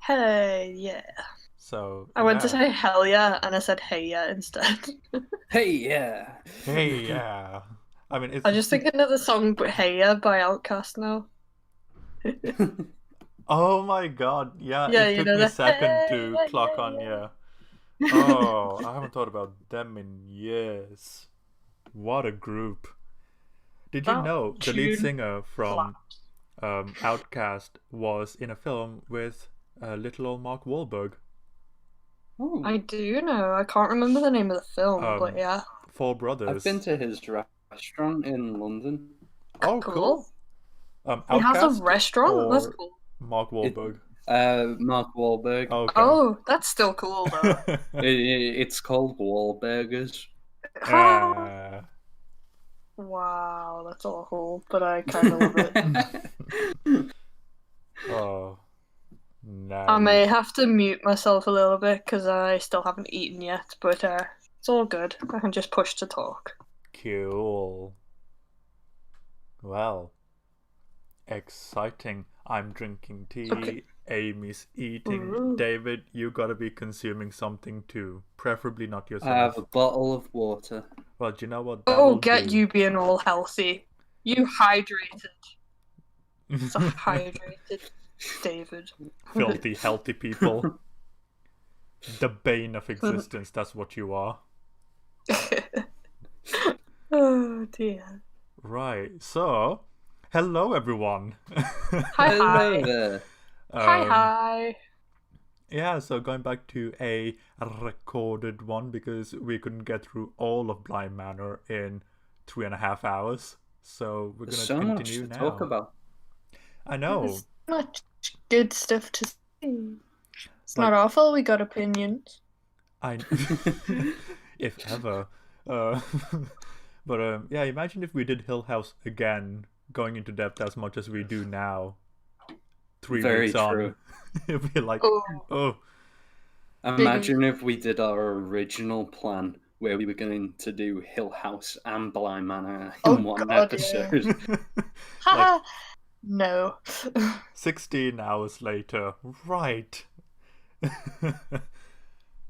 Hey, yeah. So, I went to yeah. say hell yeah, and I said hey yeah instead. Hey, yeah. Hey, yeah. I mean, it's. I'm just thinking of the song Hey Yeah by Outkast now. Oh my god. Yeah, Yeah, it you took know me a the second hey to yeah clock on, yeah yeah. yeah. Oh, I haven't thought about them in years. What a group. Did you That know the lead tune singer from slaps. Outcast was in a film with little old Mark Wahlberg? Oh, I do know. I can't remember the name of the film, but Um, yeah. Four I've been Brothers. to his restaurant in London. Oh, Cool. cool. He has a Outcast restaurant? That's or cool. Mark It, Wahlberg? Mark Wahlberg. Okay. Oh, that's still cool though. It's called Wahlburgers. uh, Wow, that's awful, but I kind of love it. oh, I may nice. have to mute myself a little bit because I still haven't eaten yet, but it's all good. I can just push to talk. Cool. Well, exciting. I'm drinking Okay. tea. Amy's eating. Ooh. David, you gotta be consuming something too. Preferably not I have yourself. a bottle of water. Well, do you know what Oh, that'll get do? you being all healthy. You hydrated. So hydrated, David. Filthy, healthy people. The bane of existence, that's what you are. Oh dear. Right, so, hello everyone. Hi Hello hi. there. Hi um, hi. yeah, so going back to a recorded one because we couldn't get through all of Bly Manor in 3.5 hours. So we're There's gonna so much continue to talk now. about. I know, There's much good stuff to see. It's not like, our fault we got opinions. I. if ever. Uh, but yeah, imagine if we did Hill House again, going into depth as much as we do now, 3 weeks Very on. true. It'd be like, Oh, oh, big. Imagine if we did our original plan where we were going to do Hill House and Bly Manor in Oh one God, yeah. episode. like Haha. No. 16 hours later. Right.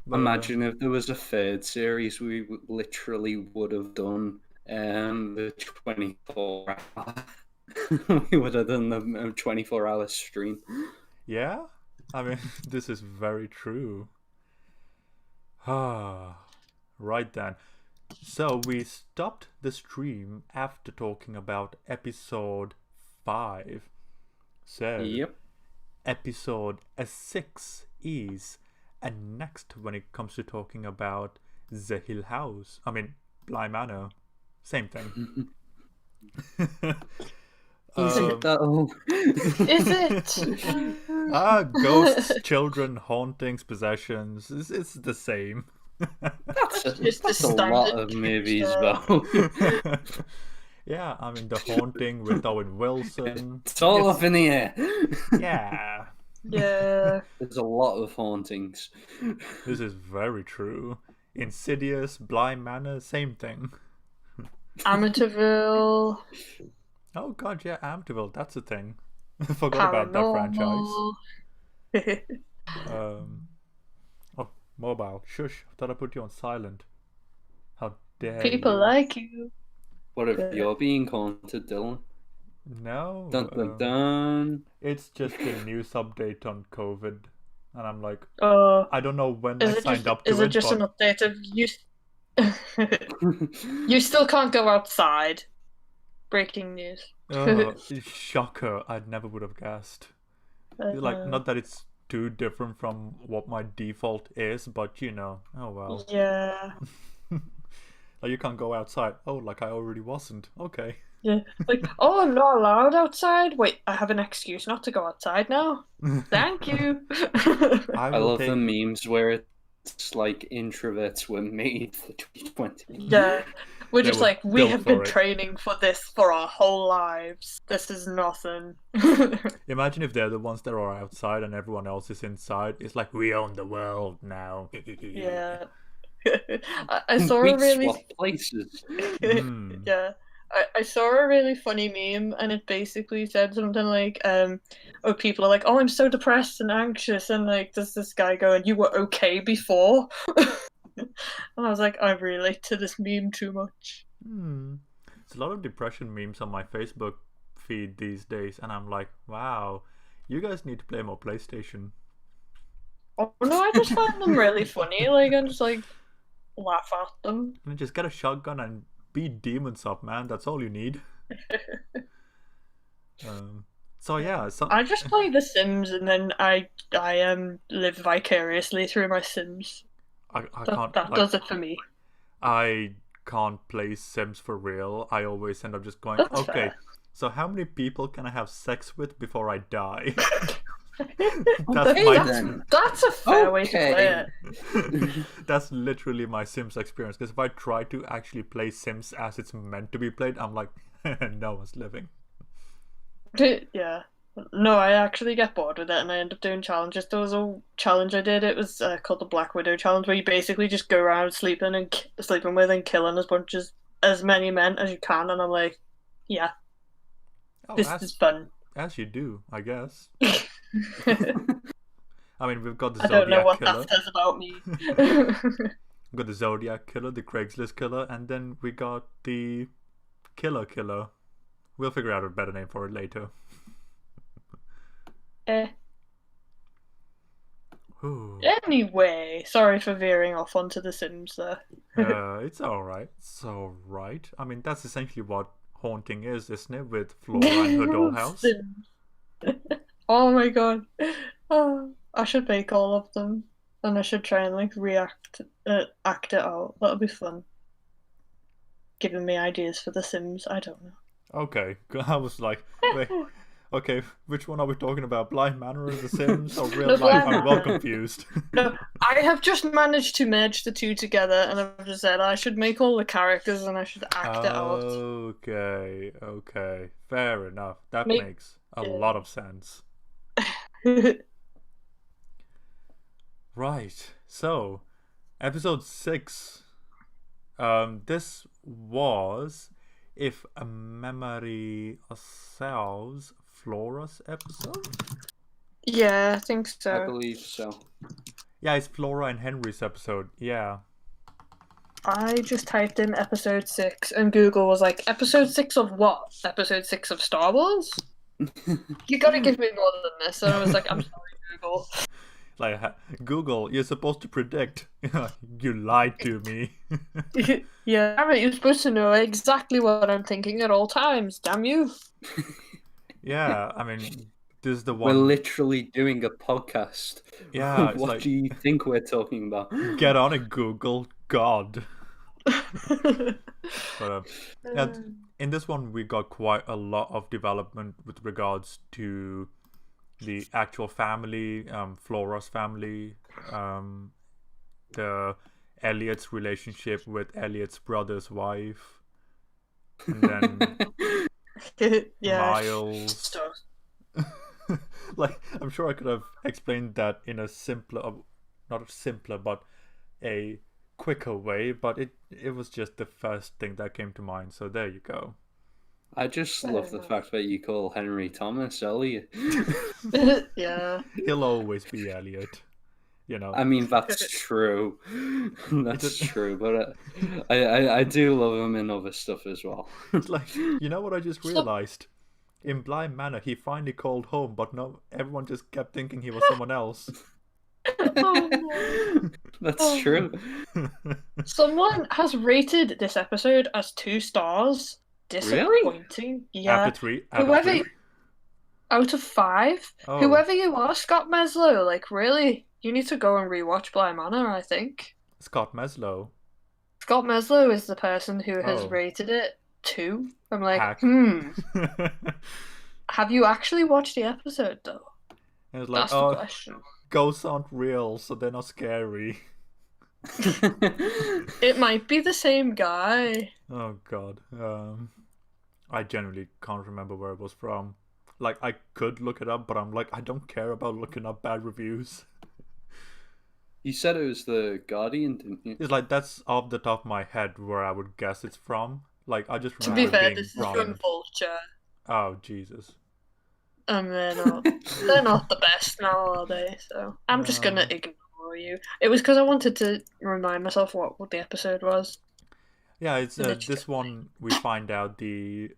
But Imagine if there was a third series, we literally would have done the 24 hour. We would have done the 24-hour stream. yeah, I mean, this is very true. Ah, right then. So we stopped the stream after talking about episode 5. So Yep. episode 6 is, and next when it comes to talking about the Hill House, I mean Bly Manor, same thing. Is it though? Is it? Ghosts, children, hauntings, possessions. It's the same. Just the That's a lot standard of movies, cliche. though. Yeah, I mean the haunting with Owen Wilson. It's all up in the air. Yeah, Yeah. There's a lot of hauntings. this is very true. Insidious, Bly Manor, same thing. Amityville, Oh god, yeah, Amityville, that's a thing. I forgot about that franchise. paranormal. Um, oh, mobile. Shush, I thought I put you on silent. How dare People you? like you. What if you're being haunted, Dylan? No, Dun dun dun. it's just a news update on COVID, and I'm like, Uh, I don't know when I signed up is to it it, just an but update of you? You still can't go outside. Breaking news. shocker! I never would have guessed. Like, Uh, not that it's too different from what my default is, but you know, oh well. yeah. Like, you can't go outside. Oh, like I already wasn't. Okay. Yeah. Like, oh, I'm not allowed outside. Wait, I have an excuse not to go outside now. Thank you. I I will love the take. memes where it's like introverts were made for 2020. Yeah. We're They just were like, we built have been for it. training for this for our whole lives. This is nothing. Imagine if they're the ones that are outside and everyone else is inside. It's like we own the world now. Yeah. I saw We a really swap places. Hmm. yeah. I saw a really funny meme and it basically said something like, oh, people are like, oh, I'm so depressed and anxious, and like, there's this guy going, you were okay before? And I was like, I relate to this meme too much. Hmm. There's a lot of depression memes on my Facebook feed these days, and I'm like, wow, you guys need to play more PlayStation. Oh no, I just find them really funny. Like, I just like laugh at them. And just get a shotgun and beat demons up, man. That's all you need. So yeah, I just play The Sims and then I live vicariously through my Sims. I That can't that like does it for me. I can't play Sims for real. I always end up just going, That's okay, fair. so how many people can I have sex with before I die? That's Okay, my then. That's a fair way to play Okay. it. that's literally my Sims experience. Because if I try to actually play Sims as it's meant to be played, I'm like, no one's living. Yeah. No, I actually get bored with it and I end up doing challenges. There was a challenge I did. It was called the Black Widow challenge, where you basically just go around sleeping and sleeping with and killing as many men as you can. And I'm like, yeah, Oh, this is fun. as you do, I guess. I I mean, we've got the don't know Zodiac what killer. that says about me. We got the Zodiac killer, the Craigslist killer, and then we got the Killer Killer. We'll figure out a better name for it later. Eh. Ooh. Anyway, sorry for veering off onto The Sims there. It's alright. It's alright. I mean, that's essentially what haunting is, isn't it? With Flora and her dollhouse. Sims. Oh my god. Oh, I should make all of them. And I should try and like act it out. That'll be fun. Giving me ideas for The Sims. I don't know. Okay, I was like, wait, okay, which one are we talking about? Bly Manor or The Sims or real No, life? Bly I'm well Manor. confused. No, I have just managed to merge the two together, and I've just said I should make all the characters and I should act it out. Okay, okay, fair enough. That Make makes a yeah. lot of sense. Right, so episode 6. This was, if a memory serves, Flora's episode. Yeah, I think I so. believe so. Yeah, it's Flora and Henry's episode. Yeah. I just typed in episode 6, and Google was like, episode 6 of what? Episode 6 of Star Wars? You gotta give me more than this. And I was like, I'm sorry, Google. Like, Google, you're supposed to predict. You lied to me. Yeah, damn it, you're supposed to know exactly what I'm thinking at all times. Damn you. Yeah, I mean, this is the We're one. literally doing a podcast. Yeah, it's What like, do you think we're talking about? get on it, Google. God. But yeah, in this one, we got quite a lot of development with regards to the actual family, Flora's family, the Elliot's relationship with Elliot's brother's wife, and then Yeah. Miles. Stuff. Like, I'm sure I could have explained that in a simpler, not a simpler, but a quicker way, but it was just the first thing that came to mind, so there you go. I just love the fact that you call Henry Thomas Elliot. Yeah. He'll always be Elliot, you know. I mean, that's true. That's true, but I do love him in other stuff as well. It's like, you know what I just realized? In Bly Manor, he finally called home, but no, everyone just kept thinking he was someone else. Oh, no. That's true. Someone has rated this episode as 2 stars. Disappointing. Yeah. After 3, out of Whoever 3. out of 5, Oh. whoever you are, Scott Meslow, like really, you need to go and rewatch Bly Manor, I think. Scott Meslow. Scott Meslow is the person who has Oh. rated it 2. I'm like, Hack. have you actually watched the episode though? And it's like, That's the question. ghosts aren't real, so they're not scary. It might be the same guy. Oh god. I genuinely can't remember where it was from. Like, I could look it up, but I'm like, I don't care about looking up bad reviews. You said it was the Guardian, didn't you? It's like, that's off the top of my head where I would guess it's from. Like, I just To be remember fair, being this is from ramen. Vulture, Oh, Jesus. and they're not the best now, are they? So I'm just gonna No. ignore you. It was because I wanted to remind myself what the episode was, Yeah, it's and it's this just one we find out the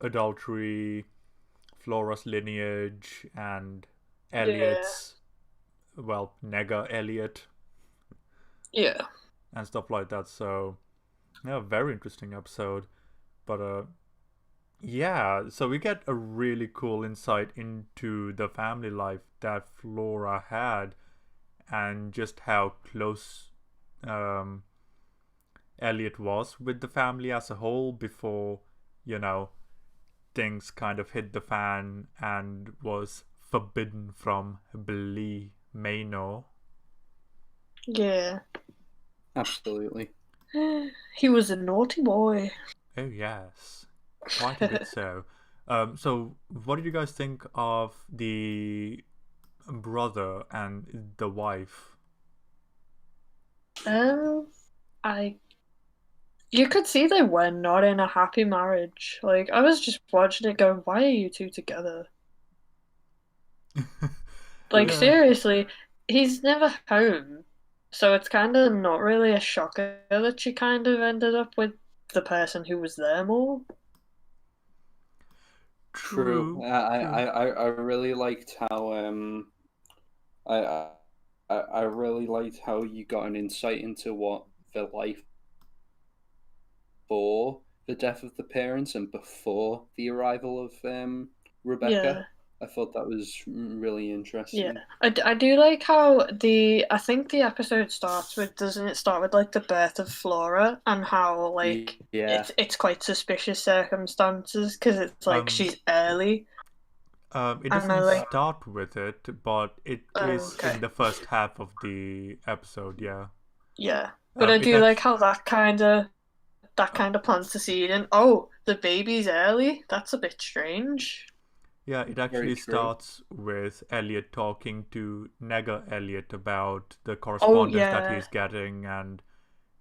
adultery, Flora's lineage, and yeah, Elliot's, well, nega Elliot, yeah, and stuff like that. So, yeah, very interesting episode. But, yeah, so we get a really cool insight into the family life that Flora had and just how close um, Elliot was with the family as a whole before, you know, things kind of hit the fan and was forbidden from Bly Manor. yeah. Absolutely. He was a naughty boy. Oh yes, quite a bit so. So what did you guys think of the brother and the wife? Um, I you could see they were not in a happy marriage. Like I was just watching it going, why are you two together? Like Yeah. seriously, he's never home. So it's kind of not really a shocker that she kind of ended up with the person who was there more. True. True. I really liked how I I really liked how you got an insight into what the life before the death of the parents and before the arrival of Rebecca. Yeah. I thought that was really Yeah, interesting. I do like how I think the episode starts with, doesn't it start with like the birth of Flora and how like Yeah, it's quite suspicious circumstances because it's like Um. she's early It and I doesn't like, start with it, but it oh, is okay, in the first half of the episode. Yeah. yeah, but I It do like actually. how that kind of plants the seed and oh, the baby's early. That's a bit strange. Yeah, it very actually true. starts with Elliot talking to Nega Elliot about the Oh correspondence that yeah, he's getting and,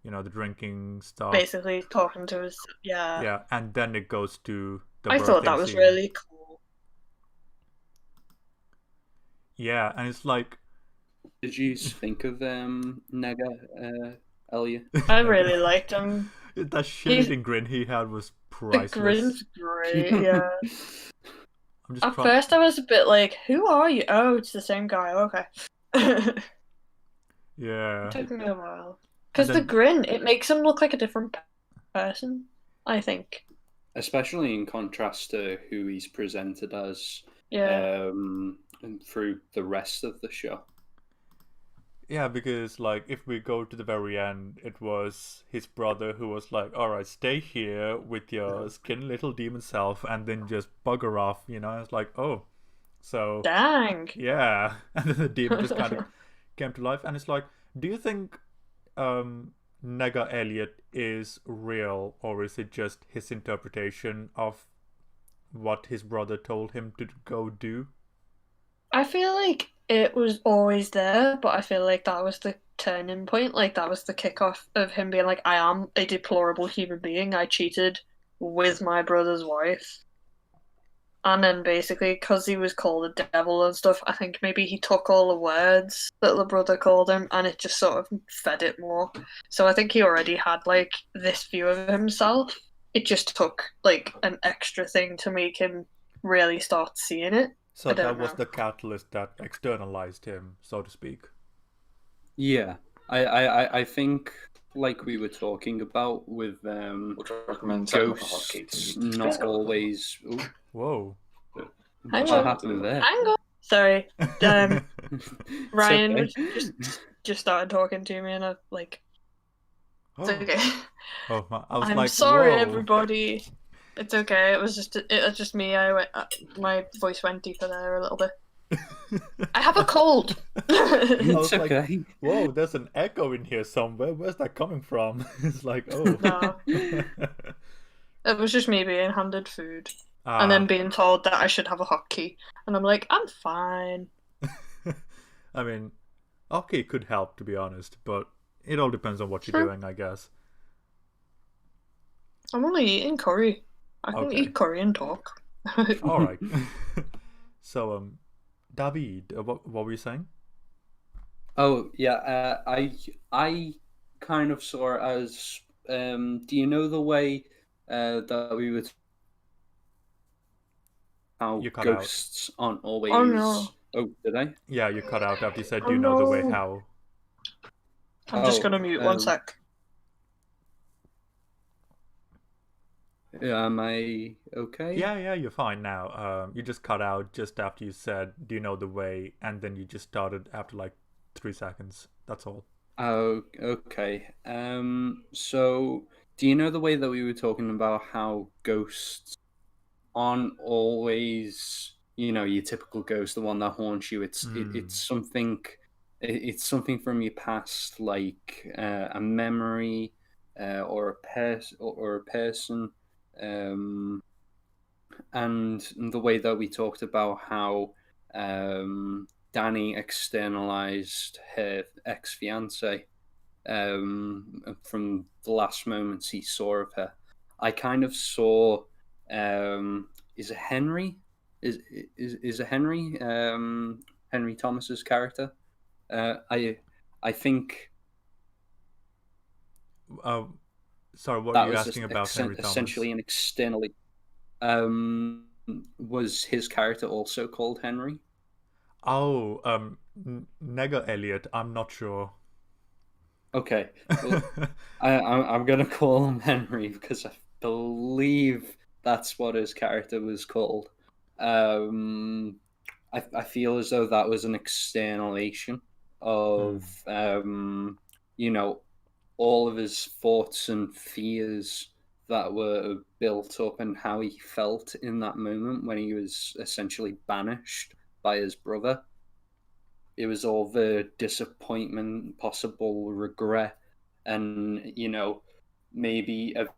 the drinking stuff. basically talking to us. Yeah, Yeah, and then it goes to the I thought birthing that was scene. really cool. Yeah, and it's like Did you think of Nega Elliot? I Nega. really liked him. That He's shit-eating grin he had was The priceless. grin's great, yeah. I'm just At trying. first I was a bit like, who are you? Oh, it's the same guy, okay. It Yeah, took me a while. and Because the then grin, it makes him look like a different person, I think. Especially in contrast to who he's presented as Yeah. and through the rest of the show. yeah, because like if we go to the very end, it was his brother who was like, "All right, stay here with your skinny little demon self, and then just bugger off." It's like, oh, so Dang. yeah, and then the demon just kind of came to life, and it's like, do you think Nega Elliot is real, or is it just his interpretation of what his brother told him to go do? I feel like it was always there, but I feel like that was the turning point. Like, that was the kickoff of him being like, I am a deplorable human being. I cheated with my brother's wife. And then basically, because he was called a devil and stuff, I think maybe he took all the words that the brother called him and it just sort of fed it more. So I think he already had like this view of himself. It just took like an extra thing to make him really start seeing it. So I that don't was know. the catalyst that externalized him, so to speak. Yeah, I think like we were talking about with Would recommend setting up a hotkey to ghosts discuss not always. Ooh, Whoa. Hang what on. happened there? Hang on. Sorry. Um, It's Ryan okay. was just started talking to me and I like, it's Oh, okay. I was I'm like, sorry, whoa. everybody. It's okay. It was just me. My voice went deeper there a little bit. I have a cold. I It's was like, okay. whoa, there's an echo in here somewhere. Where's that coming from? It's like, oh. No, it was just me being handed food and then Ah, being told that I should have a hotkey, and I'm like, I'm fine. I mean, okay, could help to be honest, but it all depends on what you're True. doing, I guess. I'm only eating curry. I can Okay. eat curry and talk. All right. So, David, what were you saying? Oh yeah, I kind of saw it as do you know the way that we were how You cut out. ghosts aren't Oh always. no. Oh, did I? Yeah, you cut out after you said, Oh "Do you know the way no. how?" I'm just Oh, gonna mute one sec. am I okay? Yeah, you're fine now. You just cut out just after you said, "Do you know the way?" and then you just started after like 3 seconds. That's all. Oh, okay. So do you know the way that we were talking about how ghosts aren't always, your typical ghost, the one that haunts you? It's Hmm. something. It's something from your past, like a memory, or a person. Um, and the way that we talked about how Danny externalized her ex fiance from the last moments he saw of her. I kind of saw, is it Henry? Is it Henry? Henry Thomas's character. I think Uh, sorry, what are that you was asking about Henry Thomas? essentially an externally. Um, was his character also called Henry? Oh, Nega Elliot. I'm not sure. Okay, well, I'm gonna call him Henry because I believe that's what his character was called. Um, I feel as though that was an externalization of Hmm. you know, all of his thoughts and fears that were built up and how he felt in that moment when he was essentially banished by his brother. It was all the disappointment, possible regret, and maybe of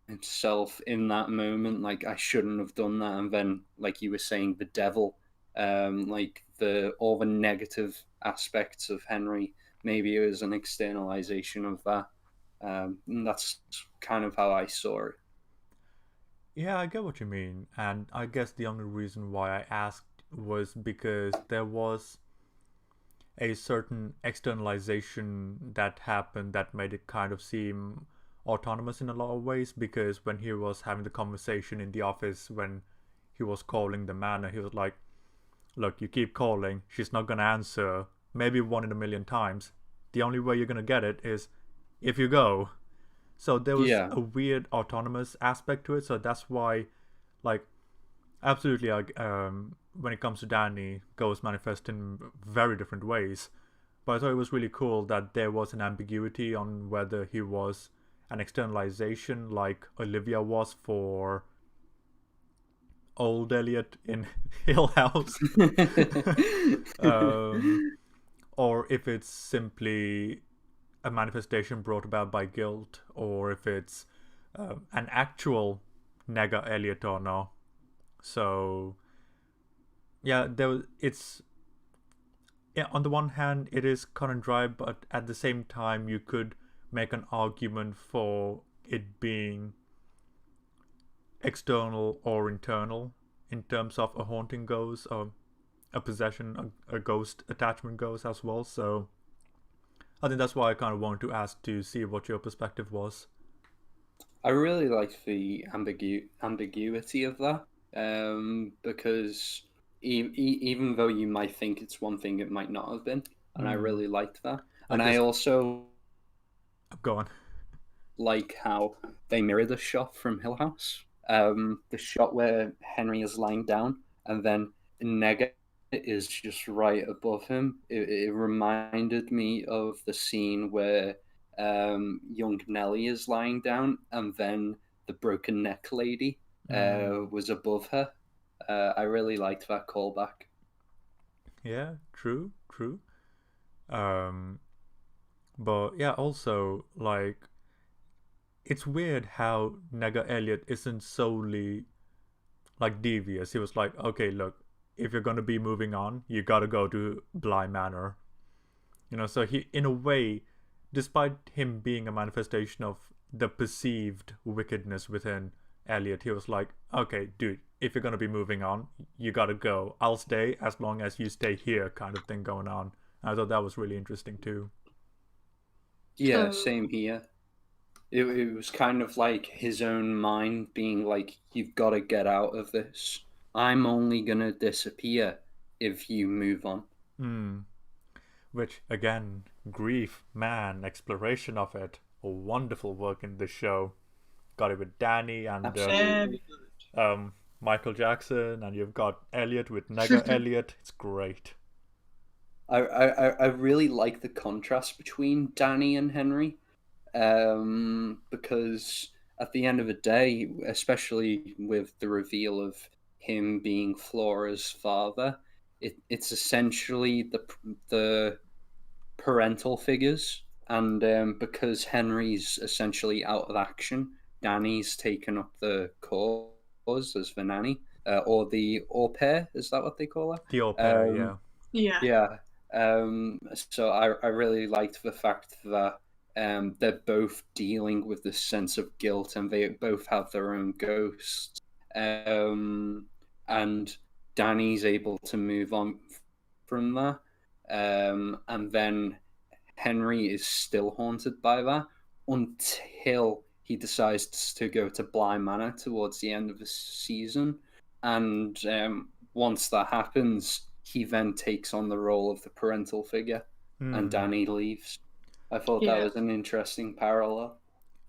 himself in that moment, like I shouldn't have done that, and then, like you were saying, the devil, like the all the negative aspects of Henry. Maybe it was an externalization of that. And that's kind of how I saw it. Yeah, I get what you mean, and I guess the only reason why I asked was because there was a certain externalization that happened that made it kind of seem autonomous in a lot of ways. Because when he was having the conversation in the office, when he was calling the manor, he was like, "Look, you keep calling, she's not gonna answer, maybe one in a million times. The only way you're gonna get it is if you go." So there was Yeah. a weird autonomous aspect to it. So that's why, like, absolutely, like, when it comes to Danny, ghosts manifest in very different ways. But I thought it was really cool that there was an ambiguity on whether he was an externalization like Olivia was for old Elliot in Hill House, um, or if it's simply a manifestation brought about by guilt, or if it's an actual Nega Elliot or no. So yeah, it's, yeah, on the one hand it is cut and dry, but at the same time you could make an argument for it being external or internal in terms of a haunting goes, or a possession, a ghost attachment goes as well. So I think that's why I kind of wanted to ask to see what your perspective was. I really like the ambiguity of that, because even though you might think it's one thing, it might not have been, and I Hmm. really liked that. And Like I this. also Go on. like how they mirror the shot from Hill House, the shot where Henry is lying down, and then Nega is just right above him. It reminded me of the scene where young Nellie is lying down, and then the broken neck lady Hmm. was above her. I really liked that callback. Yeah, true. um but yeah, also, like, it's weird how Nega Elliot isn't solely like devious. He was like, okay, look, if you're gonna be moving on, you gotta go to Bly Manor. So he, in a way, despite him being a manifestation of the perceived wickedness within Elliot. He was like, okay, dude, if you're gonna be moving on, you gotta go. I'll stay as long as you stay here, kind of thing going on. I thought that was really interesting too. Yeah, same here. It was kind of like his own mind being like, you've got to get out of this. I'm only going to disappear if you move on. Which, again, grief, man, exploration of it. A wonderful work in this show. Got it with Danny and Absolutely. Michael Jackson, and you've got Elliot with Nega Elliot. It's great. I really like the contrast between Danny and Henry, because at the end of the day, especially with the reveal of him being Flora's father, it's essentially the parental figures, and because Henry's essentially out of action, Danny's taken up the cause as the nanny, or the au pair. Is that what they call her? The au pair, yeah. Yeah. Yeah. So I really liked the fact that they're both dealing with this sense of guilt, and they both have their own ghosts. And Danny's able to move on from that. And then Henry is still haunted by that until he decides to go to Bly Manor towards the end of the season. And once that happens, he then takes on the role of the parental figure, and Danny leaves. I thought that was an interesting parallel.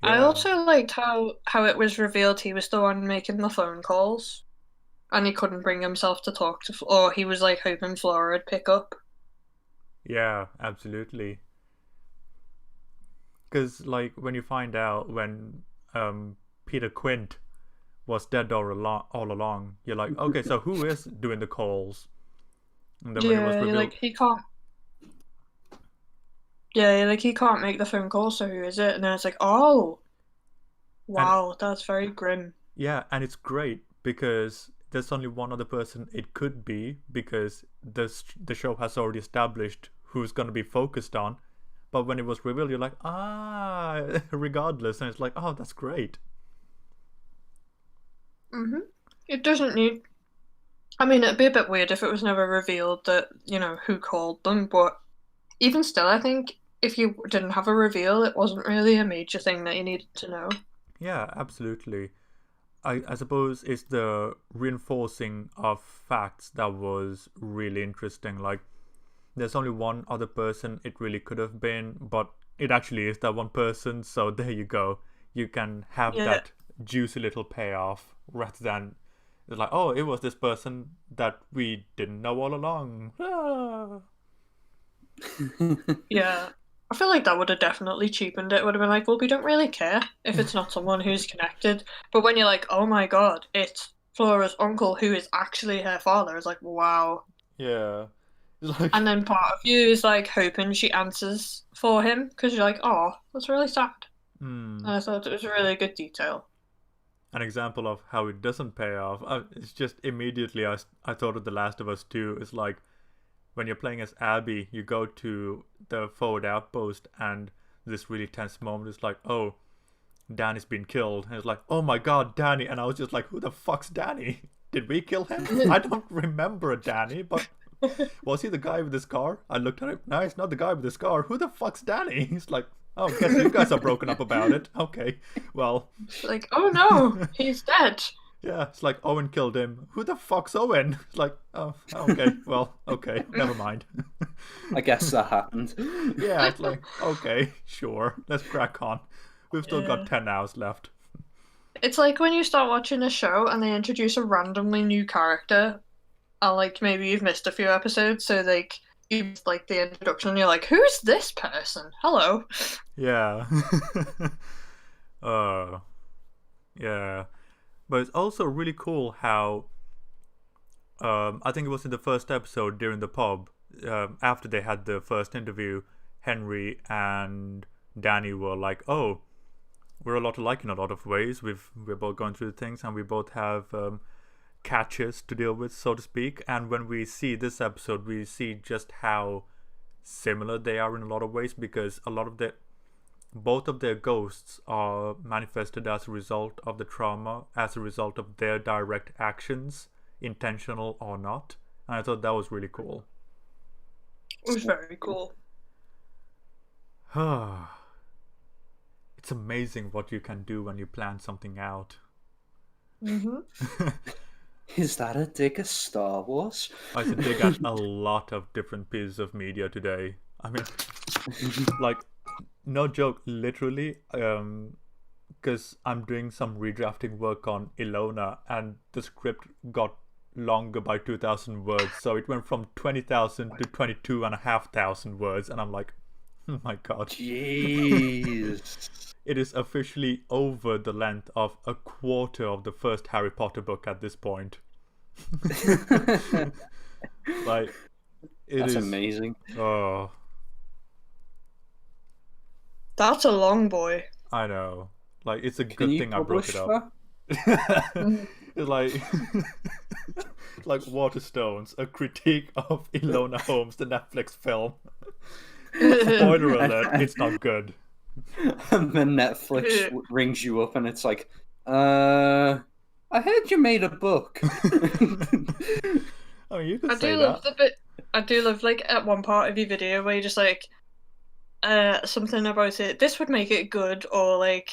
Yeah. I also liked how it was revealed he was the one making the phone calls, and he couldn't bring himself to talk to, or he was like hoping Flora would pick up. Yeah, absolutely. Because like when you find out when Peter Quint was dead all along, you're like, okay, so who is doing the calls? And then when it was revealed, like he can't. Yeah, like he can't make the phone call, so who is it? And then it's like, oh, wow, and that's very grim. Yeah, and it's great because there's only one other person it could be, because the show has already established who's going to be focused on. But when it was revealed, you're like, regardless, and it's like, oh, that's great. It doesn't need. I mean, it'd be a bit weird if it was never revealed that, who called them, but even still, I think if you didn't have a reveal, it wasn't really a major thing that you needed to know. Yeah, absolutely. I suppose it's the reinforcing of facts that was really interesting. Like, there's only one other person it really could have been, but it actually is that one person, so there you go. You can have that juicy little payoff rather than it's like, oh, it was this person that we didn't know all along. Yeah. I feel like that would have definitely cheapened it. It would have been like, well, we don't really care if it's not someone who's connected. But when you're like, oh my god, it's Flora's uncle who is actually her father, it's like, wow. Yeah. Like... And then part of you is like hoping she answers for him, because you're like, oh, that's really sad. And I thought it was a really good detail. An example of how it doesn't pay off. It's just immediately I thought of The Last of Us 2. It's like when you're playing as Abby, you go to the forward outpost and this really tense moment is like, oh, Danny's been killed. And it's like, oh my god, Danny. And I was just like, who the fuck's Danny? Did we kill him? I don't remember a Danny, but was he the guy with his car? I looked at him. No, he's not the guy with his car. Who the fuck's Danny? He's like, oh, guess you guys are broken up about it. Okay, well. Like, oh no, he's dead. Yeah, it's like Owen killed him. Who the fuck's Owen? It's like, oh, okay, well, okay, never mind. I guess that happened. Yeah, it's like, okay, sure, let's crack on. We've still got 10 hours left. It's like when you start watching a show and they introduce a randomly new character, and like maybe you've missed a few episodes, so like you like the introduction and you're like, who's this person? Hello. Yeah. Yeah. But it's also really cool how I think it was in the first episode during the pub, after they had the first interview, Henry and Danny were like, oh, we're a lot alike in a lot of ways. We're both going through things and we both have catches to deal with, so to speak. And when we see this episode, we see just how similar they are in a lot of ways, because a lot of both of their ghosts are manifested as a result of the trauma, as a result of their direct actions, intentional or not. And I thought that was really cool. It was very cool. It's amazing what you can do when you plan something out. Mm-hmm. Is that a dig at Star Wars? I should dig at a lot of different pieces of media today. I mean, like, no joke, literally, because I'm doing some redrafting work on Ilona, and the script got longer by 2,000 words, so it went from 20,000 to 22,500 words, and I'm like, oh my god. Jeez. It is officially over the length of a quarter of the first Harry Potter book at this point. Like, That's is amazing. Oh, That's a long boy. I know. Like, it's a Can good you thing I broke publish it up. that? It's like like Waterstones, a critique of Ilona Holmes, the Netflix film. Spoiler alert, it's not good. And then Netflix rings you up and it's like, I heard you made a book. I mean, you could I say do that. love the bit. I do love like at one part of your video where you're just like, something about it. This would make it good, or like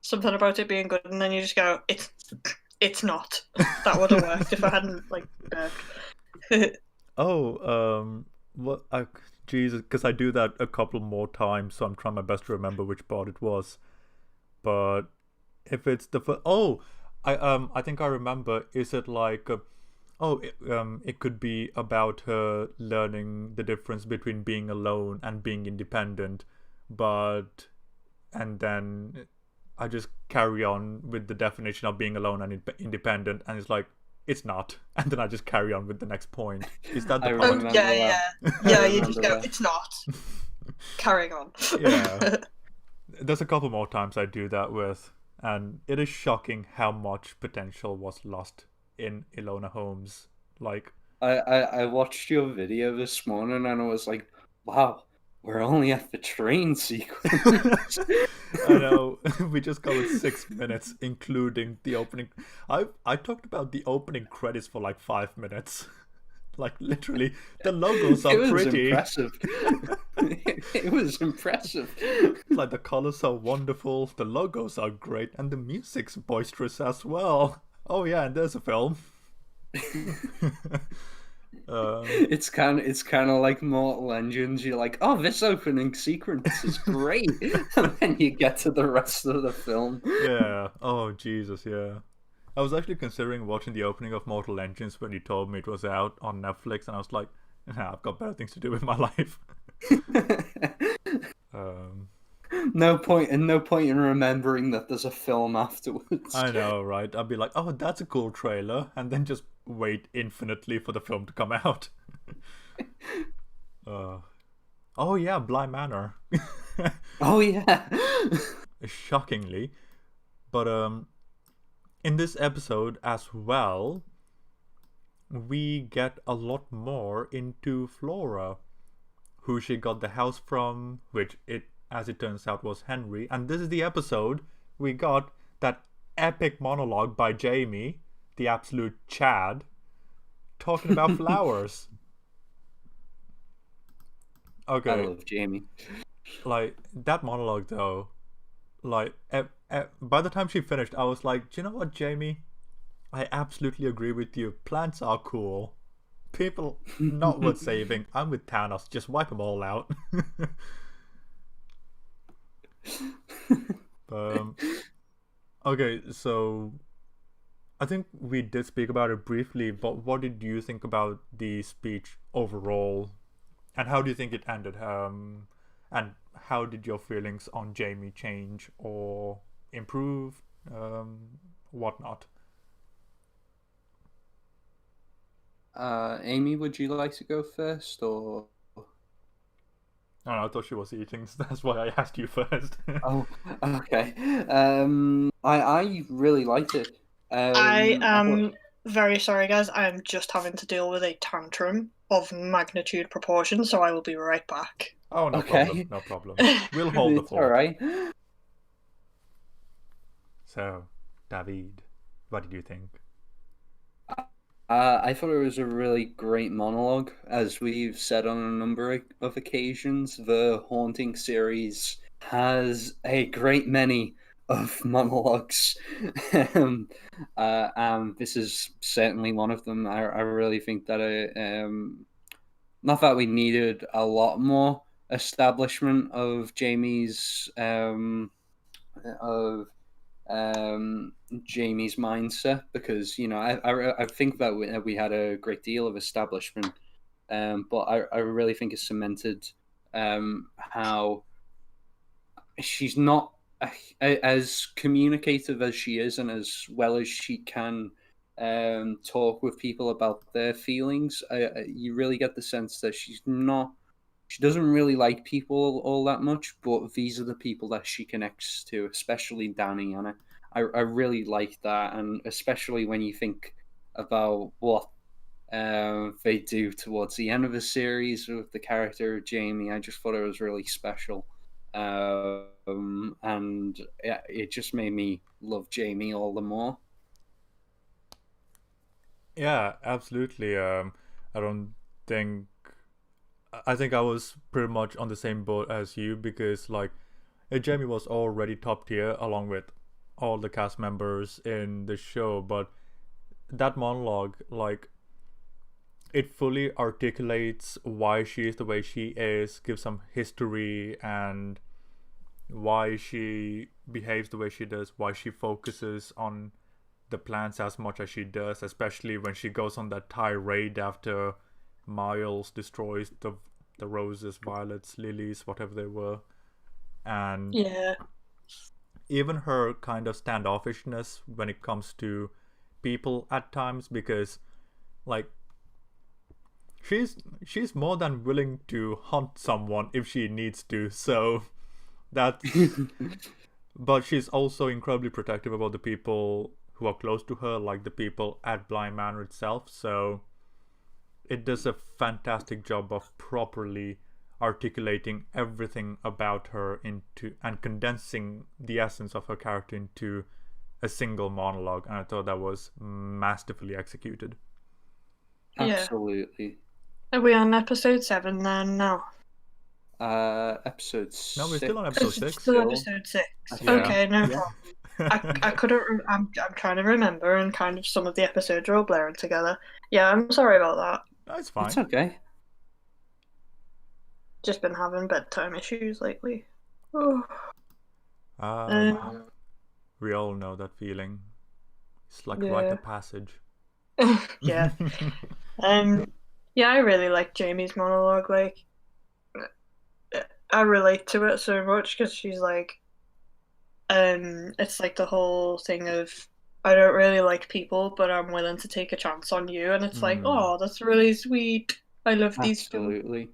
something about it being good, and then you just go, it's not. That would have worked if I hadn't like. Oh, what? Jesus, because I do that a couple more times, so I'm trying my best to remember which part it was. But if it's the first, I think I remember. Is it like, it could be about her learning the difference between being alone and being independent, and then I just carry on with the definition of being alone and independent, and it's like, it's not, and then I just carry on with the next point. Is that the I point? remember yeah. You just go, that. it's not. Carrying on. Yeah. There's a couple more times I do that with, and it is shocking how much potential was lost in Ilona Holmes. Like, I watched your video this morning and I was like, wow, we're only at the train sequence. I know, we just covered 6 minutes, including the opening. I talked about the opening credits for like 5 minutes. Like, literally, the logos are pretty. Impressive. It was impressive. Like, the colors are wonderful, the logos are great, and the music's boisterous as well. Oh yeah, and there's a film. It's kind of like Mortal Engines. You're like, oh, this opening sequence is great, and then you get to the rest of the film. Yeah. Oh Jesus, yeah. I was actually considering watching the opening of Mortal Engines when you told me it was out on Netflix, and I was like, nah, I've got better things to do with my life. No point in remembering that there's a film afterwards. I know, right? I'd be like, oh, that's a cool trailer, and then just wait infinitely for the film to come out. Oh yeah, Bly Manor. Oh yeah. Shockingly. But in this episode as well, we get a lot more into Flora, who she got the house from, which as it turns out was Henry. And this is the episode we got that epic monologue by Jamie, the absolute Chad, talking about flowers. Okay. I love Jamie. Like, that monologue though, like, by the time she finished, I was like, do you know what, Jamie? I absolutely agree with you. Plants are cool. People not worth saving. I'm with Thanos. Just wipe them all out. Okay, so I think we did speak about it briefly, but what did you think about the speech overall? And how do you think it ended? And how did your feelings on Jamie change or improve? Whatnot? Amy, would you like to go first, or? I don't know, I thought she was eating, so that's why I asked you first. Oh, okay. I really liked it. I am very sorry, guys. I am just having to deal with a tantrum of magnitude proportion, so I will be right back. Oh, no problem, Okay. no problem. We'll hold the It's all fort. right. So, David, what did you think? I thought it was a really great monologue. As we've said on a number of occasions, the Haunting series has a great many of monologues. um, this is certainly one of them. I really think that not that we needed a lot more establishment of of Jamie's mindset, because I think that we had a great deal of establishment, but I really think it cemented how she's not as communicative as she is, and as well as she can talk with people about their feelings. You really get the sense that she doesn't really like people all that much, but these are the people that she connects to, especially Danny. And I really like that, and especially when you think about what they do towards the end of the series with the character of Jamie. I just thought it was really special. And it just made me love Jamie all the more. Yeah, absolutely. I don't think. I think I was pretty much on the same boat as you because, like, Jamie was already top tier along with all the cast members in the show, but that monologue, like, it fully articulates why she is the way she is, gives some history and why she behaves the way she does, why she focuses on the plants as much as she does, especially when she goes on that tirade after Miles destroys the roses, violets, lilies, whatever they were. And Yeah. even her kind of standoffishness when it comes to people at times, because like she's more than willing to hunt someone if she needs to. So that's but she's also incredibly protective about the people who are close to her, like the people at Bly Manor itself. So it does a fantastic job of properly articulating everything about her into and condensing the essence of her character into a single monologue, and I thought that was masterfully executed. Yeah. Absolutely. Are we on episode 7 then now? Episode No, we're still on six. episode It's 6. still episode 6. Yeah. Okay, no Yeah. problem. I couldn't. I'm trying to remember, and kind of some of the episodes are all blurring together. Yeah, I'm sorry about that. That's fine. It's okay. Just been having bedtime issues lately. Oh. We all know that feeling. It's like rite Yeah. of passage. Yeah. Yeah, I really like Jamie's monologue. Like, I relate to it so much because she's like, it's like the whole thing of I don't really like people, but I'm willing to take a chance on you, and it's like, oh, that's really sweet. I love these feelings. Absolutely.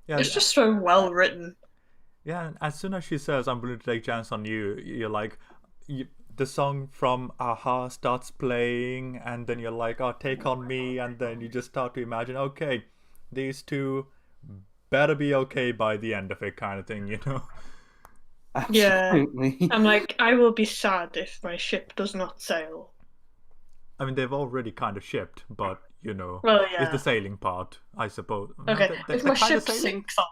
Yeah, It's just so well written. yeah. And as soon as she says, "I'm willing to take a chance on you," you're like, the song from Aha starts playing, and then you're like, "Oh, take on me," and then you just start to imagine, okay, these two better be okay by the end of it, kind of thing, you know? Yeah. Absolutely. I'm like, I will be sad if my ship does not sail. I mean, they've already kind of shipped, but you know, Well, it's yeah. the sailing part, I suppose. No, Okay, if my kind of ship sailing. sinks, I'll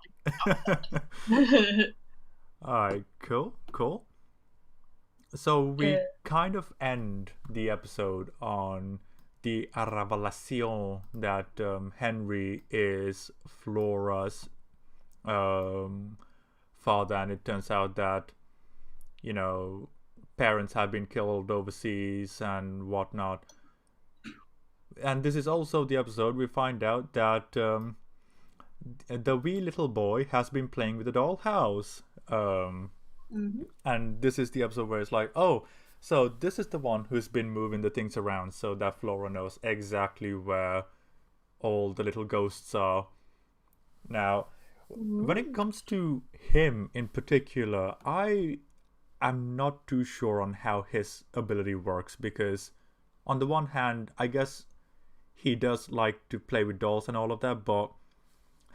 Alright, cool. So we Yeah. kind of end the episode on the revelation that Henry is Flora's father, and it turns out that, you know, parents have been killed overseas and whatnot. And this is also the episode we find out that the wee little boy has been playing with the dollhouse. And this is the episode where it's like, oh, so this is the one who's been moving the things around so that Flora knows exactly where all the little ghosts are. Now, when it comes to him in particular, I am not too sure on how his ability works because, on the one hand, I guess he does like to play with dolls and all of that, but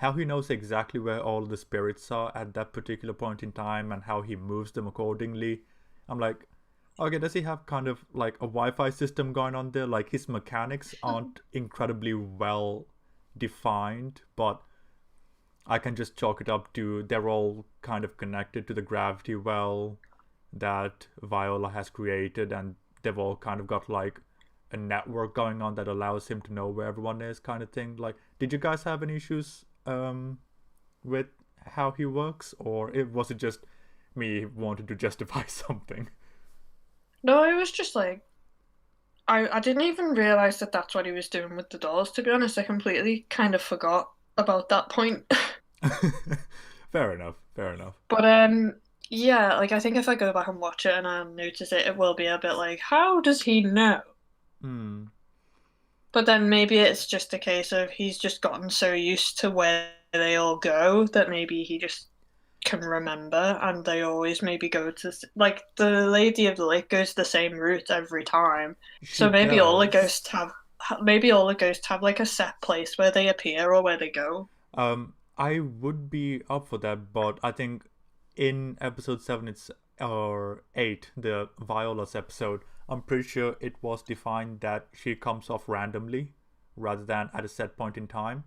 how he knows exactly where all the spirits are at that particular point in time and how he moves them accordingly. I'm like, okay, does he have kind of like a Wi-Fi system going on there? Like his mechanics aren't incredibly well defined, but I can just chalk it up to they're all kind of connected to the gravity well that Viola has created, and they've all kind of got like a network going on that allows him to know where everyone is, kind of thing. Like, did you guys have any issues with how he works, or was it just me wanting to justify something? No, it was just like I didn't even realize that that's what he was doing with the dolls. To be honest, I completely kind of forgot about that point. Fair enough. Fair enough. But yeah, like I think if I go back and watch it and I notice it, it will be a bit like, how does he know? Hmm. But then maybe it's just a case of he's just gotten so used to where they all go that maybe he just can remember, and they always maybe go to like the Lady of the Lake goes the same route every time. She So maybe all the does. ghosts have maybe all the ghosts have like a set place where they appear or where they go. I would be up for that, but I think in episode 7 it's or 8, the Viola's episode, I'm pretty sure it was defined that she comes off randomly rather than at a set point in time.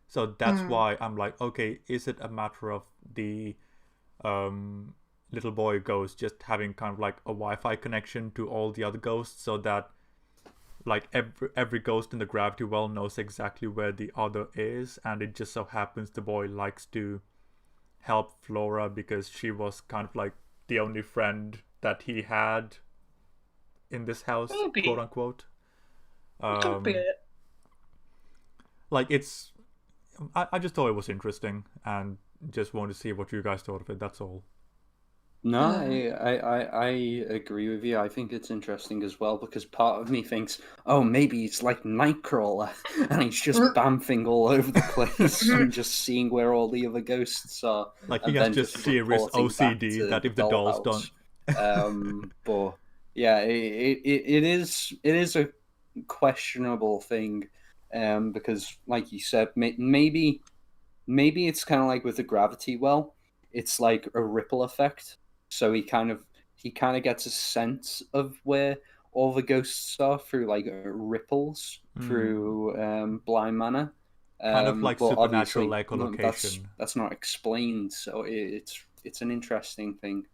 So that's Mm. why I'm like, okay, is it a matter of the um little boy ghost just having kind of like a Wi-Fi connection to all the other ghosts so that like every ghost in the gravity well knows exactly where the other is, and it just so happens the boy likes to help Flora because she was kind of like the only friend that he had in this house, quote Maybe. unquote. It could be Um, it. like it's, I just thought it was interesting and just wanted to see what you guys thought of it. That's all. No, Uh, I agree with you. I think it's interesting as well because part of me thinks, oh, maybe it's like Nightcrawler and he's just bamfing all over the place and just seeing where all the other ghosts are Like he and has then just just serious reporting back OCD to that the if the dolls don't. dollhouse. But yeah, it is a questionable thing, because like you said, maybe it's kind of like with the gravity well, it's like a ripple effect. So he kind of gets a sense of where all the ghosts are through like ripples Hmm. through Bly Manor. Kind of like But supernatural obviously, no, that's echolocation. that's not explained. So it's an interesting thing.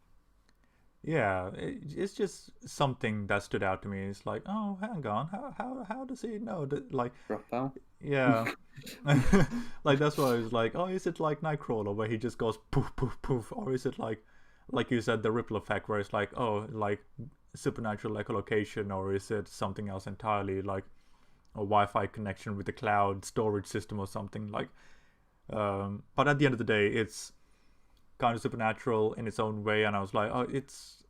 Yeah, it's just something that stood out to me. It's like, oh, hang on, how does he know that? Like, Drop out. yeah, like that's why I was like, oh, is it like Nightcrawler where he just goes poof poof poof, or is it like you said, the ripple effect where it's like, oh, like supernatural echolocation, or is it something else entirely, like a Wi-Fi connection with the cloud storage system or something like? But at the end of the day, it's kind of supernatural in its own way, and I was like, oh,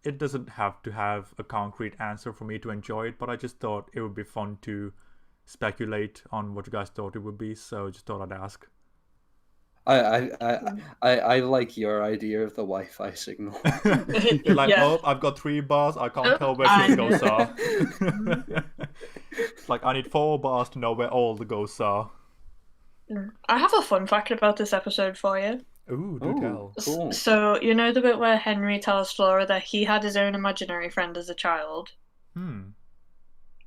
it doesn't have to have a concrete answer for me to enjoy it, but I just thought it would be fun to speculate on what you guys thought it would be, so just thought I'd ask. I I I like your idea of the Wi-Fi signal. You're like, yeah. oh, I've got 3 bars, I can't Oh, tell where the I other know. ghosts are. It's like I need 4 bars to know where all the ghosts are. I have a fun fact about this episode for you. Ooh, do Oh, tell. cool. So, you know the bit where Henry tells Flora that he had his own imaginary friend as a child? Hmm.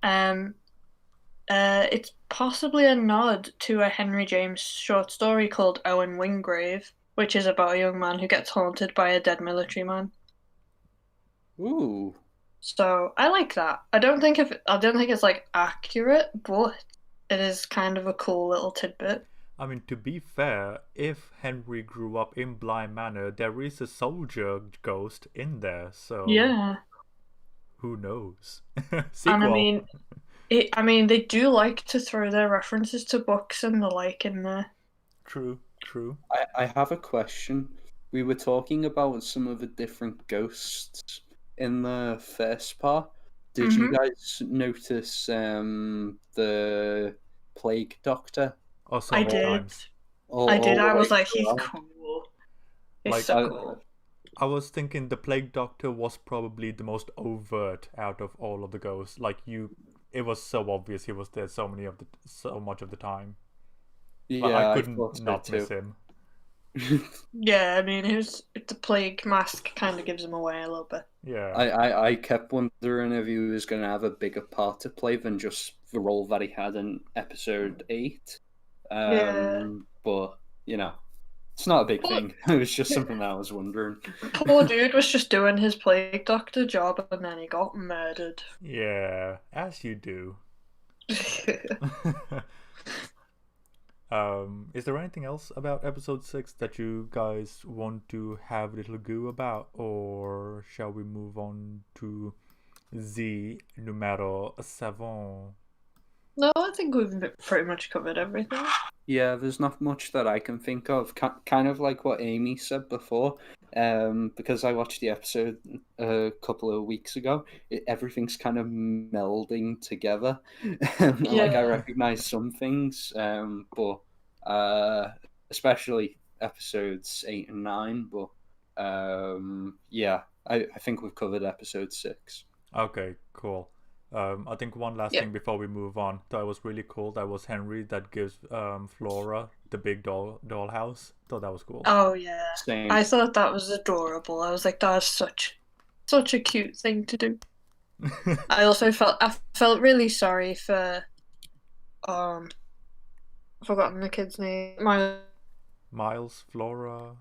Um, it's possibly a nod to a Henry James short story called Owen Wingrave, which is about a young man who gets haunted by a dead military man. Ooh. So I like that. I don't think it's like accurate, but it is kind of a cool little tidbit. I mean, to be fair, if Henry grew up in Bly Manor, there is a soldier ghost in there, so Yeah. who knows? And Sequel. I mean, they do like to throw their references to books and the like in there. True, true. I have a question. We were talking about some of the different ghosts in the first part. Did you Hmm. guys notice the plague doctor Oh, so I many all, did. times. I all did. the I way was like, he's throughout? cool. He's Like, so I, cool. I was thinking the Plague Doctor was probably the most overt out of all of the ghosts. Like, it was so obvious he was there so much of the time. But I Yeah, I couldn't thought so not miss too. him. Yeah, I mean, the plague mask kind of gives him away a little bit. Yeah. I kept wondering if he was going to have a bigger part to play than just the role that he had in episode 8. Yeah. But, you know, it's not a big Poor, thing. It was just something that I was wondering. poor dude was just doing his plague doctor job and then he got murdered. Yeah, as you do. Is there anything else about episode 6 that you guys want to have a little goo about, or shall we move on to the numero 7? No, I think we've pretty much covered everything. Yeah, there's not much that I can think of. Kind of like what Amy said before. Because I watched the episode a couple of weeks ago, everything's kind of melding together. Like I Yeah. recognize some things, but especially episodes 8 and 9. But yeah, I think we've covered episode 6. Okay, cool. I think one last Yeah. thing before we move on that was really cool. That was Henry that gives Flora the big dollhouse. Thought that was cool. Oh yeah. Same. I thought that was adorable. I was like, that is such a cute thing to do. I felt really sorry for I've forgotten the kid's name. Miles, Flora,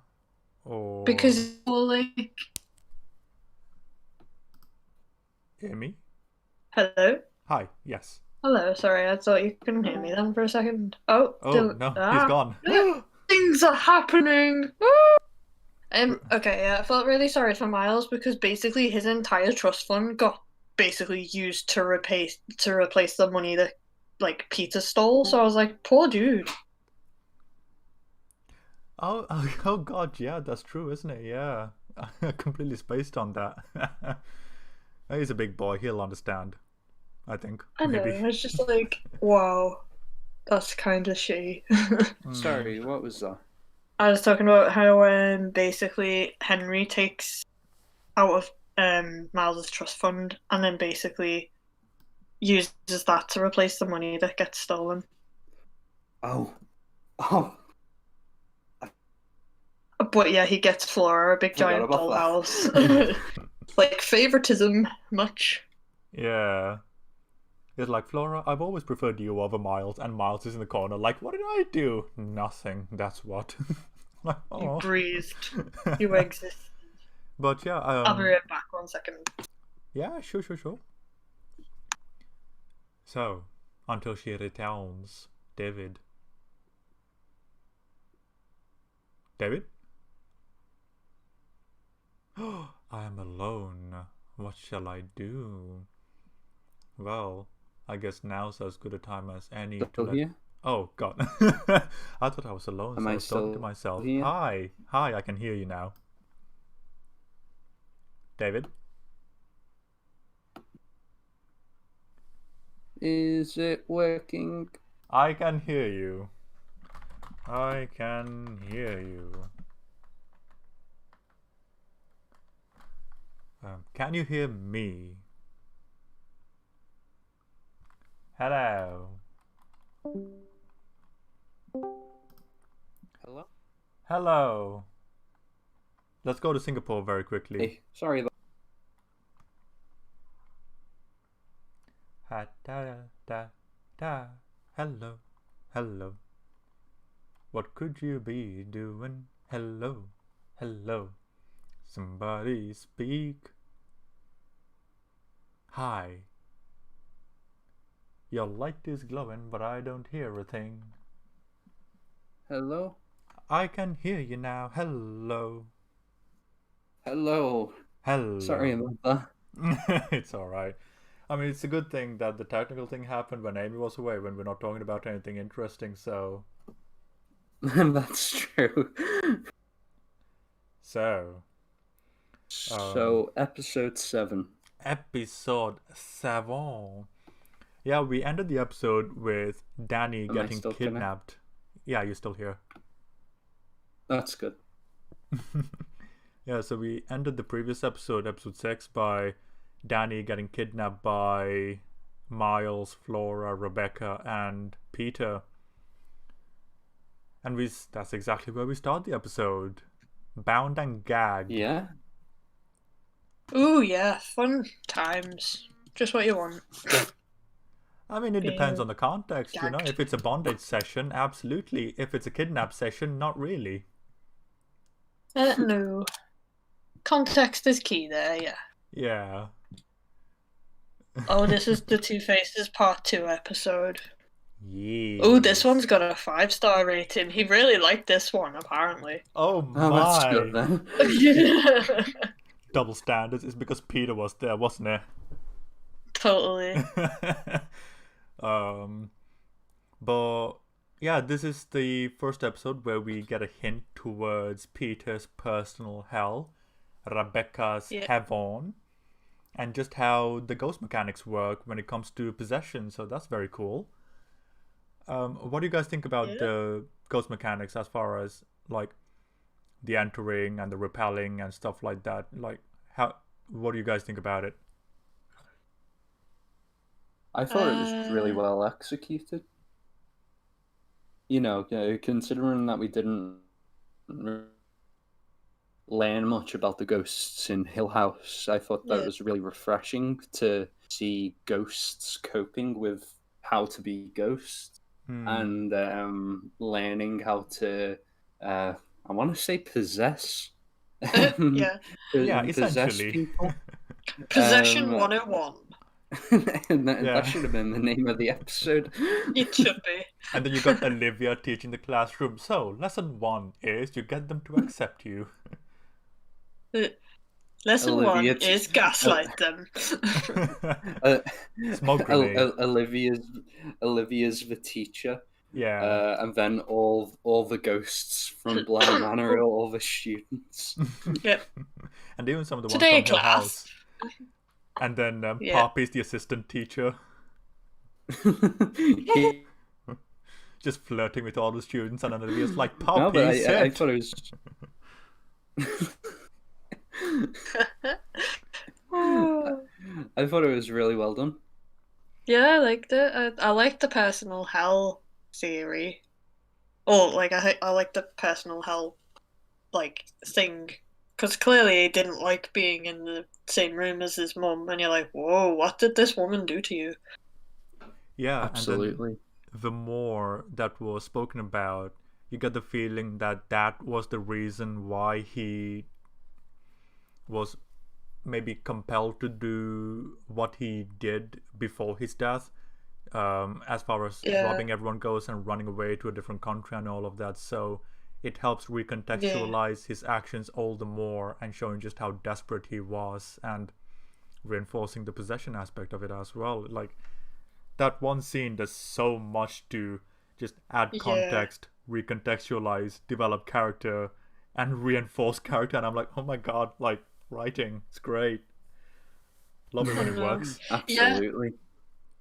or Because like Amy? hello? Hi, yes. Hello, sorry, I thought you couldn't hear me then for a second. Oh, Oh no, he's gone. Things are happening. Okay, yeah, I felt really sorry for Miles because basically his entire trust fund got basically used to replace the money that like Peter stole. So I was like, poor dude. Oh god, yeah, that's true, isn't it? Yeah. I completely spaced on that. He's a big boy, he'll understand. I think. I know. Maybe. I was just like, wow, that's kind of shitty. Sorry, what was that? I was talking about how basically Henry takes out of Miles's trust fund and then basically uses that to replace the money that gets stolen. Oh. But yeah, he gets Flora a big Forgot giant about that. dollhouse. Like favoritism, much. Yeah. It's like, Flora, I've always preferred you over Miles, and Miles is in the corner, like, what did I do? Nothing, that's what. Like, You oh. breathed. You exist. But yeah, I'll be right back 1 second. yeah, sure. So, until she returns, David. David? I am alone. What shall I do? Well, I guess now's as good a time as any to Still let... here? Oh, God. I thought I was alone, Am so I I was talking to still myself. here? Hi, I can hear you now. David? Is it working? I can hear you. I can hear you. Can you hear me? Hello. Hello? Hello. Let's go to Singapore very quickly. Hey, sorry. Ha da da da. Hello. Hello. What could you be doing? Hello. Hello. Somebody speak. Hi. Your light is glowing, but I don't hear a thing. Hello? I can hear you now. Hello. Hello. Hello. Sorry about that. It's alright. I mean, it's a good thing that the technical thing happened when Amy was away, when we're not talking about anything interesting, so... That's true. So... So, episode 7. Episode 7. Yeah, we ended the episode with Danny Am I getting still kidnapped. Yeah, you're still here. That's good. Yeah, so we ended the previous episode, episode 6, by Danny getting kidnapped by Miles, Flora, Rebecca, and Peter. And that's exactly where we start the episode. Bound and gagged. Yeah. Ooh, yeah, fun times. Just what you want. I mean, it depends on Being the context, you know. gagged. If it's a bondage session, absolutely. If it's a kidnap session, not really. No. Context is key there, yeah. Yeah. Oh, this is the Two Faces Part 2 episode. Yes. Oh, this one's got a 5-star rating. He really liked this one, apparently. Oh Oh, that's good my. then. Double standards is because Peter was there, wasn't it? Totally. But yeah, this is the first episode where we get a hint towards Peter's personal hell, Rebecca's Yeah. heaven, and just how the ghost mechanics work when it comes to possession. So that's very cool. What do you guys think about Yeah. the ghost mechanics as far as like the entering and the repelling and stuff like that? Like, what do you guys think about it? I thought it was really well executed. You know, considering that we didn't learn much about the ghosts in Hill House, I thought that Yeah. was really refreshing to see ghosts coping with how to be ghosts and learning how to, I want to say possess. Yeah. Yeah, Possess essentially. people. Possession 101. That should have been the name of the episode. It should be. And then you got Olivia teaching the classroom. So, lesson 1 is you get them to accept you. Lesson Olivia 1 is gaslight them. Smoke grenade. Olivia's the teacher. Yeah. And then all the ghosts from Bly Manor are all the students. Yep. And even some of the Today, ones from Hill class. House. And then Yeah. Poppy's the assistant teacher, He- just flirting with all the students, and then Olivia's like, no, Poppy, but I sit. thought it was. I thought it was really well done. Yeah, I liked it. I liked the personal hell theory. Or, like, I like the personal hell, like, thing. Because clearly he didn't like being in the same room as his mum, and you're like, whoa, what did this woman do to you? Yeah, Absolutely. And then the more that was spoken about, you get the feeling that that was the reason why he was maybe compelled to do what he did before his death, as far as Yeah. robbing everyone goes and running away to a different country and all of that. So it helps recontextualize his actions all the more and showing just how desperate he was and reinforcing the possession aspect of it as well. Like, that one scene does so much to just add Yeah. context, recontextualize, develop character, and reinforce character. And I'm like, oh my god, like, writing, it's great. Love it when it works. Absolutely.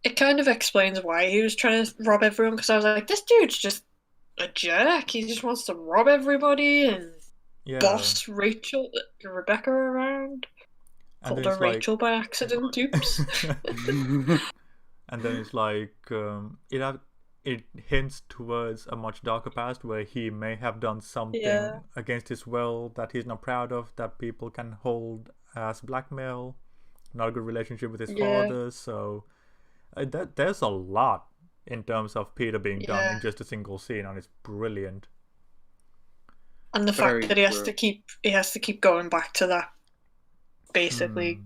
It kind of explains why he was trying to rob everyone, because I was like, this dude's just a jerk. He just wants to rob everybody and Yeah. boss Rebecca around. And Called then her it's like, Rachel by accident, oops. and then it's like it hints towards a much darker past where he may have done something Yeah. against his will that he's not proud of, that people can hold as blackmail. Not a good relationship with his Yeah. father. So there's a lot in terms of Peter being done Yeah. in just a single scene, and it's brilliant. And the Very fact that he has true. to keep going back to that, basically,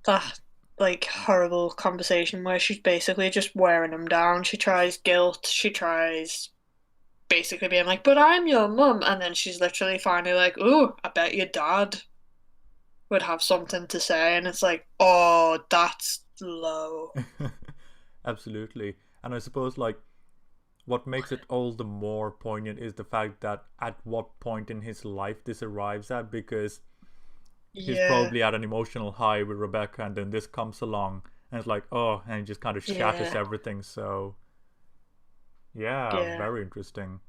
that like horrible conversation where she's basically just wearing him down. She tries guilt, she tries basically being like, but I'm your mum, and then she's literally finally like, ooh, I bet your dad would have something to say, and it's like, oh, that's low. Absolutely. And I suppose, like, what makes it all the more poignant is the fact that at what point in his life this arrives at, because he's Yeah. probably at an emotional high with Rebecca, and then this comes along, and it's like, oh, and it just kind of shatters Yeah. everything. So, yeah, Yeah. very interesting.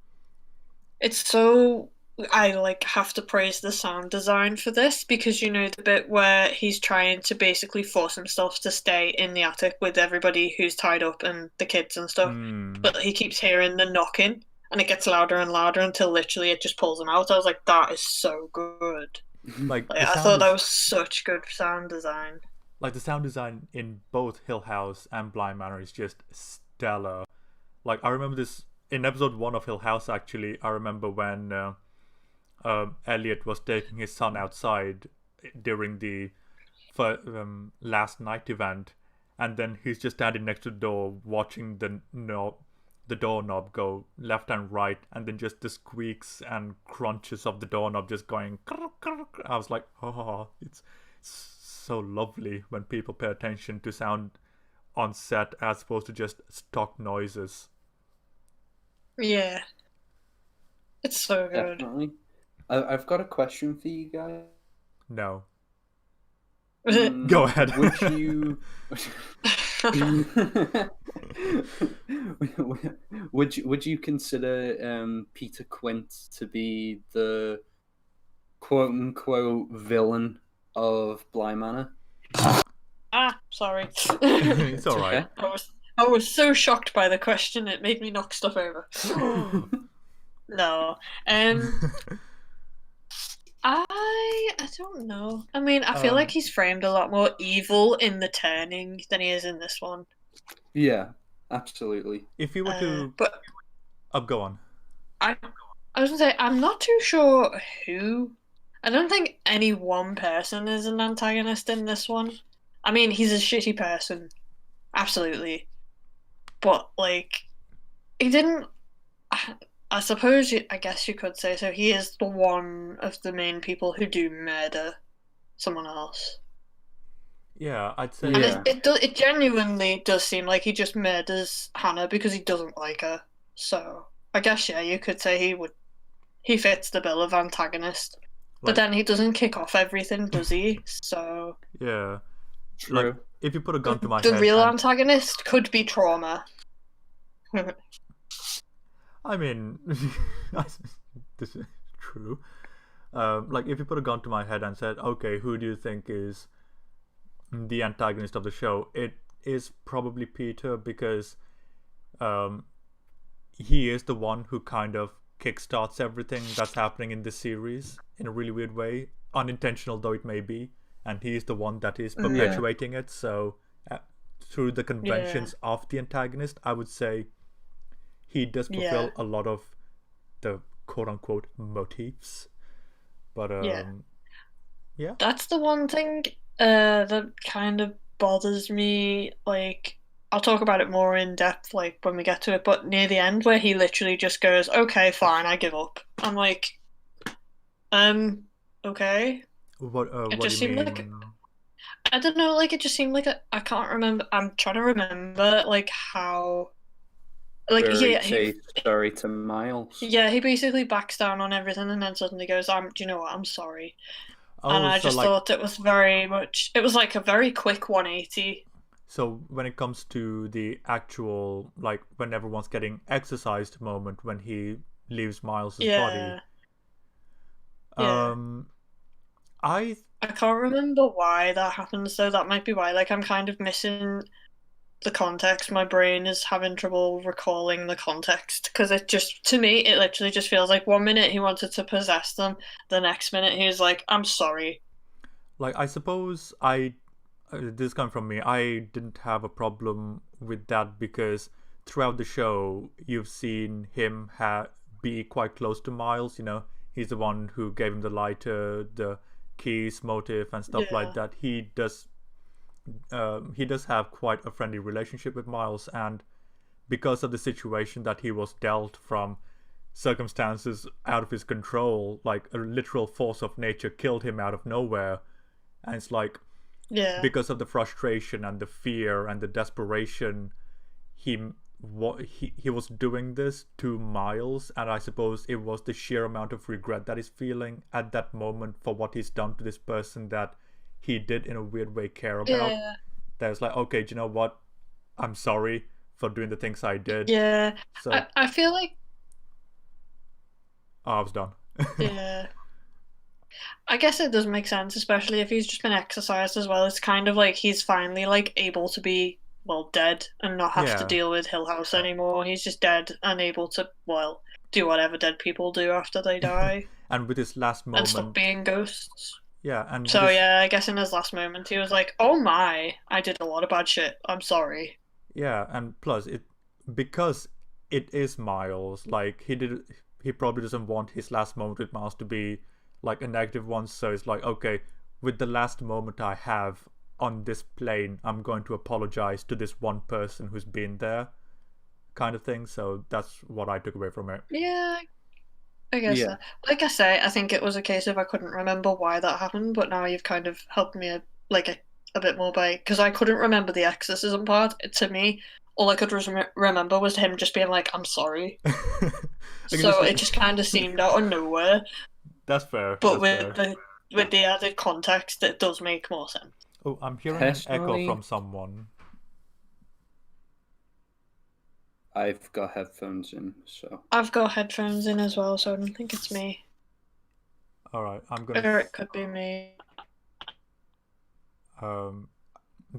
It's so I like have to praise the sound design for this because you know the bit where he's trying to basically force himself to stay in the attic with everybody who's tied up and the kids and stuff, Hmm. but he keeps hearing the knocking and it gets louder and louder until literally it just pulls him out. I was like, that is so good. Like Like the I sound thought that is was such good sound design. like the sound design in both Hill House and Bly Manor is just stellar. Like I remember this in episode 1 of Hill House. Actually, I remember when Elliot was taking his son outside during the last night event, and then he's just standing next to the door watching the doorknob go left and right, and then just the squeaks and crunches of the doorknob just going. I was like, oh, it's so lovely when people pay attention to sound on set as opposed to just stock noises. Yeah, it's so good. Definitely. I've got a question for you guys. No, Mm, go ahead. would you would you consider Peter Quint to be the quote unquote villain of Bly Manor? Sorry. It's all It's right. okay. I was so shocked by the question it made me knock stuff over. No. I don't know. I mean, I feel like um, he's framed a lot more evil in the turning than he is in this one. Yeah, absolutely. if you were to, But go on. I I was gonna say I'm not too sure who. I don't think any one person is an antagonist in this one. I mean, he's a shitty person, absolutely. But like, he didn't. I suppose I guess you could say so. He is the one of the main people who do murder someone else. Yeah, I'd And say Yeah. it genuinely does seem like he just murders Hannah because he doesn't like her. So I guess yeah, you could say he fits the bill of antagonist. But like then he doesn't kick off everything, does he? So yeah, like True. if you put a gun to my the head real and antagonist could be trauma. I mean, this is true. Like if you put a gun to my head and said, okay, who do you think is the antagonist of the show? It is probably Peter because um, he is the one who kind of kickstarts everything that's happening in this series in a really weird way, unintentional though it may be, and he is the one that is Yeah. perpetuating it. So, through the Yeah, conventions of the antagonist, I would say he does yeah, fulfill a lot of the quote unquote motifs. But yeah. yeah, That's the one thing that kind of bothers me. Like, I'll talk about it more in depth, like when we get to it. But near the end, where he literally just goes, "Okay, fine, I give up." I'm like, um, okay. It what do just you seemed like mean? I don't know. Like, it just seemed like I can't remember. I'm trying to remember like how. Like Where yeah, he'd say sorry to Miles. he basically backs down on everything and then suddenly goes, Do you know what? I'm sorry." And Oh, I so just like thought it was very much. It was like a very quick 180. so when it comes to the actual like when everyone's getting exercised moment when he leaves Miles's body, Yeah, yeah. um, I I can't remember why that happens, so that might be why. Like, I'm kind of missing the context. My brain is having trouble recalling the context because it just, to me, it literally just feels like 1 minute he wanted to possess them, the next minute he was like, I'm sorry. I suppose I this coming from me, I didn't have a problem with that because throughout the show you've seen him be quite close to Miles. You know, he's the one who gave him the lighter, the keys, motive, and stuff like Yeah, that. He does have quite a friendly relationship with Miles, and because of the situation that he was dealt from circumstances out of his control, like a literal force of nature killed him out of nowhere, and it's like yeah, because of the frustration and the fear and the desperation, he he was doing this to Miles, and I suppose it was the sheer amount of regret that he's feeling at that moment for what he's done to this person that he did in a weird way care about. yeah, That's like, okay, do you know what? I'm sorry for doing the things I did. yeah. So I feel like I was done. Yeah. I guess it does make sense, especially if he's just been exercised as well. It's kind of like he's finally like able to be well dead and not have to Yeah, deal with Hill House anymore. He's just dead and able to well do whatever dead people do after they die and with his last and stop moment, being ghosts. yeah, and with So his yeah, I guess in his last moment he was like, "Oh my, I did a lot of bad shit. I'm sorry." yeah, and plus it because it is Miles. Like he probably doesn't want his last moment with Miles to be like a negative one. So it's like, okay, with the last moment I have on this plane, I'm going to apologize to this one person who's been there, kind of thing. So that's what I took away from it. Yeah, I guess Yeah. so. Like I say, I think it was a case of I couldn't remember why that happened, but now you've kind of helped me like a bit more by because I couldn't remember the exorcism part. To me, all I could remember was him just being like, "I'm sorry." I can So just it just kind of seemed out of nowhere. That's fair. But That's fair. with the added context, it does make more sense. Oh, I'm hearing an echo Personally, from someone. I've got headphones in, so I've got headphones in as well, so I don't think it's me, All right, I'm gonna or it could be me. um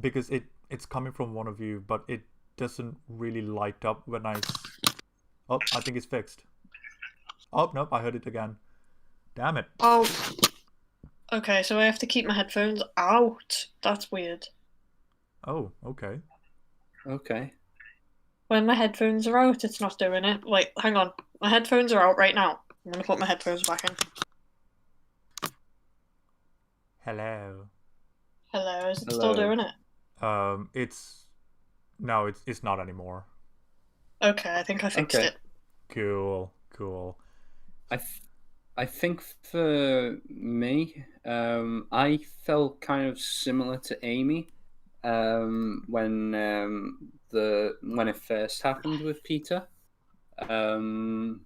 because it's coming from one of you, but it doesn't really light up when Oh, I think it's fixed. Oh, nope, I heard it again. Damn it. Oh, okay. So I have to keep my headphones out. That's weird. Oh, okay. okay. When my headphones are out, it's not doing it. Wait, hang on. My headphones are out right now. I'm gonna put my headphones back in. Hello. Hello, is it still Hello. doing it? It's no, it's not anymore. Okay, I think I fixed Okay. it. Cool, cool. I think for me, I felt kind of similar to Amy when it first happened with Peter. Um,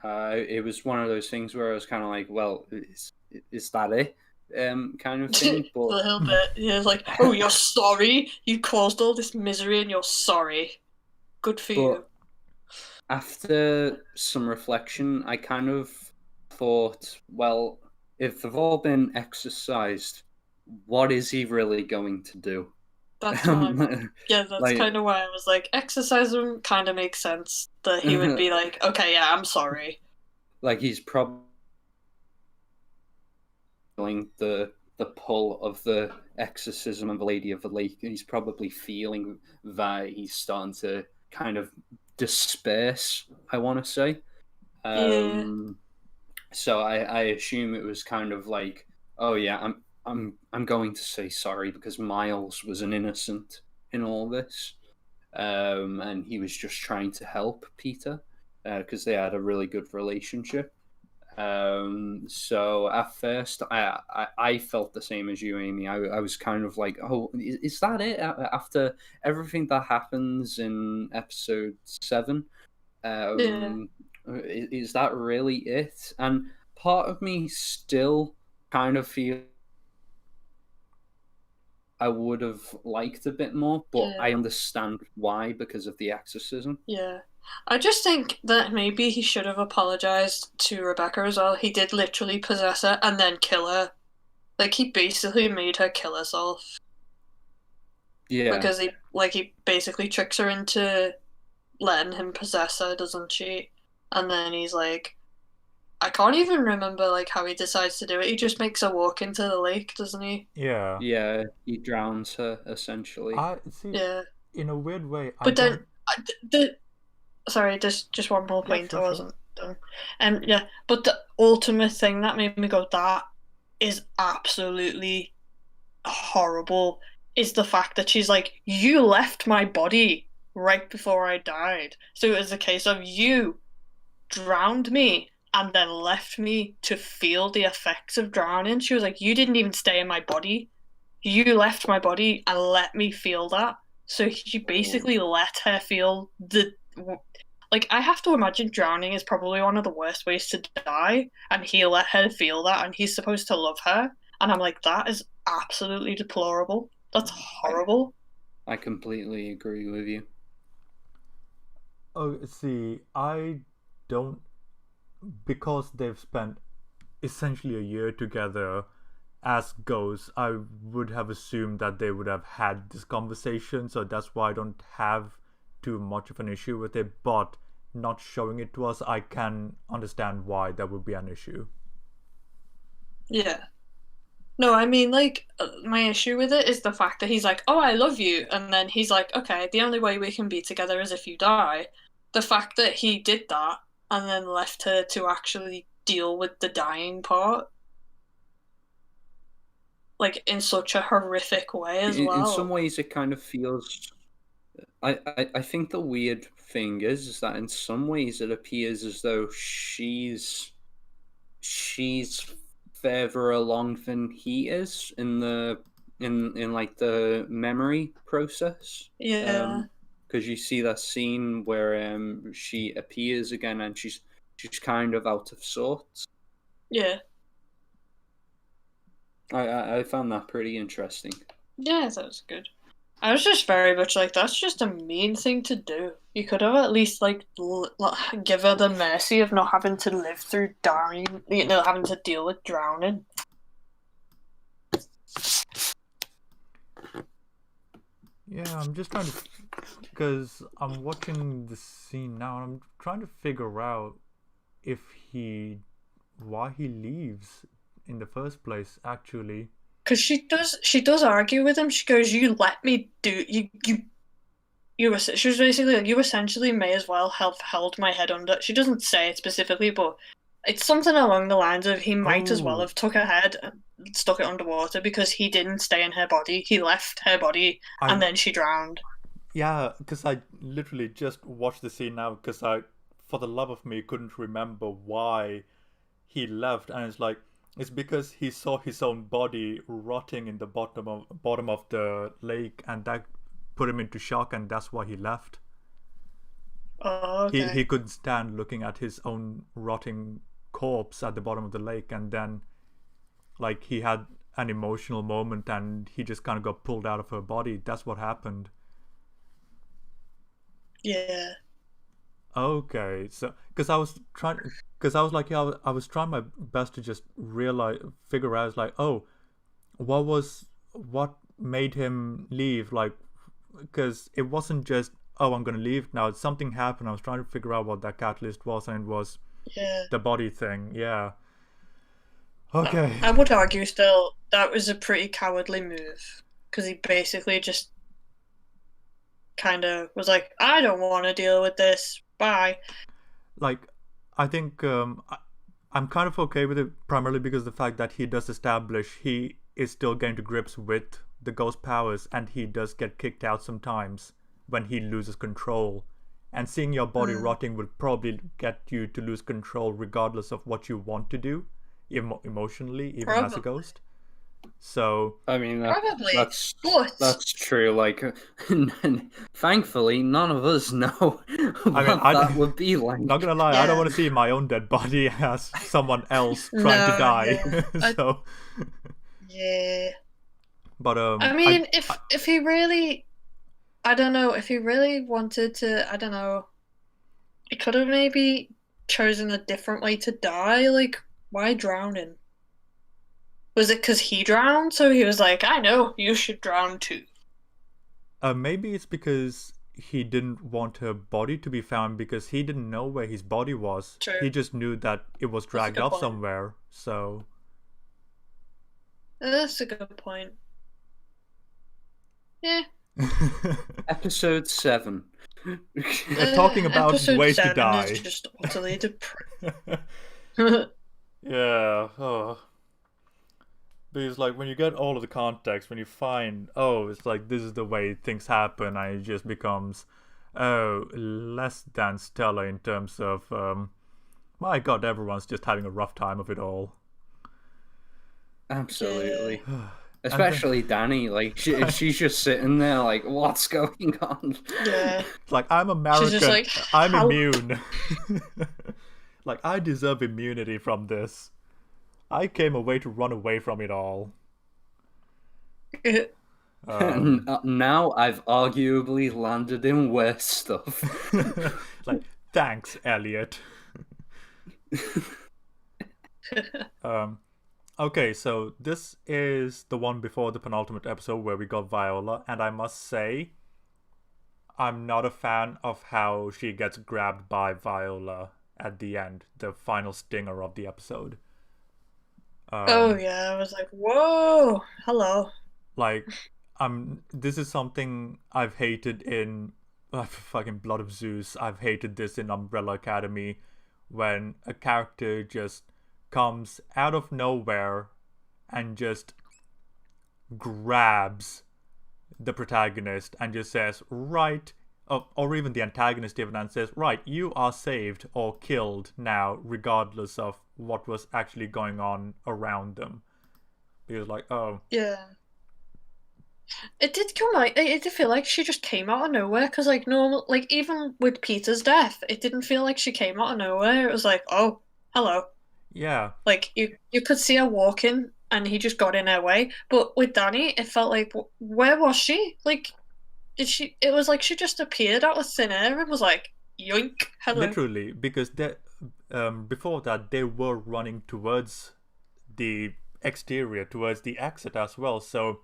it was one of those things where I was kind of like, well, is that it? Kind of thing. A But little bit. Yeah, it's like, oh, you're sorry. You caused all this misery, and you're sorry. Good for you. but after some reflection, I kind of thought, well, if they've all been exercised, what is he really going to do? That's what I'm. Yeah, that's Like, kind of why I was like, exercising kind of makes sense that he would be like, okay, yeah, I'm sorry. like he's probably feeling the pull of the exorcism of the Lady of the Lake. He's probably feeling that he's starting to kind of disperse, I want to say. Yeah, So I assume it was kind of like, oh yeah, I'm going to say sorry because Miles was an innocent in all this, and he was just trying to help Peter because they had a really good relationship. So at first, I felt the same as you, Amy. I was kind of like, oh, is that it? After everything that happens in episode 7, yeah, um, is that really it? And part of me still kind of feel I would have liked a bit more, but yeah, I understand why because of the exorcism. yeah. I just think that maybe he should have apologized to Rebecca as well. He did literally possess her and then kill her. Like he basically made her kill herself Yeah, because he basically tricks her into letting him possess her, doesn't she? And then he's like, I can't even remember like how he decides to do it. He just makes her walk into the lake, doesn't he? Yeah. yeah, he drowns her essentially. I see. Yeah. In a weird way, I But then don't. the sorry, just one more Yeah, point. I sure, sure. wasn't done. Yeah, but the ultimate thing that made me go, that is absolutely horrible, is the fact that she's like, you left my body right before I died. So it was a case of you drowned me and then left me to feel the effects of drowning. She was like, you didn't even stay in my body. You left my body and let me feel that. So she basically let her feel the. Like, I have to imagine drowning is probably one of the worst ways to die, and he let her feel that, and he's supposed to love her. And I'm like, that is absolutely deplorable. That's horrible. I completely agree with you. Oh, see, I don't because they've spent essentially a year together as ghosts, I would have assumed that they would have had this conversation, so that's why I don't have too much of an issue with it. But not showing it to us, I can understand why that would be an issue. Yeah. No, I mean, like, my issue with it is the fact that he's like, oh, I love you. And then he's like, okay, the only way we can be together is if you die. The fact that he did that and then left her to actually deal with the dying part, like, in such a horrific way as well. In some ways, it kind of feels. I think the weird thing is that in some ways it appears as though she's further along than he is in like the memory process. Yeah. Because you see that scene where she appears again and she's kind of out of sorts. Yeah. I found that pretty interesting. Yeah, that was good. I was just very much like, that's just a mean thing to do. You could have at least, like, give her the mercy of not having to live through dying, having to deal with drowning. Yeah, I'm just trying to, because I'm watching the scene now, and I'm trying to figure out why he leaves in the first place, actually. Because she does argue with him. She goes, "You let me do you were." She was basically like, "You essentially may as well have held my head under." She doesn't say it specifically, but it's something along the lines of he might as well have took her head and stuck it underwater because he didn't stay in her body. He left her body and then she drowned. Yeah, because I literally just watched the scene now because I, for the love of me, couldn't remember why he left, and it's because he saw his own body rotting in the bottom of the lake, and that put him into shock, and that's why he left. Oh, okay. He couldn't stand looking at his own rotting corpse at the bottom of the lake, and then like he had an emotional moment and he just kind of got pulled out of her body. That's what happened. Yeah. Okay, so because I was trying my best to just figure out, like, oh, what made him leave, like, because it wasn't just, oh, I'm gonna leave now. Something happened. I was trying to figure out what that catalyst was, and it was the body thing. Yeah. Okay. I would argue still that was a pretty cowardly move because he basically just kind of was like, I don't want to deal with this. Bye. Like, I think I'm kind of okay with it, primarily because the fact that he does establish he is still getting to grips with the ghost powers, and he does get kicked out sometimes when he loses control. And seeing your body rotting would probably get you to lose control regardless of what you want to do, emotionally, even as a ghost. So I mean, probably that's true. Like, thankfully, none of us know what that would be like. Not gonna lie, I don't want to see my own dead body as someone else trying to die. Yeah. So yeah. But I mean, if he really, I don't know, if he really wanted to, I don't know, he could have maybe chosen a different way to die. Like, why drowning? Was it because he drowned? So he was like, I know, you should drown too. Maybe it's because he didn't want her body to be found because he didn't know where his body was. True. He just knew that it was dragged off somewhere. So that's a good point. Yeah. Episode 7. Talking about ways to die. Is just utterly depressing. Yeah. Oh. Because, like, when you get all of the context, when you find, oh, it's like this is the way things happen, and it just becomes, oh, less than stellar in terms of, my God, everyone's just having a rough time of it all. Absolutely. Especially Danny, like, she's just sitting there like, what's going on? Yeah. It's like, I'm American, she's just like, I'm immune. Like, I deserve immunity from this. I came away to run away from it all. Now I've arguably landed in worse stuff. Like, thanks, Elliot. Okay, so this is the one before the penultimate episode where we got Viola, and I must say, I'm not a fan of how she gets grabbed by Viola at the end, the final stinger of the episode. Oh Um, yeah, I was like, whoa, hello. like, this is something I've hated in fucking Blood of Zeus. I've hated this in Umbrella Academy, when a character just comes out of nowhere and just grabs the protagonist and just says, right, or even the antagonist even, and says, right, you are saved or killed now, regardless of what was actually going on around them. Because, like, oh, Yeah. It did come like it did feel like she just came out of nowhere because like normal like even with Peter's death, it didn't feel like she came out of nowhere. It was like, oh, hello. yeah, Like you could see her walking and he just got in her way. But with Danny, it felt like where was she? Like did she? It was like she just appeared out of thin air and was like, yoink, hello. literally, because before that, they were running towards the exterior, towards the exit as well, so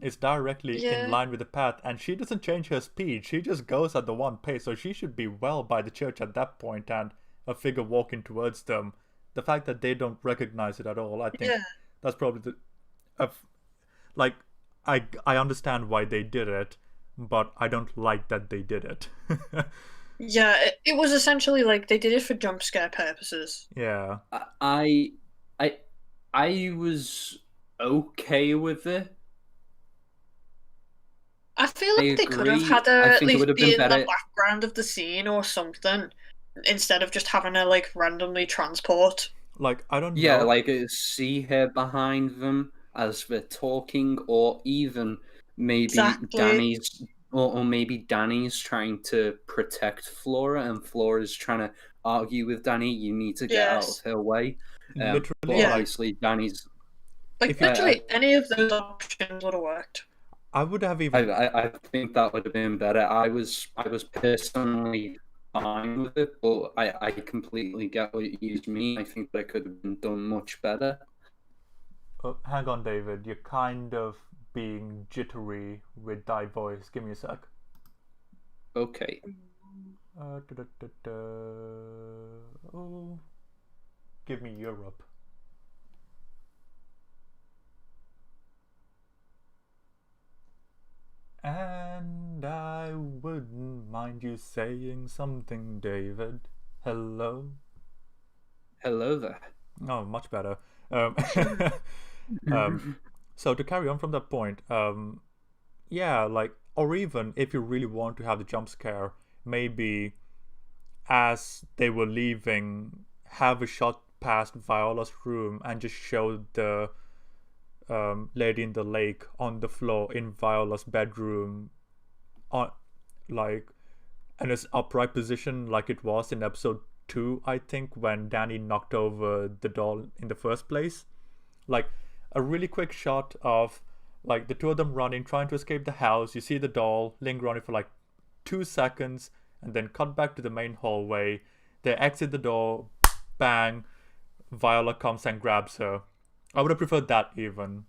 it's directly in Yeah, line with the path, and she doesn't change her speed. She just goes at the one pace, so she should be well by the church at that point, and a figure walking towards them. The fact that they don't recognize it at all, I think yeah, that's probably like, I understand why they did it, but I don't like that they did it. yeah. It was essentially like they did it for jump scare purposes. Yeah, I I I was okay with it. I feel I like they could have agree. had her I at think it would least have be been in the better. background of the scene or something, instead of just having her like randomly transport. like, I don't Yeah, know. like see her behind them as they're talking, or even maybe Exactly. Maybe Danny's trying to protect Flora, and Flora's trying to argue with Danny. You need to get out of Yes. her way. But Literally, Yeah. like, obviously, Danny's. Like if you I, literally any of those options would have worked. I would have I even I think that would have been better. I was personally fine with it, but I completely get what you mean. I think that could have been done much better. hang on, David, you're kind of being jittery with thy voice. Give me a sec. Okay. Oh, give me Europe. And I wouldn't mind you saying something, David. Hello? Hello there. Oh, much better. Um, so to carry on from that point, yeah, like, or even if you really want to have the jump scare, maybe as they were leaving, have a shot past Viola's room and just show the lady in the lake on the floor in Viola's bedroom, on like in its upright position, like it was in episode 2, I think, when Danny knocked over the doll in the first place. Like, a really quick shot of like the two of them running, trying to escape the house. You see the doll linger on it for like 2 seconds, and then cut back to the main hallway. They exit the door, bang, Viola comes and grabs her. I would have preferred that even.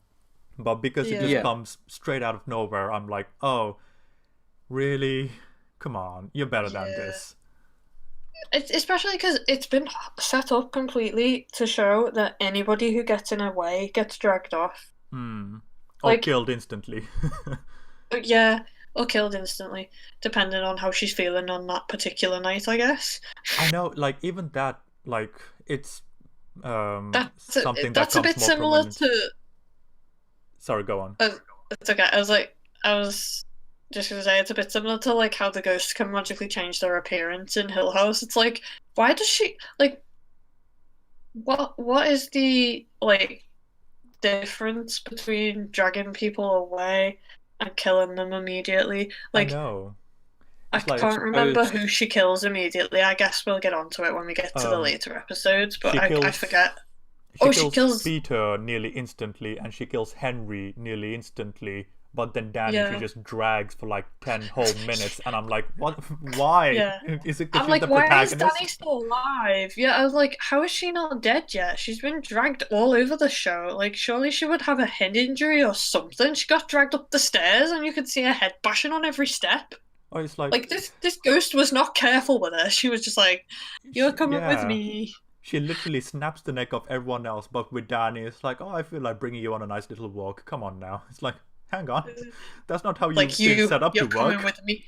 But because it just Yeah. Yeah. comes straight out of nowhere, I'm like, oh, really? Come on, you're better than Yeah. this. Especially because it's been set up completely to show that anybody who gets in her way gets dragged off. Or Like, killed instantly. yeah, or killed instantly, depending on how she's feeling on that particular night, I guess. I know, like, even that, like, it's something that That's a comes bit more similar prominent. to. Sorry, go on. It's okay. I was just gonna say it's a bit similar to like how the ghosts can magically change their appearance in Hill House. It's like, why does she like? What is the like difference between dragging people away and killing them immediately? I Like, know. I It's like, can't remember Suppose who she kills immediately. I guess we'll get onto it when we get to the um, later episodes, but she I kills forget. she Oh, she kills kills. Peter nearly instantly, and she kills Henry nearly instantly. But then Danny, she Yeah. just drags for like 10 whole minutes, and I'm like, what? Why? Yeah. Is it because I'm she's the like, why is protagonist? Danny still alive? Yeah, I was like, how is she not dead yet? She's been dragged all over the show. Like, surely she would have a head injury or something. She got dragged up the stairs and you could see her head bashing on every step. Oh, it's like, Like this ghost was not careful with her. She was just like, "You're coming with yeah. me." She literally snaps the neck of everyone else, but with Danny, it's like, oh, I feel like bringing you on a nice little walk. Come on now. It's like, hang on. That's not how Like you've been set up to you're coming work. with me.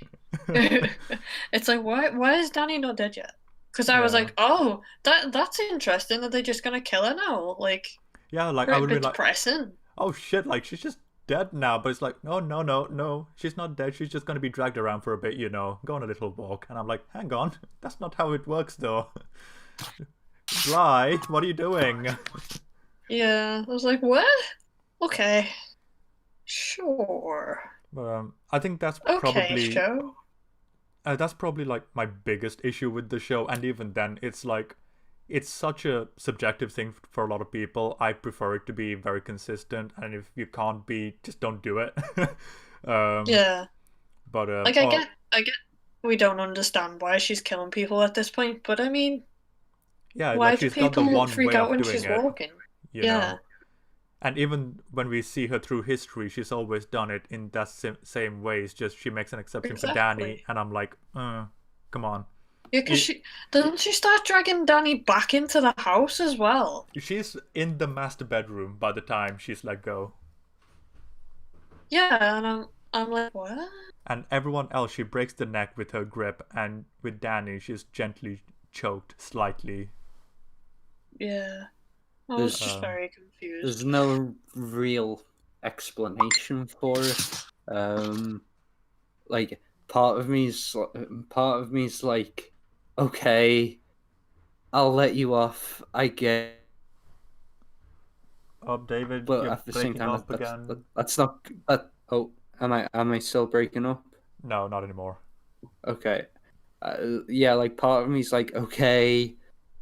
It's like, why is Danny not dead yet? Because I was Yeah. like, oh, that's interesting. Are they just gonna kill her now? Like, Yeah, like, I a would be bit like, depressing. oh shit, like, she's just dead now. But it's like, no, no, no, no. She's not dead. She's just going to be dragged around for a bit, go on a little walk. And I'm like, hang on. That's not how it works, though. Bly, what are you doing? Yeah, I was like, what? Okay, sure. I think Okay, show. that's probably like my biggest issue with the show, and even then it's like it's such a subjective thing for a lot of people. I prefer it to be very consistent, and if you can't be, just don't do it. Yeah, But like I get, we don't understand why she's killing people at this point, but I mean, yeah, why like do she's got the people one way freak out of when doing she's it, walking? you Yeah. know. And even when we see her through history, she's always done it in that same way. It's just she makes an exception for Danny, Exactly. and I'm like, come on. Yeah, because she doesn't she start dragging Danny back into the house as well? She's in the master bedroom by the time she's let go. Yeah, and I'm like, what? And everyone else, she breaks the neck with her grip, and with Danny, she's gently choked slightly. Yeah, I was There's just very confused. there's no real explanation for it. Like part of me's like, okay, I'll let you off, I get. Oh, David, But you're at the same breaking time, up again. that's not that. Oh, am I still breaking up? No, not anymore. Okay. Yeah, like part of me's like, okay,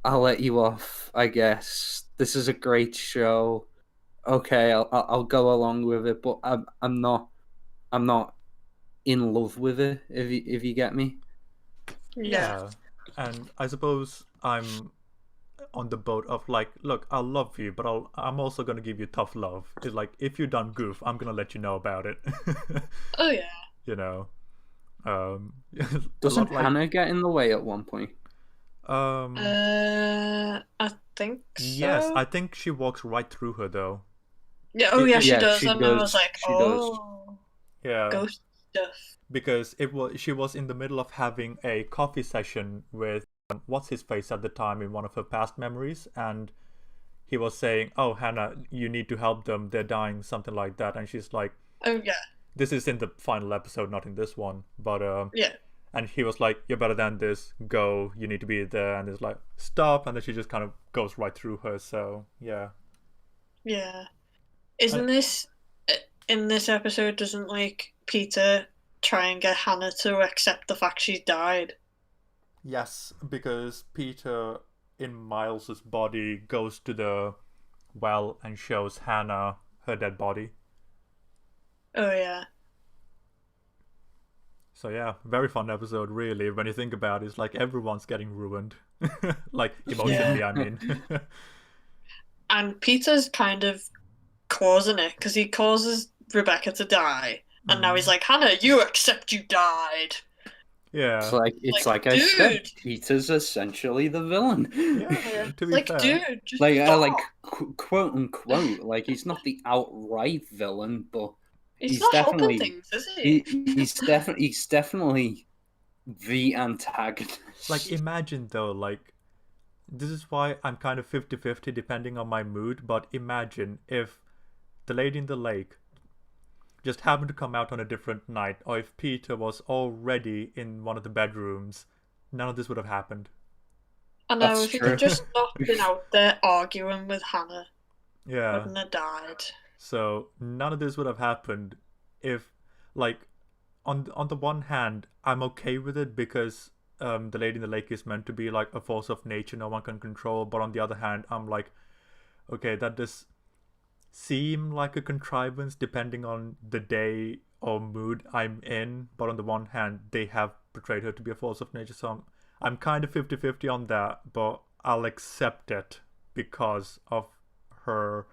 I'll let you off, I guess. This is a great show. Okay, I'll go along with it, but I'm not in love with it. If you get me. Yeah. And I suppose I'm on the boat of like, look, I'll love you, but I'm also gonna give you tough love. It's like if you done goof, I'm gonna let you know about it. Oh yeah. You know. A Doesn't lot like Hannah get in the way at one point? I think yes, so. I think she walks right through her though. Yeah. Oh yeah, she Yeah, does, she and I was does. like, She does. oh, Yeah. ghost stuff. Because she was in the middle of having a coffee session with what's his face at the time in one of her past memories, and he was saying, oh Hannah, you need to help them, they're dying, something like that. And she's like, Oh yeah. this is in the final episode, not in this one, but Yeah. and he was like, you're better than this, go, you need to be there. And it's like, stop. And then she just kind of goes right through her. So yeah. Yeah. Isn't this in this episode? Doesn't like Peter try and get Hannah to accept the fact she's died? Yes, because Peter in Miles's body goes to the well and shows Hannah her dead body. Oh yeah. So yeah, very fun episode really. When you think about it, it's like everyone's getting ruined. Like emotionally, I mean. And Peter's kind of causing it because he causes Rebecca to die, and now he's like, Hannah, you accept you died. Yeah. It's like I dude. said, Peter's essentially the villain. Yeah, to be Like, fair. dude, just like stop. quote unquote, like he's not the outright villain, but He's not helping things, is he? he's definitely the antagonist. Like imagine though, like this is why I'm kind of 50-50 depending on my mood, but imagine if the lady in the lake just happened to come out on a different night, or if Peter was already in one of the bedrooms, none of this would have happened. I know, That's if he'd true. have just not been out there arguing with Hannah, Yeah. wouldn't have died. So none of this would have happened if, like, on the one hand, I'm okay with it because the lady in the lake is meant to be like a force of nature no one can control. But on the other hand, I'm like, okay, that this seem like a contrivance depending on the day or mood I'm in, but on the one hand, they have portrayed her to be a force of nature, so I'm kind of 50-50 on that, but I'll accept it because of her,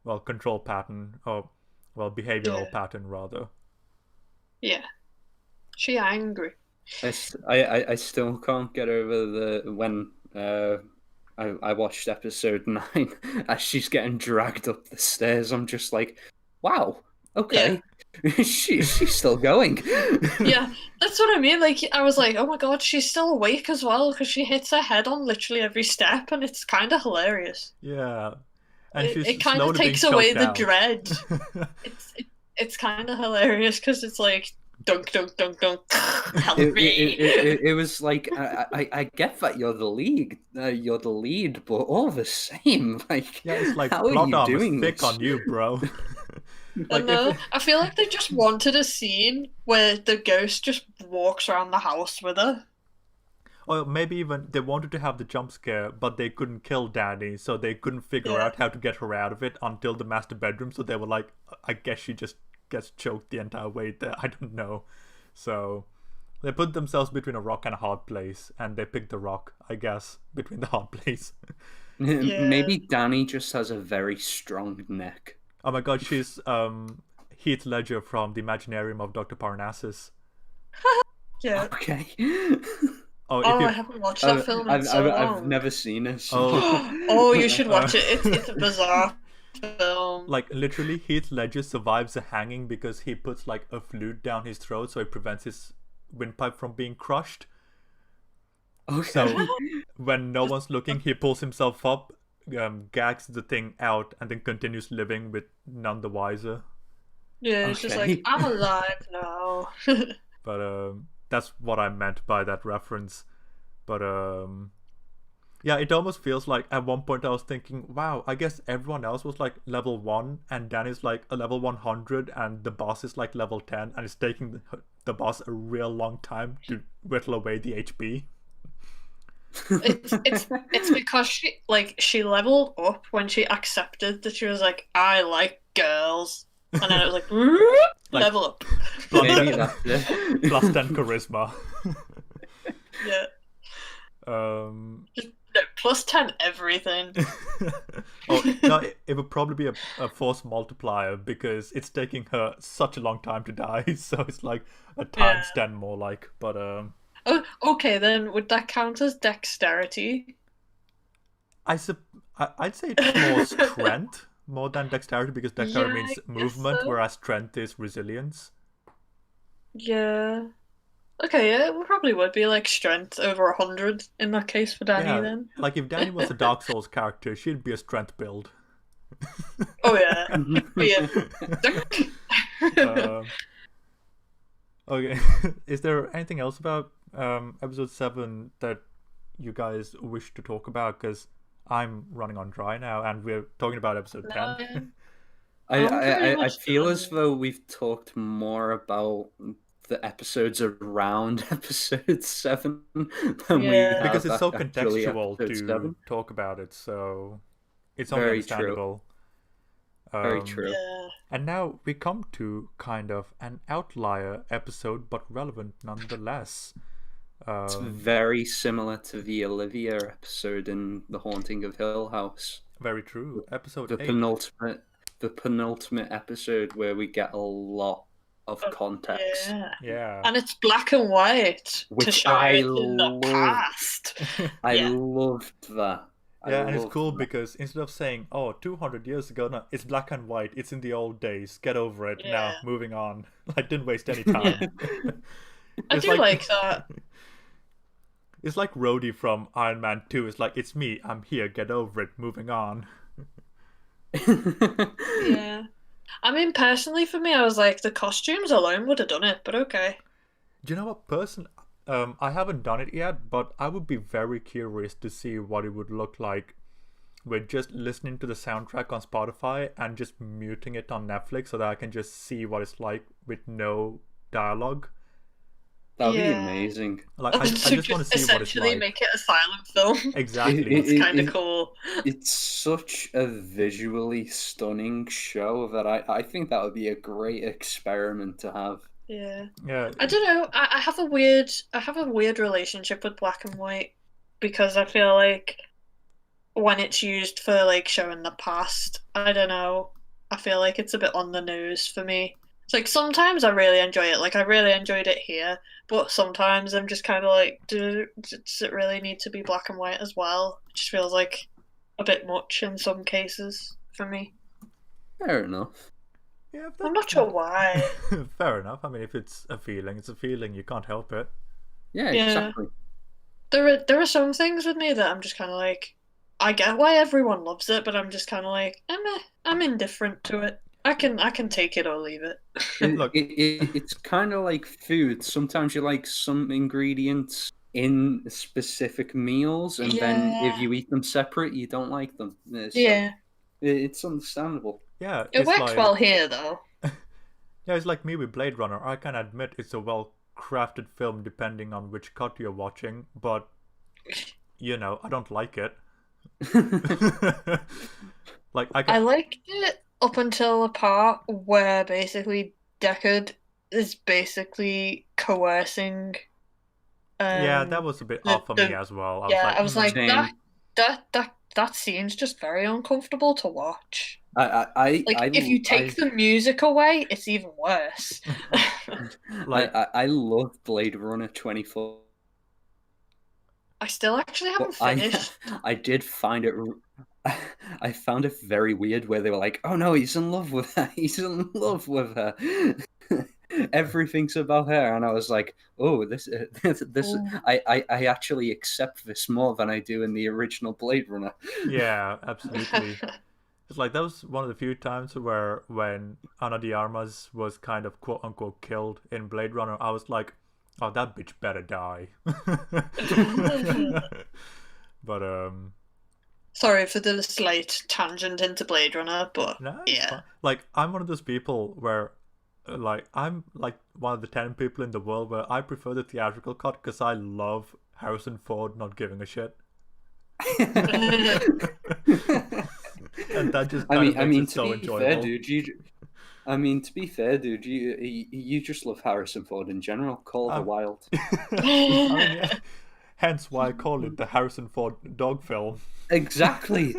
well, control pattern, or, well, behavioral Yeah. pattern, rather. Yeah. She angry. I still can't get over the when I watched episode 9 as she's getting dragged up the stairs. I'm just like, wow, okay, she's still going. Yeah, that's what I mean. Like, I was like, oh my god, she's still awake as well because she hits her head on literally every step, and it's kind of hilarious. Yeah. And It, she's it kind of slowly being takes away choked the out. dread. It's kind of hilarious because it's like dunk dunk dunk dunk. Help me. It was like I get that you're the lead, but all the same, like, Yeah, it's like, how are plot you armor's doing thick this? on you, bro. I Like, know. if I feel like they just wanted a scene where the ghost just walks around the house with her. or maybe even they wanted to have the jump scare, but they couldn't kill Danny, so they couldn't figure Yeah. out how to get her out of it until the master bedroom. So they were like, I guess she just gets choked the entire way there. I don't know. So they put themselves between a rock and a hard place, and they picked the rock, I guess, between the hard place. Maybe Danny just has a very strong neck. Oh my god, she's Heath Ledger from the Imaginarium of Dr. Parnassus. Yeah. Okay. Oh, if Oh, you I haven't watched that film in so I've long. never seen it. So. Oh, you should watch it. It's a bizarre film. like literally Heath Ledger survives a hanging because he puts like a flute down his throat so it prevents his windpipe from being crushed. Okay. So when no one's looking, he pulls himself up, gags the thing out, and then continues living with none the wiser. Yeah, it's just Okay. like, I'm alive now. But that's what I meant by that reference. But yeah, it almost feels like at one point I was thinking, wow, I guess everyone else was like level 1 and Danny's like a level 100 and the boss is like level 10 and it's taking the boss a real long time to whittle away the HP. It's because she leveled up when she accepted that she was like, I like girls. And then it was like, Like, level up. Plus Maybe 10, that's it. plus 10 charisma. Yeah. Um, No, plus 10 everything. oh no, it would probably be a force multiplier because it's taking her such a long time to die, so it's like a times 10 more like. But Oh, okay, then would that count as dexterity? I'd say it's more strength more than dexterity because dexterity Yeah, I means guess movement, so. whereas strength is resilience. Yeah. Okay, yeah, it probably would be like strength over 100 in that case for Danny Yeah, then. like if Danny was a Dark Souls character, she'd be a strength build. Oh yeah. Yeah. Um, okay, is there anything else about episode 7 that you guys wish to talk about? Because I'm running on dry now, and we're talking about episode 10. I feel as though we've talked more about the episodes around episode 7 than we Yeah. have Because it's so actually contextual episode to 7. talk about it, so it's only Very true. understandable. Very true. Yeah. And now we come to kind of an outlier episode, but relevant nonetheless. It's very similar to the Olivia episode in The Haunting of Hill House. Very true. Episode The 8. penultimate episode where we get a lot of context. Yeah. Yeah. And it's black and white to Which show I it in the love. past. I Yeah. loved that. Yeah, and it's loved cool that. because instead of saying, oh, 200 years ago, no, it's black and white, it's in the old days, get over it, now, Yeah. moving on. I didn't waste any time. I It's do like that. It's like Rhodey from Iron Man 2. It's like, it's me, I'm here, get over it, moving on. Yeah. I mean, personally, for me, I was like, the costumes alone would have done it, but okay. Do you know what, I haven't done it yet, but I would be very curious to see what it would look like with just listening to the soundtrack on Spotify and just muting it on Netflix so that I can just see what it's like with no dialogue. That would be Yeah. amazing. Like I To just want to just see what it's essentially like. make it a silent film. Exactly. It's kind of cool. It's such a visually stunning show that I think that would be a great experiment to have. Yeah. Yeah. I don't know. I have a weird relationship with black and white because I feel like when it's used for like showing the past, I don't know. I feel like it's a bit on the nose for me. It's like sometimes I really enjoy it. Like I really enjoyed it here, but sometimes I'm just kind of like, does it really need to be black and white as well? It just feels like a bit much in some cases for me. Fair enough. Yeah, I'm not sure why. fair enough. I mean, if it's a feeling, it's a feeling. You can't help it. Yeah, Yeah. exactly. There are some things with me that I'm just kind of like, I get why everyone loves it, but I'm just kind of like, I'm indifferent to it. I can take it or leave it. Look, It's kind of like food. Sometimes you like some ingredients in specific meals, and then if Yeah, you eat them separate, you don't like them. So yeah. it's understandable. yeah, It works well here though. yeah, it's like me with Blade Runner. I can admit it's a well-crafted film depending on which cut you're watching, but I don't like it. Like I I can, liked it up until the part where basically Deckard is basically coercing yeah, that um was a bit the off for me the as well. I was yeah, like, I was like Same. that scene's just very uncomfortable to watch. I I Like I if you I, take the music away, it's even worse. like, I love Blade Runner 24. I still actually But haven't finished. I did find it. I found it very weird where they were like, "Oh no, he's in love with her. He's in love with her. Everything's about her." And I was like, "Oh, this. Ooh. I actually accept this more than I do in the original Blade Runner." yeah, absolutely. It's like that was one of the few times where when Ana de Armas was kind of quote unquote killed in Blade Runner, I was like, oh, that bitch better die. But Sorry for the slight tangent into Blade Runner, but no, it's yeah. fine. Like I'm one of those people where like I'm like one of the 10 people in the world where I prefer the theatrical cut because I love Harrison Ford not giving a shit. And that just kind of makes it so enjoyable. To be fair, dude, you just love Harrison Ford in general. Call of the Um, Wild. I mean, yeah, hence why I call it the Harrison Ford dog film. Exactly.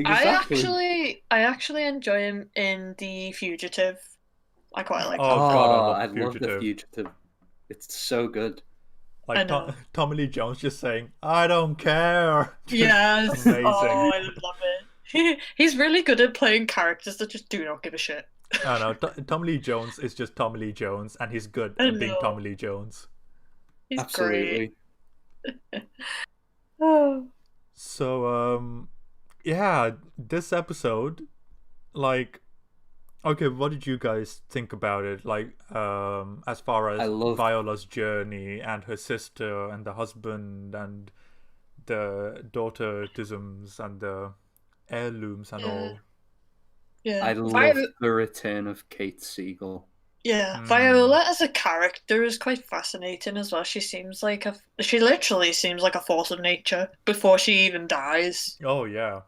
I actually enjoy him in The Fugitive. I quite like Oh that film. god, I Oh, love I The love The Fugitive. Fugitive. It's so good. I Like know. Tommy Lee Jones just saying, "I don't care." Just Yes. amazing. Oh, I love it. He's really good at playing characters that just do not give a shit. I don't know. Tommy Lee Jones is just Tommy Lee Jones, and he's good I at being Tommy know. Lee Jones. He's great. Absolutely. Oh. So, yeah, this episode, like, okay, what did you guys think about it? Like, as far I as love Viola's journey and her sister and the husband and the daughter-tisms and the heirlooms and Yeah. all. Yeah. I love the return of Kate Siegel. Yeah, Mm. Viola as a character is quite fascinating as well. She literally seems like a force of nature before she even dies. Oh yeah,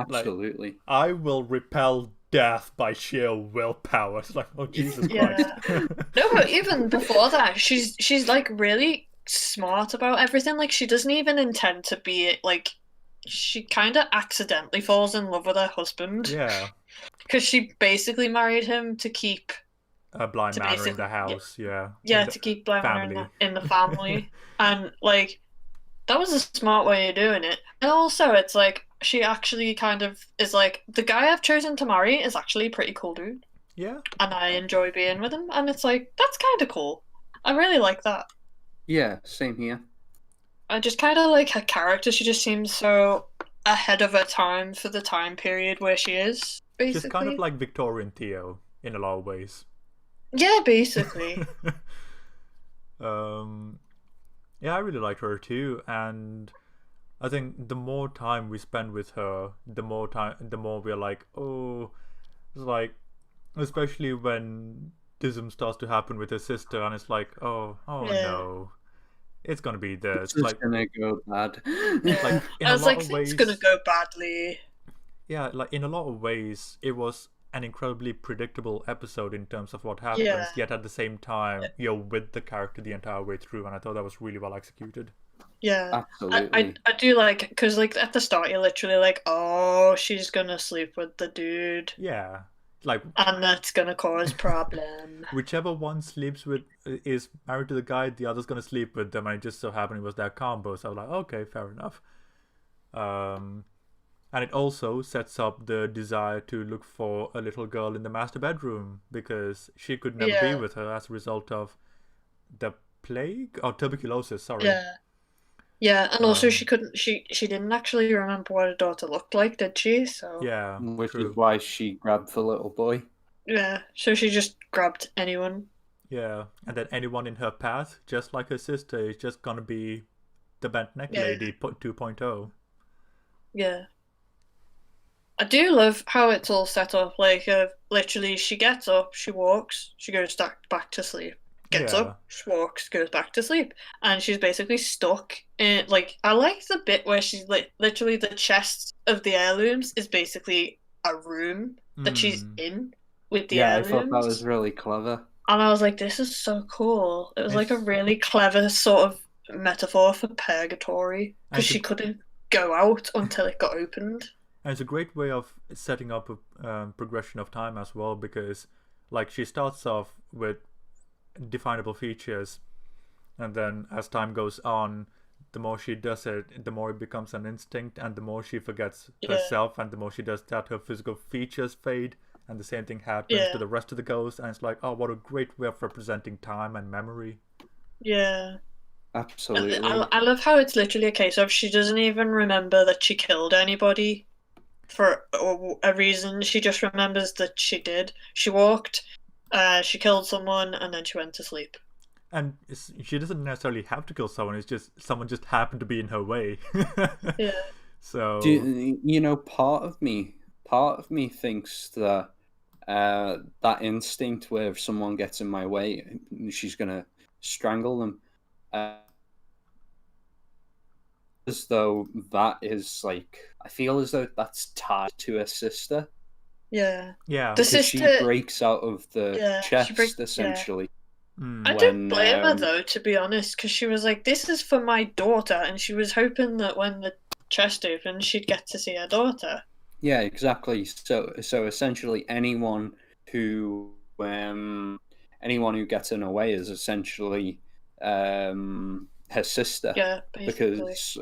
like Absolutely. I will repel death by sheer willpower. It's like, oh Jesus Christ. Yeah. No, but even before that, she's like really smart about everything. Like she doesn't even intend to be like she kind of accidentally falls in love with her husband Yeah, because she basically married him to keep a Bly to Manor in basically the house. Yeah, in yeah, the to keep Bly Manor family. in the family. And like that was a smart way of doing it. And also it's like she actually kind of is like the guy I've chosen to marry is actually a pretty cool dude. Yeah, And I enjoy being with him. And it's like that's kind of cool. I really like that. Yeah, same here. I just kind of like her character. She just seems so ahead of her time for the time period where she is, she's kind of basically. like Victorian Theo in a lot of ways. Yeah, basically. um, yeah, I really like her too, and I think the more time we spend with her, the more we're like, oh, it's like, especially when baptism starts to happen with her sister, and it's like, oh Yeah. no, it's gonna be This this. is Like, gonna go bad. Yeah. in I a was lot like, of things gonna ways, go badly. yeah, like in a lot of ways, it was an incredibly predictable episode in terms of what Yeah. happens. Yet at the same time, you're with the character the entire way through, and I thought that was really well executed. Yeah. Absolutely. I do like, because like at the start you're literally like, oh, she's gonna sleep with the dude, Yeah, like and that's gonna cause problem. whichever one sleeps with is married to the guy, the other's gonna sleep with them, and it just so happened it was that combo. So I was like, okay, fair enough. Um, and it also sets up the desire to look for a little girl in the master bedroom because she could never be Yeah. with her as a result of the plague or tuberculosis. Sorry. Yeah. Yeah, and also Um, she didn't actually remember what her daughter looked like, did she? So yeah, Which is true. why she grabbed the little boy. yeah, so she just grabbed anyone. Yeah, and then anyone in her path, just like her sister, is just gonna be the bent neck Yeah. lady 2.0. Yeah. I do love how it's all set up. Like, literally, she gets up, she walks, she goes back to sleep. Gets Yeah. up, she walks, goes back to sleep, and she's basically stuck in. Like, I like the bit where she's like, literally, the chest of the heirlooms is basically a room that she's Mm. in with the Yeah, I thought that was heirlooms, really clever. and I was like, this is so cool. It was like a It's really clever sort of metaphor for purgatory and because it's a she couldn't go out until it got opened. and it's a great way of setting up a progression of time as well because, like, she starts off with definable features, and then as time goes on, the more she does it, the more it becomes an instinct, and the more she forgets Yeah, herself, and the more she does that, her physical features fade, and the same thing happens to yeah, the rest of the ghosts, and it's like, oh, what a great way of representing time and memory. yeah. Absolutely. I love how it's literally a case of she doesn't even remember that she killed anybody for a reason. She just remembers that she did. She walked, she killed someone, and then she went to sleep. And she doesn't necessarily have to kill someone, it's just someone just happened to be in her way. Yeah, So Part of me thinks that that instinct where if someone gets in my way, she's gonna strangle them. As though that is like, I feel as though that's tied to her sister yeah. yeah. The because she sister, breaks out of the yeah, she break, chest yeah. essentially I Mm. don't when blame her though, to be honest, because she was like, "This is for my daughter," and she was hoping that when the chest opened, she'd get to see her daughter. yeah, exactly. So essentially who anyone who gets in her way is essentially her sister Yeah, basically. because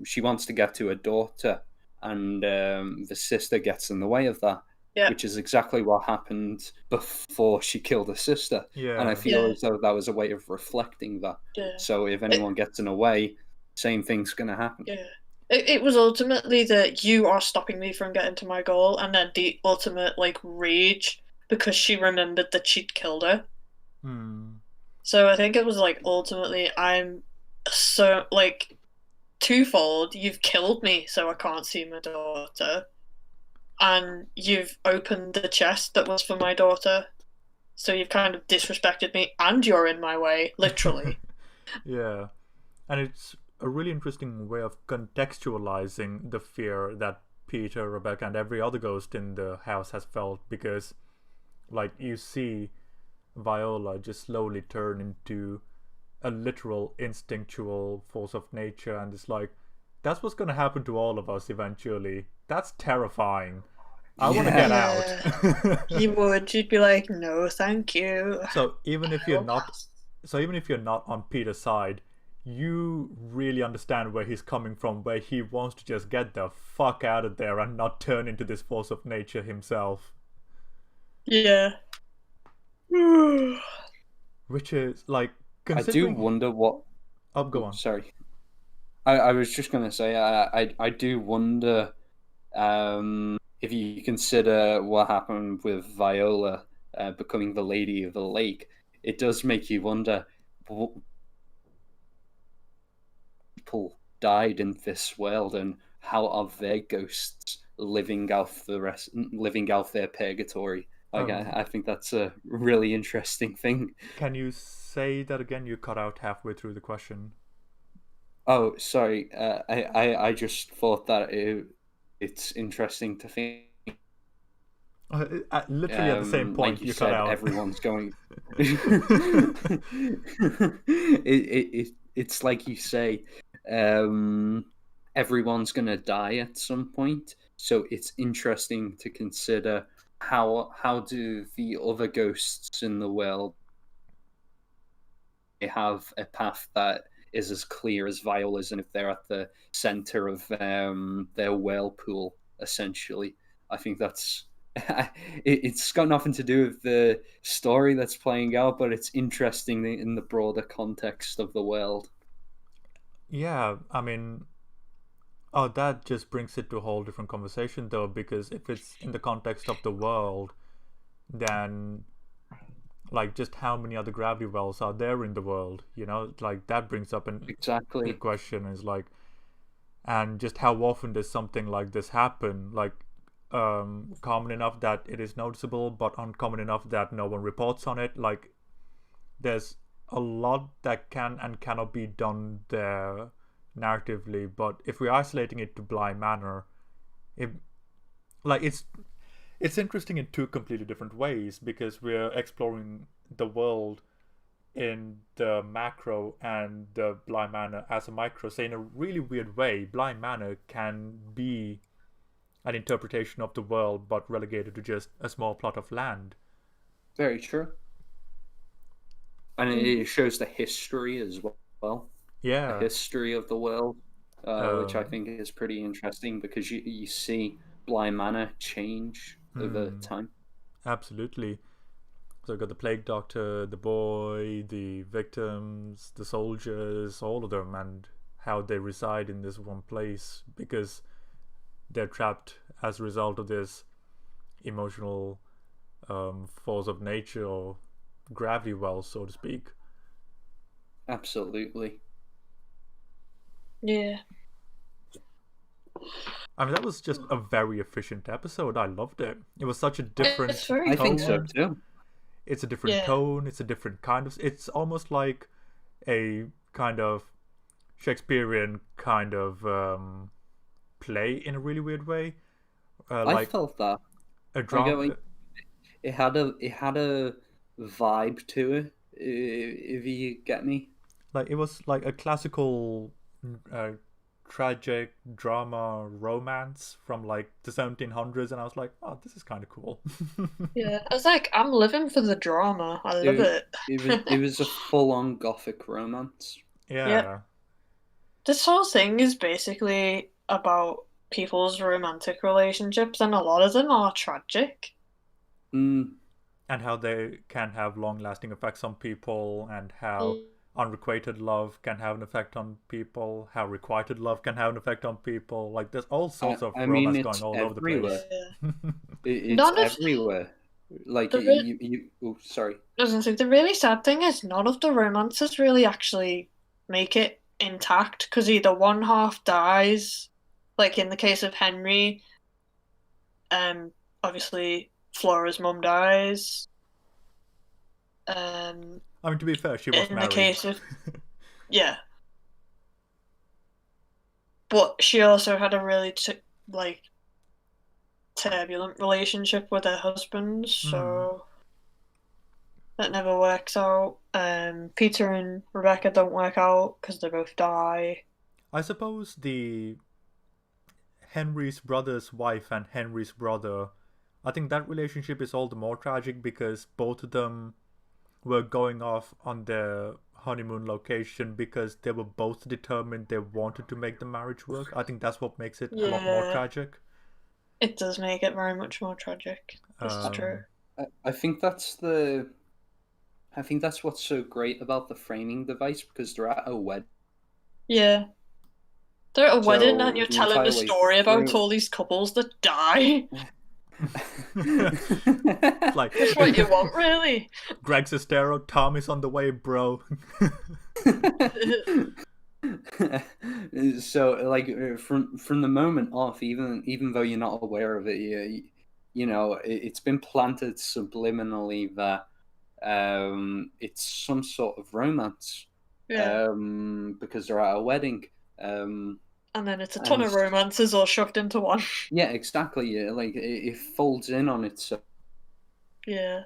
she wants to get to her daughter, and the sister gets in the way of that, Yeah, which is exactly what happened before she killed her sister. And I Yeah. feel yeah, as though that was a way of reflecting that. yeah. So if It, anyone gets in her way, same thing's going to happen. yeah. It was ultimately that you are stopping me from getting to my goal, and then the ultimate like rage because she remembered that she'd killed her. Mm. So I think it was like ultimately I'm so like twofold. You've killed me, so I can't see my daughter, and you've opened the chest that was for my daughter. So you've kind of disrespected me, and you're in my way, literally. Yeah. And it's a really interesting way of contextualizing the fear that Peter, Rebecca, and every other ghost in the house has felt because, like, you see Viola just slowly turn into a literal instinctual force of nature, and it's like, that's what's going to happen to all of us eventually. That's terrifying. I want to get Yeah, out. you would. You'd be like, no, thank you. So even if you're I'll not pass. so even if you're not on Peter's side, you really understand where he's coming from, where he wants to just get the fuck out of there and not turn into this force of nature himself. Yeah. Which is like I do considering. wonder what. Oh, go on. Sorry. I was just going to say, I do wonder if you consider what happened with Viola becoming the Lady of the Lake, it does make you wonder what people died in this world and how are their ghosts living out their purgatory Like, I think that's a really interesting thing. Can you say that again? You cut out halfway through the question. Oh, sorry. I just thought that it's interesting to think. Literally at the same Like point, you you cut said, out. everyone's going. It's like you say, everyone's gonna die at some point. So it's interesting to consider how do the other ghosts in the world have a path that is as clear as Viola's, and if they're at the center of their whirlpool, essentially. I think that's it's got nothing to do with the story that's playing out, but it's interesting in the broader context of the world. Yeah, I mean, oh, that just brings it to a whole different conversation, though, because if it's in the context of the world, then like just how many other gravity wells are there in the world? You know, like that brings up a Exactly. question is like, and just how often does something like this happen? Like, common enough that it is noticeable, but uncommon enough that no one reports on it. Like, there's a lot that can and cannot be done there narratively, but if we're isolating it to Bly Manor, it like it's interesting in two completely different ways because we're exploring the world in the macro and the Bly Manor as a micro. So in a really weird way, Bly Manor can be an interpretation of the world, but relegated to just a small plot of land. Very true. And it shows the history as well, the Yeah. history of the world, which I Um, think is pretty interesting because you see Bly Manor change over time. Absolutely. So we've got the plague doctor, the boy, the victims, the soldiers, all of them, and how they reside in this one place because they're trapped as a result of this emotional force of nature or gravity well, so to speak. Absolutely. Yeah. I mean, that was just a very efficient episode. I loved it. It was such a different It's very I tone. think so too. It's a different Yeah. tone. It's a different kind of. It's almost like a kind of Shakespearean kind of play in a really weird way. I Like felt that. a Like, drama. it had a vibe to it. If you get me. Like it was like a classical uh, tragic drama romance from like the 1700s, and I was like, oh, this is kind of cool. Yeah. I was like, I'm living for the drama. I love it. It was a full on gothic romance. Yeah. Yep. This whole thing is basically about people's romantic relationships, and a lot of them are tragic. Mm, And how they can have long lasting effects on people, and how unrequited love can have an effect on people, how requited love can have an effect on people. Like there's all sorts of I mean, romance it's going all over the everywhere. place. Yeah. It's None of everywhere. Like the you. Oh, sorry. I was gonna say, the really sad thing is none of the romances really actually make it intact because either one half dies, like in the case of Henry, obviously Flora's mum dies. I mean, to be fair, she was In the married. case of yeah, but she also had a really like turbulent relationship with her husband, so that never works out. Peter and Rebecca don't work out because they both die. I suppose the Henry's brother's wife and Henry's brother, I think that relationship is all the more tragic because both of them were going off on their honeymoon location because they were both determined they wanted to make the marriage work. I think that's what makes it a lot more Yeah. tragic. It does make it very much more tragic. This is true. I think that's what's so great about the framing device because they're at a wedding. Yeah. They're at a wedding and So you're the telling entire a way story about through- all these couples that die. Like That's what you want, really. Greg Sestero, Tom is on the way, bro. So like from the moment off, even though you're not aware of it, it's been planted subliminally that it's some sort of romance. Yeah. Because they're at a wedding. And then it's a ton of romances all shoved into one. Yeah, exactly. Yeah, like it folds in on itself. Yeah.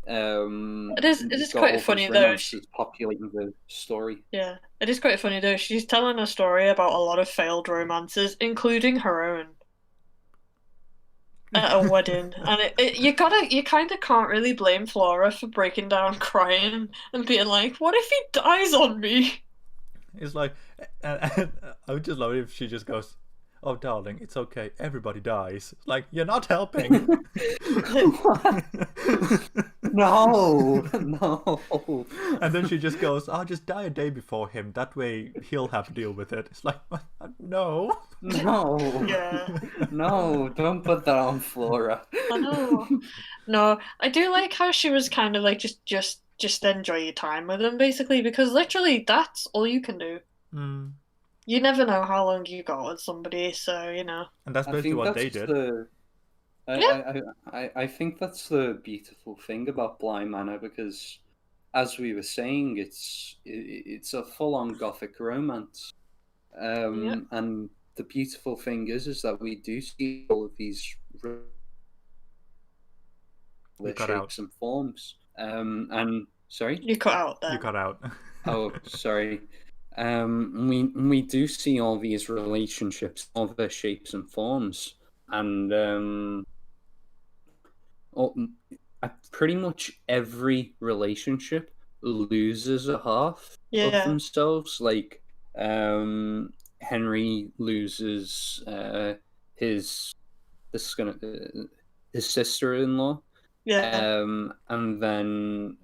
It is quite funny though. Populating the story. Yeah, it is quite funny though. She's telling a story about a lot of failed romances, including her own, at a wedding, and you kind of can't really blame Flora for breaking down crying and being like, "What if he dies on me?" It's like, I would just love it if she just goes, "Oh, darling, it's okay. Everybody dies." Like, you're not helping. No, no. And then she just goes, "I'll just die a day before him. That way he'll have to deal with it." It's like, no. No. Yeah. No, don't put that on Flora. I know. No, I do like how she was kind of like just enjoy your time with him, basically, because literally that's all you can do. Mm. You never know how long you got with somebody, so And that's basically what they did. I think that's the beautiful thing about Bly Manor, because, as we were saying, it's a full-on gothic romance, and the beautiful thing is that we do see all of these shapes and forms. And sorry, you cut out there. You cut out. Oh, sorry. We do see all these relationships, all their shapes and forms, and pretty much every relationship loses a half of themselves. Like, Henry loses his sister-in-law. Yeah. And then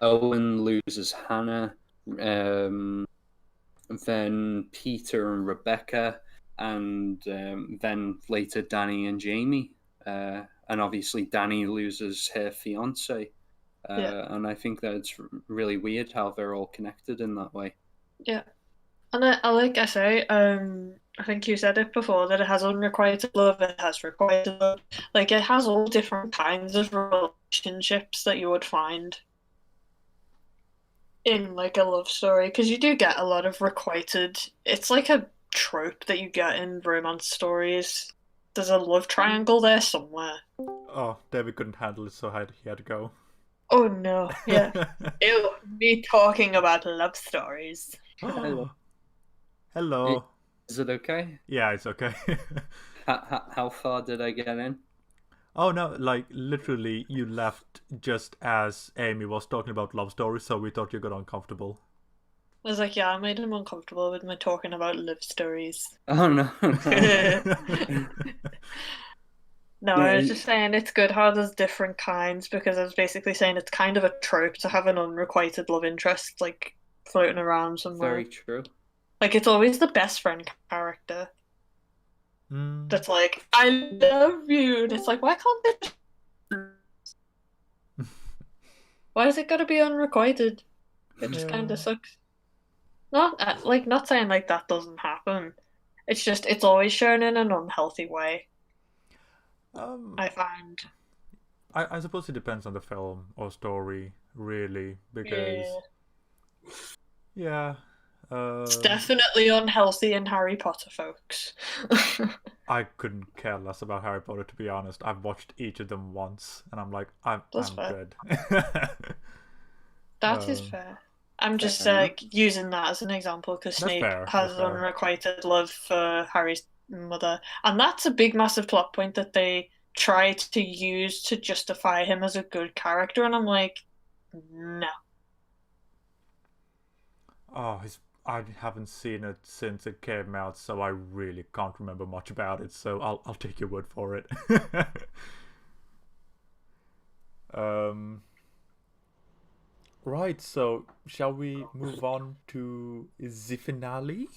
Owen loses Hannah. Then Peter and Rebecca, and then later Danny and Jamie. And obviously Danny loses her fiance. And I think that it's really weird how they're all connected in that way. Yeah. And I say, I think you said it before, that it has unrequited love, it has requited love. Like, it has all different kinds of relationships that you would find in, like, a love story, because you do get a lot of requited. It's like a trope that you get in romance stories. There's a love triangle there somewhere. Oh, David couldn't handle it, so he had to go. Oh no, yeah. Ew, me talking about love stories. Hello. Is it okay? Yeah, it's okay. How far did I get in? Oh no, like literally you left just as Amy was talking about love stories, so we thought you got uncomfortable. I was like, yeah, I made him uncomfortable with my talking about love stories. Oh no. No, I was just saying it's good how there's different kinds, because I was basically saying it's kind of a trope to have an unrequited love interest, like, floating around somewhere. Very true. Like, it's always the best friend character that's like, I love you, and it's like, why can't they? Why has it got to be unrequited? It just kind of sucks. Not saying like that doesn't happen. It's just it's always shown in an unhealthy way. I find. I suppose it depends on the film or story, really, because it's definitely unhealthy in Harry Potter, folks. I couldn't care less about Harry Potter, to be honest. I've watched each of them once, and I'm like, I'm good. That is fair. I'm just using that as an example because Snape has unrequited love for Harry's mother, and that's a big, massive plot point that they try to use to justify him as a good character, and I'm like, no. Oh, I haven't seen it since it came out, so I really can't remember much about it. So I'll take your word for it. Right, so shall we move on to the finale?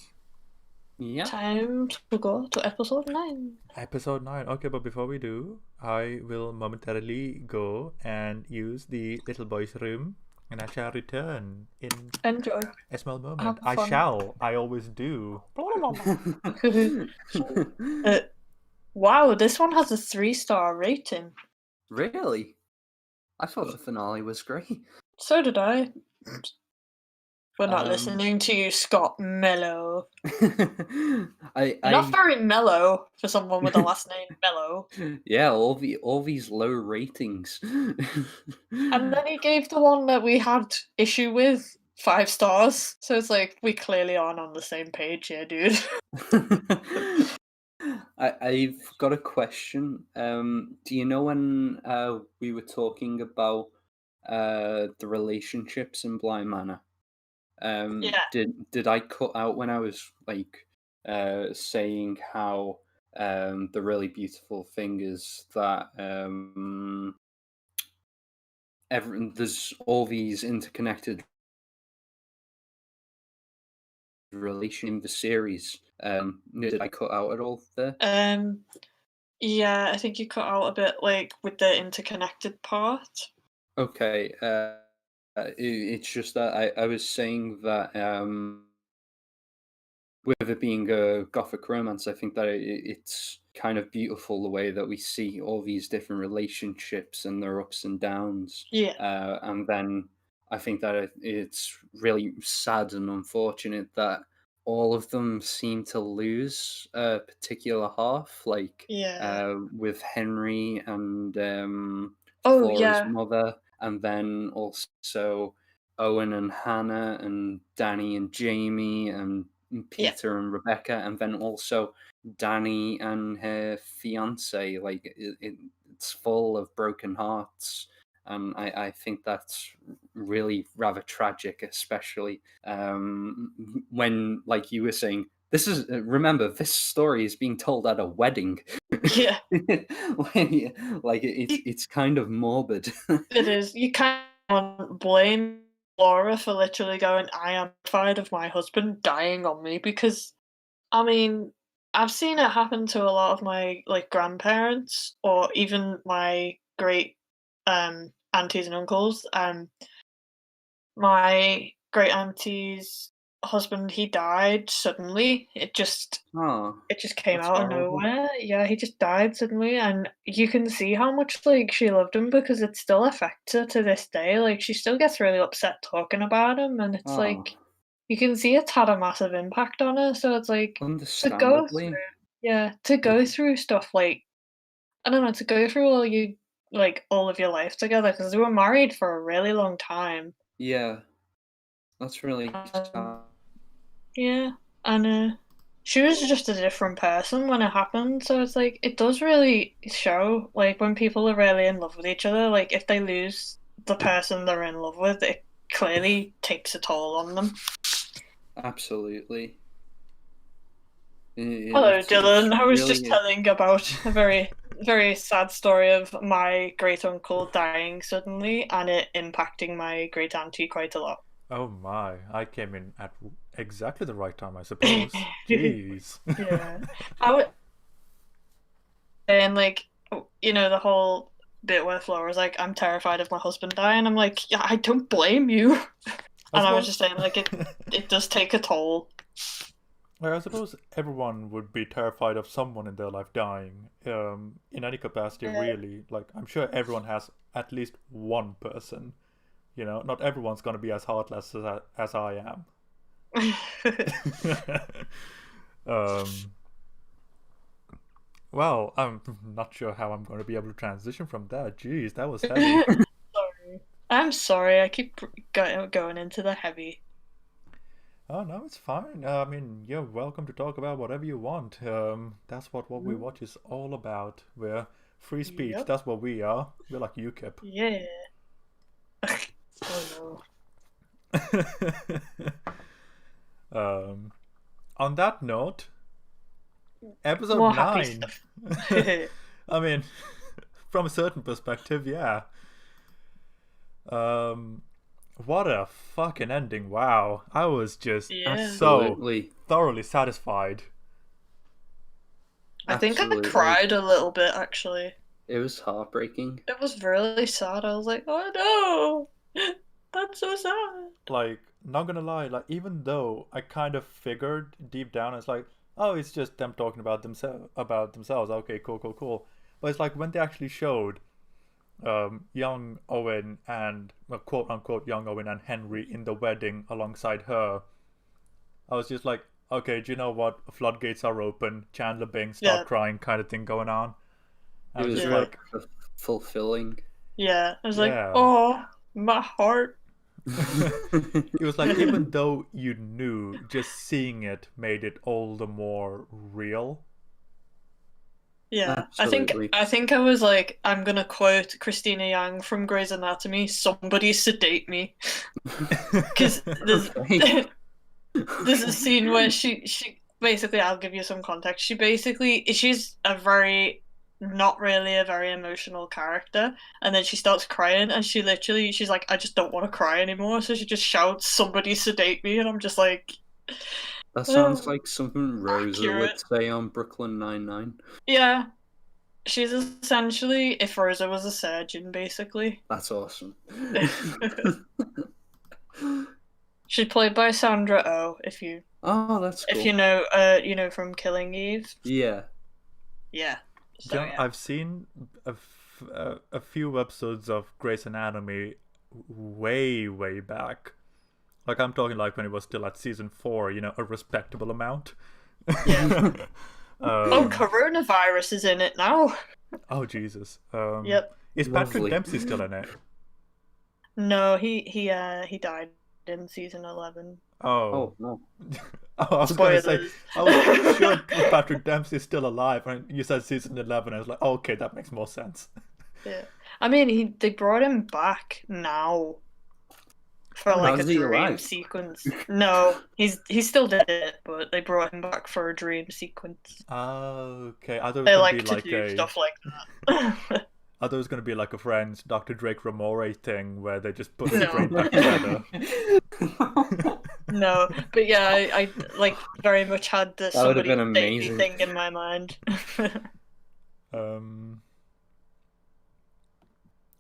Yeah. Time to go to episode 9. Episode 9. Okay, but before we do, I will momentarily go and use the little boy's room, and I shall return in a small moment. I shall. I always do. Wow, this one has a 3-star rating. Really? I thought the finale was great. So did I. We're not Um, listening to you, Scott Mello. I You're not very mellow for someone with a last name Mello. yeah, all these low ratings. And then he gave the one that we had issue with 5 stars. So it's like, we clearly aren't on the same page here, dude. I've got a question. Do you know when we were talking about the relationships in Bly Manor? Yeah. Did I cut out when I was like saying how the really beautiful thing is that there's all these interconnected relation in the series. Did I cut out at all there? Yeah, I think you cut out a bit, like, with the interconnected part. Okay. It's just that I was saying that with it being a gothic romance, I think that it's kind of beautiful the way that we see all these different relationships and their ups and downs. Yeah. And then I think that it's really sad and unfortunate that all of them seem to lose a particular half, like Yeah. with Henry and Oh, Flora's yeah. mother, and then also Owen and Hannah, and Danny and Jamie, and Yeah. Peter and Rebecca, and then also Danny and her fiance. Like it's full of broken hearts, and I think that's really rather tragic, especially when, like you were saying, this is remember this story is being told at a wedding. Yeah. It's kind of morbid. It is. You can't blame Laura for literally going, I am terrified of my husband dying on me because, I mean, I've seen it happen to a lot of my, like, grandparents or even my great aunties and uncles. My great auntie's husband, he died suddenly. Oh, It just came that's out of horrible. nowhere. Yeah, he just died suddenly, and you can see how much, like, she loved him because it still affects her to this day. Like, she still gets really upset talking about him, and it's Oh, like you can see it's had a massive impact on her. So it's like to go understandably. through, yeah, to go through stuff like I don't know, to go through all of your life together because they were married for a really long time. Yeah, that's really Um, sad. Yeah, and she was just a different person when it happened. So it's like it does really show, like when people are really in love with each other, like if they lose the person they're in love with, it clearly takes a toll on them. Absolutely. Hello, It's Dylan. I was just really telling about a very sad story of my great uncle dying suddenly and it impacting my great auntie quite a lot. Oh my, I came in at exactly the right time, I suppose. Jeez. Yeah. I would and like the whole bit where Flora's like, I'm terrified of my husband dying. I'm like, yeah, I don't blame you. I And I was suppose. just saying, like, it does take a toll. Well, I suppose everyone would be terrified of someone in their life dying, in any capacity, Yeah. really. Like, I'm sure everyone has at least one person. You know, not everyone's gonna be as heartless as I am. um, well, I'm not sure how I'm going to be able to transition from that. Jeez, that was heavy. Sorry. I'm sorry. I keep going into the heavy. Oh no, it's fine. I mean, you're welcome to talk about whatever you want. That's what we watch is all about. We're free speech. Yep. That's what we are. We're like UKIP. Yeah. Oh On that note, no. episode More happy 9. stuff. I mean, from a certain perspective, yeah. What a fucking ending! Wow, I was just Yeah. so absolutely, thoroughly satisfied. I think I absolutely. cried a little bit actually. It was heartbreaking. It was really sad. I was like, oh no, that's so sad. Like, not gonna lie, like even though I kind of figured deep down, it's like oh, it's just them talking about themselves. Okay, cool, cool, cool. But it's like when they actually showed young Owen and well, quote unquote young Owen and Henry in the wedding alongside her, I was just like, okay, do you know what? Floodgates are open. Chandler Bing start Yeah, crying kind of thing going on. I It was was just yeah, really like, fulfilling. yeah. I was like, yeah. oh, my heart. It was like even though you knew, just seeing it made it all the more real. Yeah, Absolutely. I think I was like, I'm gonna quote Christina Yang from Grey's Anatomy: "Somebody sedate me," because Okay. there's a scene where she basically, I'll give you some context. She's a very not really a very emotional character, and then she starts crying, and she's like, I just don't want to cry anymore, so she just shouts, "Somebody sedate me," and I'm just like, That sounds oh, like something Rosa would accurate. say on Brooklyn Nine-Nine. Yeah, she's essentially if Rosa was a surgeon, basically. That's awesome. She's played by Sandra Oh, Oh, that's if cool. you know from Killing Eve. Yeah. Yeah. You So know, yeah. I've seen a few episodes of Grey's Anatomy way, way back. Like I'm talking like when it was still at season 4, a respectable amount. Yeah. Oh, um, coronavirus is in it now. oh Jesus. Yep. Is Patrick Lovely. Dempsey still in it? No, he died in season 11. Oh. Oh no. Oh, I was gonna say Spoilers. I was pretty sure Patrick Dempsey is still alive, and you said season 11. I was like, oh, okay, that makes more sense. Yeah. I mean, they brought him back now for Oh, like How's a he dream alive? sequence. No, he still did it, but they brought him back for a dream sequence. okay. I thought it was They gonna be like to like do a stuff like that. I thought it was gonna be like a Friends Dr. Drake Ramore thing where they just put him No. straight back together. No, but yeah, I like very much had the That would have somebody been state me amazing. thing in my mind. um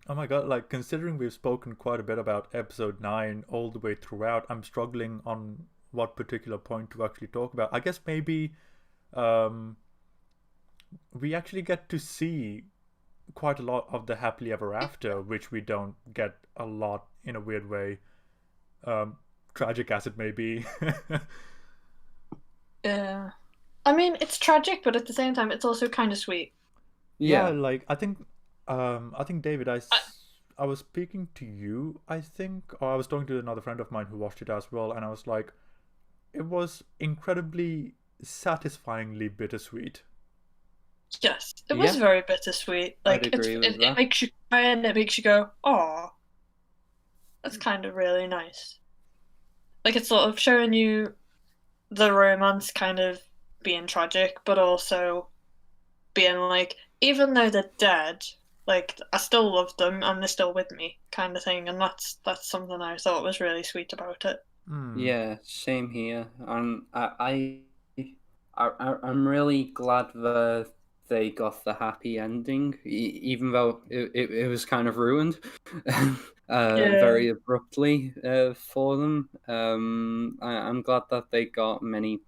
oh my god, like considering we've spoken quite a bit about episode 9 all the way throughout, I'm struggling on what particular point to actually talk about. I guess maybe um we actually get to see quite a lot of the happily ever after, which we don't get a lot in a weird way. Um, tragic as it may be. Yeah. I mean, it's tragic, but at the same time, it's also kind of sweet. Yeah, Yeah. like I think David, I, I was speaking to you, I think, or I was talking to another friend of mine who watched it as well, and I was like, it was incredibly satisfyingly bittersweet. yes, it was Yeah. very bittersweet. I'd Like agree with it that. makes you cry and it makes you go, "Oh, that's kind of really nice." Like it's sort of showing you the romance kind of being tragic, but also being like, even though they're dead, like I still love them and they're still with me, kind of thing. And that's something I thought was really sweet about it. Hmm. Yeah, same here. And I'm really glad that they got the happy ending, even though it was kind of ruined Yeah, very abruptly for them. I'm glad that they got many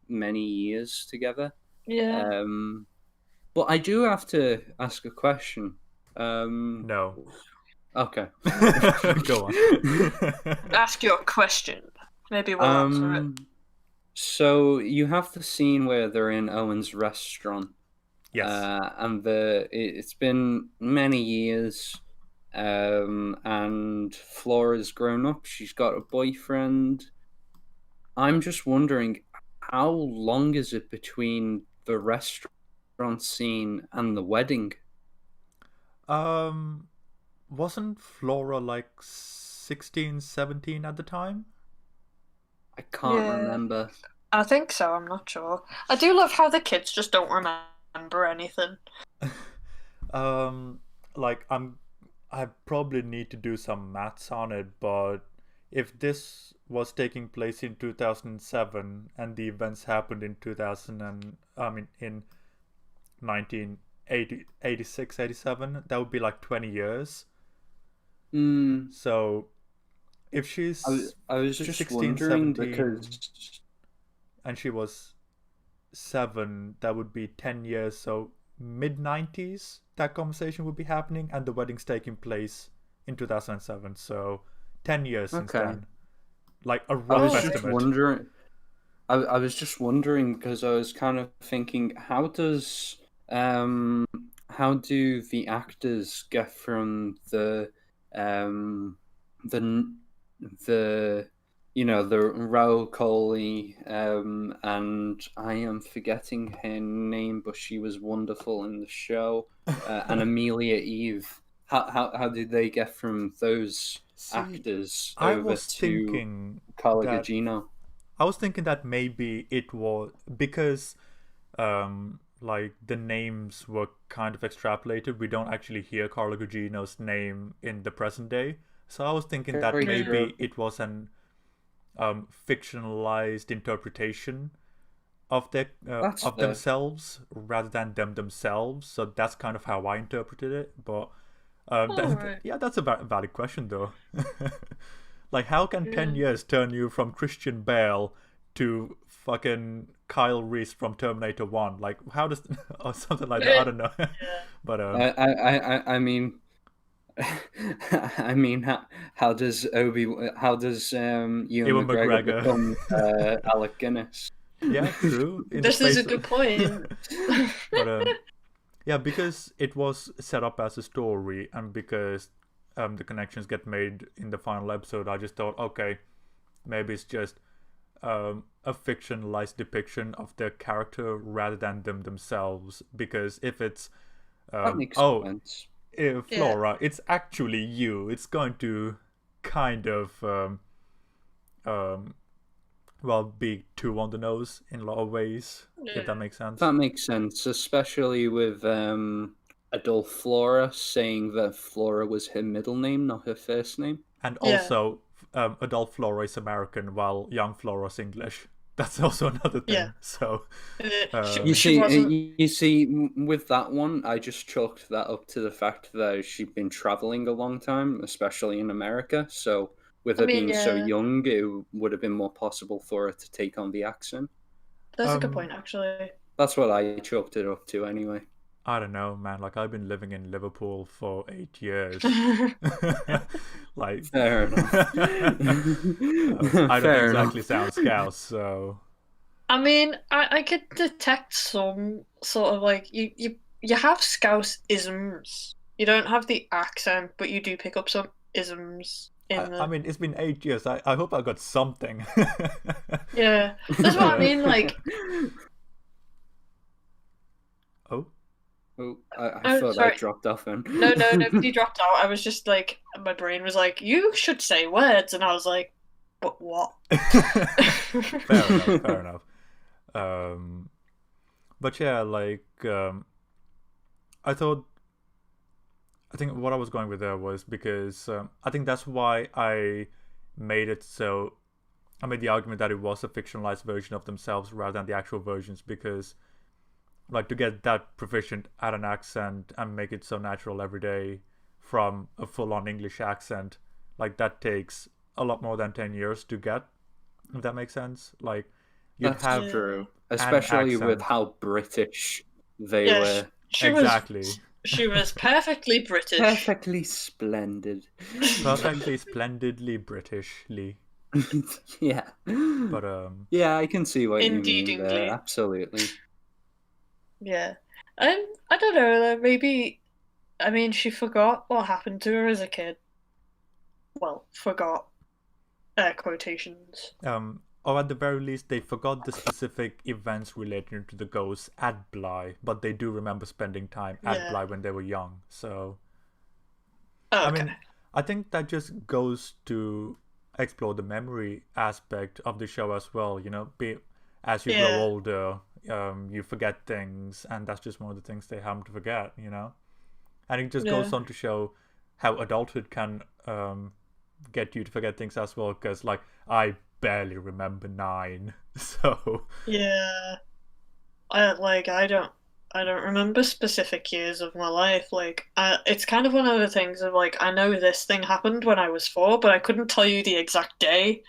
years together. yeah. Um, but I do have to ask a question. Um, No. okay. Go on. Ask your question. Maybe we'll answer it. um, so you have the scene where they're in Owen's restaurant, Yes. and it's been many years, and Flora's grown up. She's got a boyfriend. I'm just wondering, how long is it between the restaurant scene and the wedding? Um, wasn't Flora like 16, 17 at the time? I can't Yeah, remember. I think so. I'm not sure. I do love how the kids just don't remember anything. um, like I probably need to do some maths on it, but if this was taking place in 2007 and the events happened in 2000 and I mean in 1980, 86, 87, that would be like 20 years. Mm, So if she's I was just 16, wondering 17 because and she was 2007, that would be 10 years, so mid 90s, that conversation would be happening, and the wedding's taking place in 2007, so 10 years since Okay. then. Like a I rough was Alright. just estimate. wondering. I was just wondering because I was kind of thinking, how do the actors get from the the the Raoul Coley and I am forgetting her name, but she was wonderful in the show, and Amelia Eve. How did they get from those See, actors I over was to thinking Carla that Gugino? maybe it was because like the names were kind of extrapolated. We don't actually hear Carla Gugino's name in the present day. So I was thinking that Very true. maybe it was an fictionalized interpretation of That's of fair. themselves rather than them themselves. So that's kind of how I interpreted it. But Alright. yeah, that's a valid question though. Like, how can 10 Yeah. years turn you from Christian Bale to fucking Kyle Reese from Terminator 1? Like, how does... or something like that. I don't know. Yeah. But, I mean, I mean, how does Ewan Ewan McGregor McGregor. become Alec Guinness? Yeah, true. In the This is a space... good point. But, yeah, because it was set up as a story and because the connections get made in the final episode, I just thought, okay, maybe it's just a fictionalized depiction of their character rather than them themselves. Because if it's That makes sense. Yeah. Flora, it's actually you. It's going to kind of well, be too on the nose in a lot of ways, if that makes sense. That makes sense, especially with Adolph Flora saying that Flora was her middle name, not her first name. And Yeah. also, adult Flora is American while young Flora's English. That's also another thing. Yeah. So, You She wasn't. see, with that one, I just chalked that up to the fact that she'd been traveling a long time, especially in America. So, with her being so Yeah, young, it would have been more possible for her to take on the accent. that's a good point, actually. That's what I chalked it up to, anyway. I don't know, man. Like, I've been living in Liverpool for 8 years. Like, Fair enough. I don't Fair exactly enough. sound Scouse, so I mean, I could detect some sort of like you have Scouse isms. You don't have the accent, but you do pick up some isms in I the. mean, it's been 8 years. I hope I got something. Yeah, that's what I mean. Like, Oh, Oh, I oh, thought sorry. I dropped off then. No, nobody dropped out. I was just like, my brain was like, you should say words, and I was like, but what? fair enough. Fair enough. But yeah, like I thought. I think what I was going with there was because I think that's why I made it so. I made the argument that it was a fictionalized version of themselves rather than the actual versions because, like, to get that proficient at an accent and make it so natural every day from a full-on English accent, like that takes a lot more than 10 years to get. If that makes sense, like you'd That's have true, an especially with accent. how British they Yeah, were. she Exactly. She was perfectly British. Perfectly splendid. Perfectly, splendidly Britishly. Yeah. But Yeah, I can see what you mean Indeedingly. there. Absolutely. Yeah. I don't know, maybe, I mean, she forgot what happened to her as a kid. Well, forgot, quotations. or at the very least, they forgot the specific events relating to the ghosts at Bly, but they do remember spending time at Yeah. Bly when they were young. So, Oh, I okay. mean, I think that just goes to explore the memory aspect of the show as well. You know, as you grow Yeah. older, you forget things, and that's just one of the things they happen to forget. You know, and it just goes Yeah. on to show how adulthood can get you to forget things as well. Because, like, I barely remember 9, so Yeah. I don't remember specific years of my life. Like, it's kind of one of the things of like, I know this thing happened when I was 4, but I couldn't tell you the exact day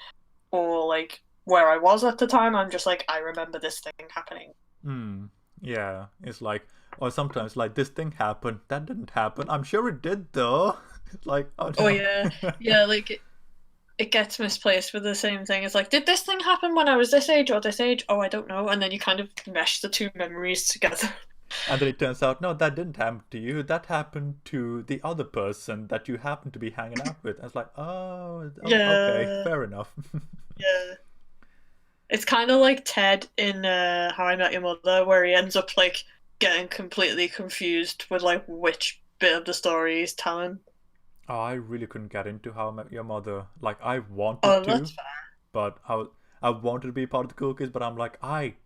or like where I was at the time. I'm just like, I remember this thing happening. Yeah, it's like, or sometimes like this thing happened, that didn't happen. I'm sure it did though. It's like, oh Oh no. yeah, yeah. Like it gets misplaced with the same thing. It's like, did this thing happen when I was this age or this age? Oh, I don't know. And then you kind of mesh the two memories together. And then it turns out, no, that didn't happen to you. That happened to the other person that you happen to be hanging out with. And it's like, okay, Yeah, fair enough. yeah. It's kind of like Ted in How I Met Your Mother, where he ends up like getting completely confused with like which bit of the story he's telling. Oh, I really couldn't get into How I Met Your Mother. Like, I wanted Oh, to, that's fine. but I wanted to be part of the cool kids, but I'm like, I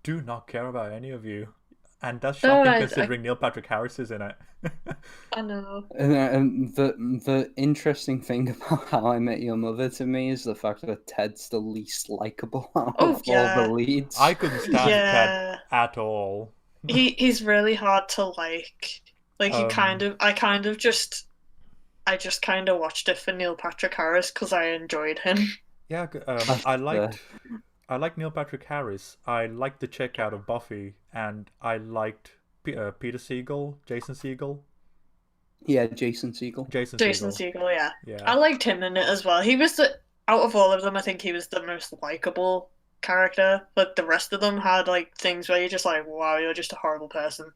do not care about any of you. And that's No, shocking I considering Neil Patrick Harris is in it. I know. And the interesting thing about How I Met Your Mother to me is the fact that Ted's the least likable out Oh of all the yeah, leads. I couldn't stand Ted yeah. at all. He's really hard to like. Like you kind Um, of, I just kind of watched it for Neil Patrick Harris because I enjoyed him. yeah, That's I liked Neil Patrick Harris. I liked the chick out of Buffy, and I liked Peter Siegel, Jason Siegel, yeah, Jason Segel. Jason Jason Siegel. Segel, yeah. Yeah, I liked him in it as well. He was the out of all of them, I think he was the most likable character. But the rest of them had like things where you're just like, wow, you're just a horrible person.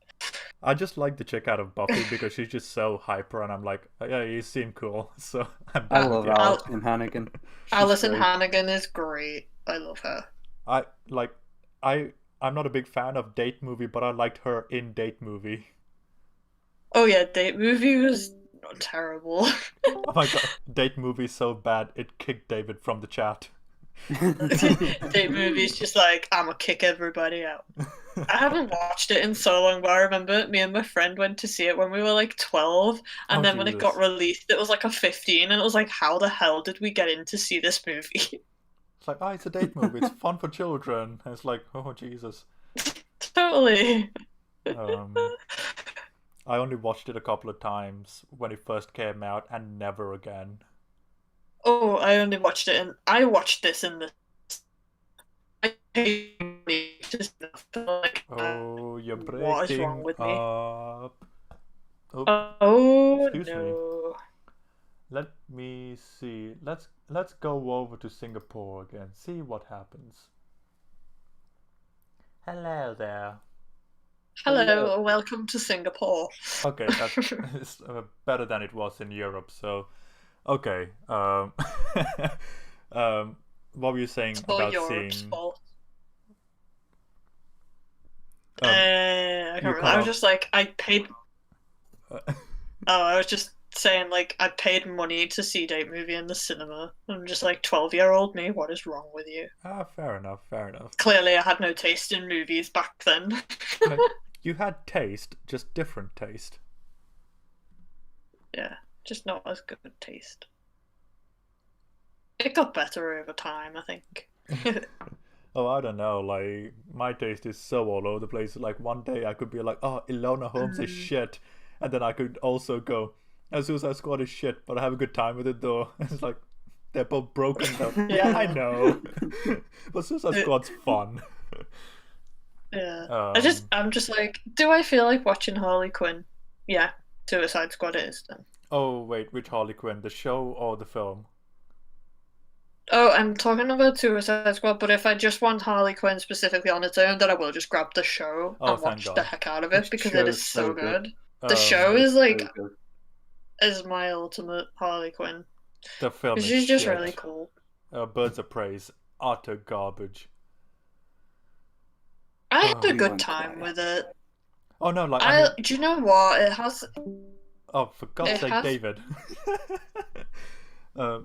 I just like the chick out of Buffy because she's just so hyper, and I'm like, oh, yeah, you seem cool, so I'm I down with love you. Alison Hannigan. She's Alison great. Hannigan is great. I love her. I like, I'm not a big fan of Date Movie, but I liked her in Date Movie. Oh yeah, Date Movie was terrible. Oh my god, Date Movie is so bad it kicked David from the chat. Date Movie is just like, I'm gonna kick everybody out. I haven't watched it in so long, but I remember me and my friend went to see it when we were like 12, and Oh then when it got Jesus. released, it was like a 15, and it was like, how the hell did we get in to see this movie? It's like, oh, it's a date movie. It's fun for children. And it's like, oh Jesus. Totally. Um, I only watched it a couple of times when it first came out, and never again. Oh, I only watched it, and I watched this in the. I paid money to see the like, Oh, you're what is wrong breaking with me? up. Oh, Oh excuse me. no. Let me see. Let's go over to Singapore again. See what happens. Hello there. Hello, welcome to Singapore. Okay, that is better than it was in Europe. So, okay. What were you saying It's all about Europe's seeing? fault. I can't You remember. cut I was off. just like, I paid. Uh, Oh, I was just saying, like, I paid money to see Date Movie in the cinema. I'm just like, 12-year-old me, what is wrong with you? fair enough. Fair enough. Clearly, I had no taste in movies back then. Like, you had taste, just different taste. Yeah, just not as good taste. It got better over time, I think. Oh, I don't know. Like, my taste is so all over the place. Like, one day I could be like, oh, Ilona Holmes is shit. And then I could also go, Suicide Squad is shit, but I have a good time with it though. It's like, they're both broken though. Yeah, I know. But Suicide Squad's fun. Yeah. Um, I'm just like, do I feel like watching Harley Quinn? Yeah, Suicide Squad is then. oh, wait, which Harley Quinn? The show or the film? Oh, I'm talking about Suicide Squad, but if I just want Harley Quinn specifically on its own, then I will just grab the show Oh, and thank watch the God. heck out of This it because it is show's so so good. good. The show It's is like so good. is my ultimate Harley Quinn The film because is she's just shit. really cool. Birds of Prey, utter garbage. I had a You good went time quiet. with it. Oh no, like I mean, Do you know what? oh for God's It sake, has David.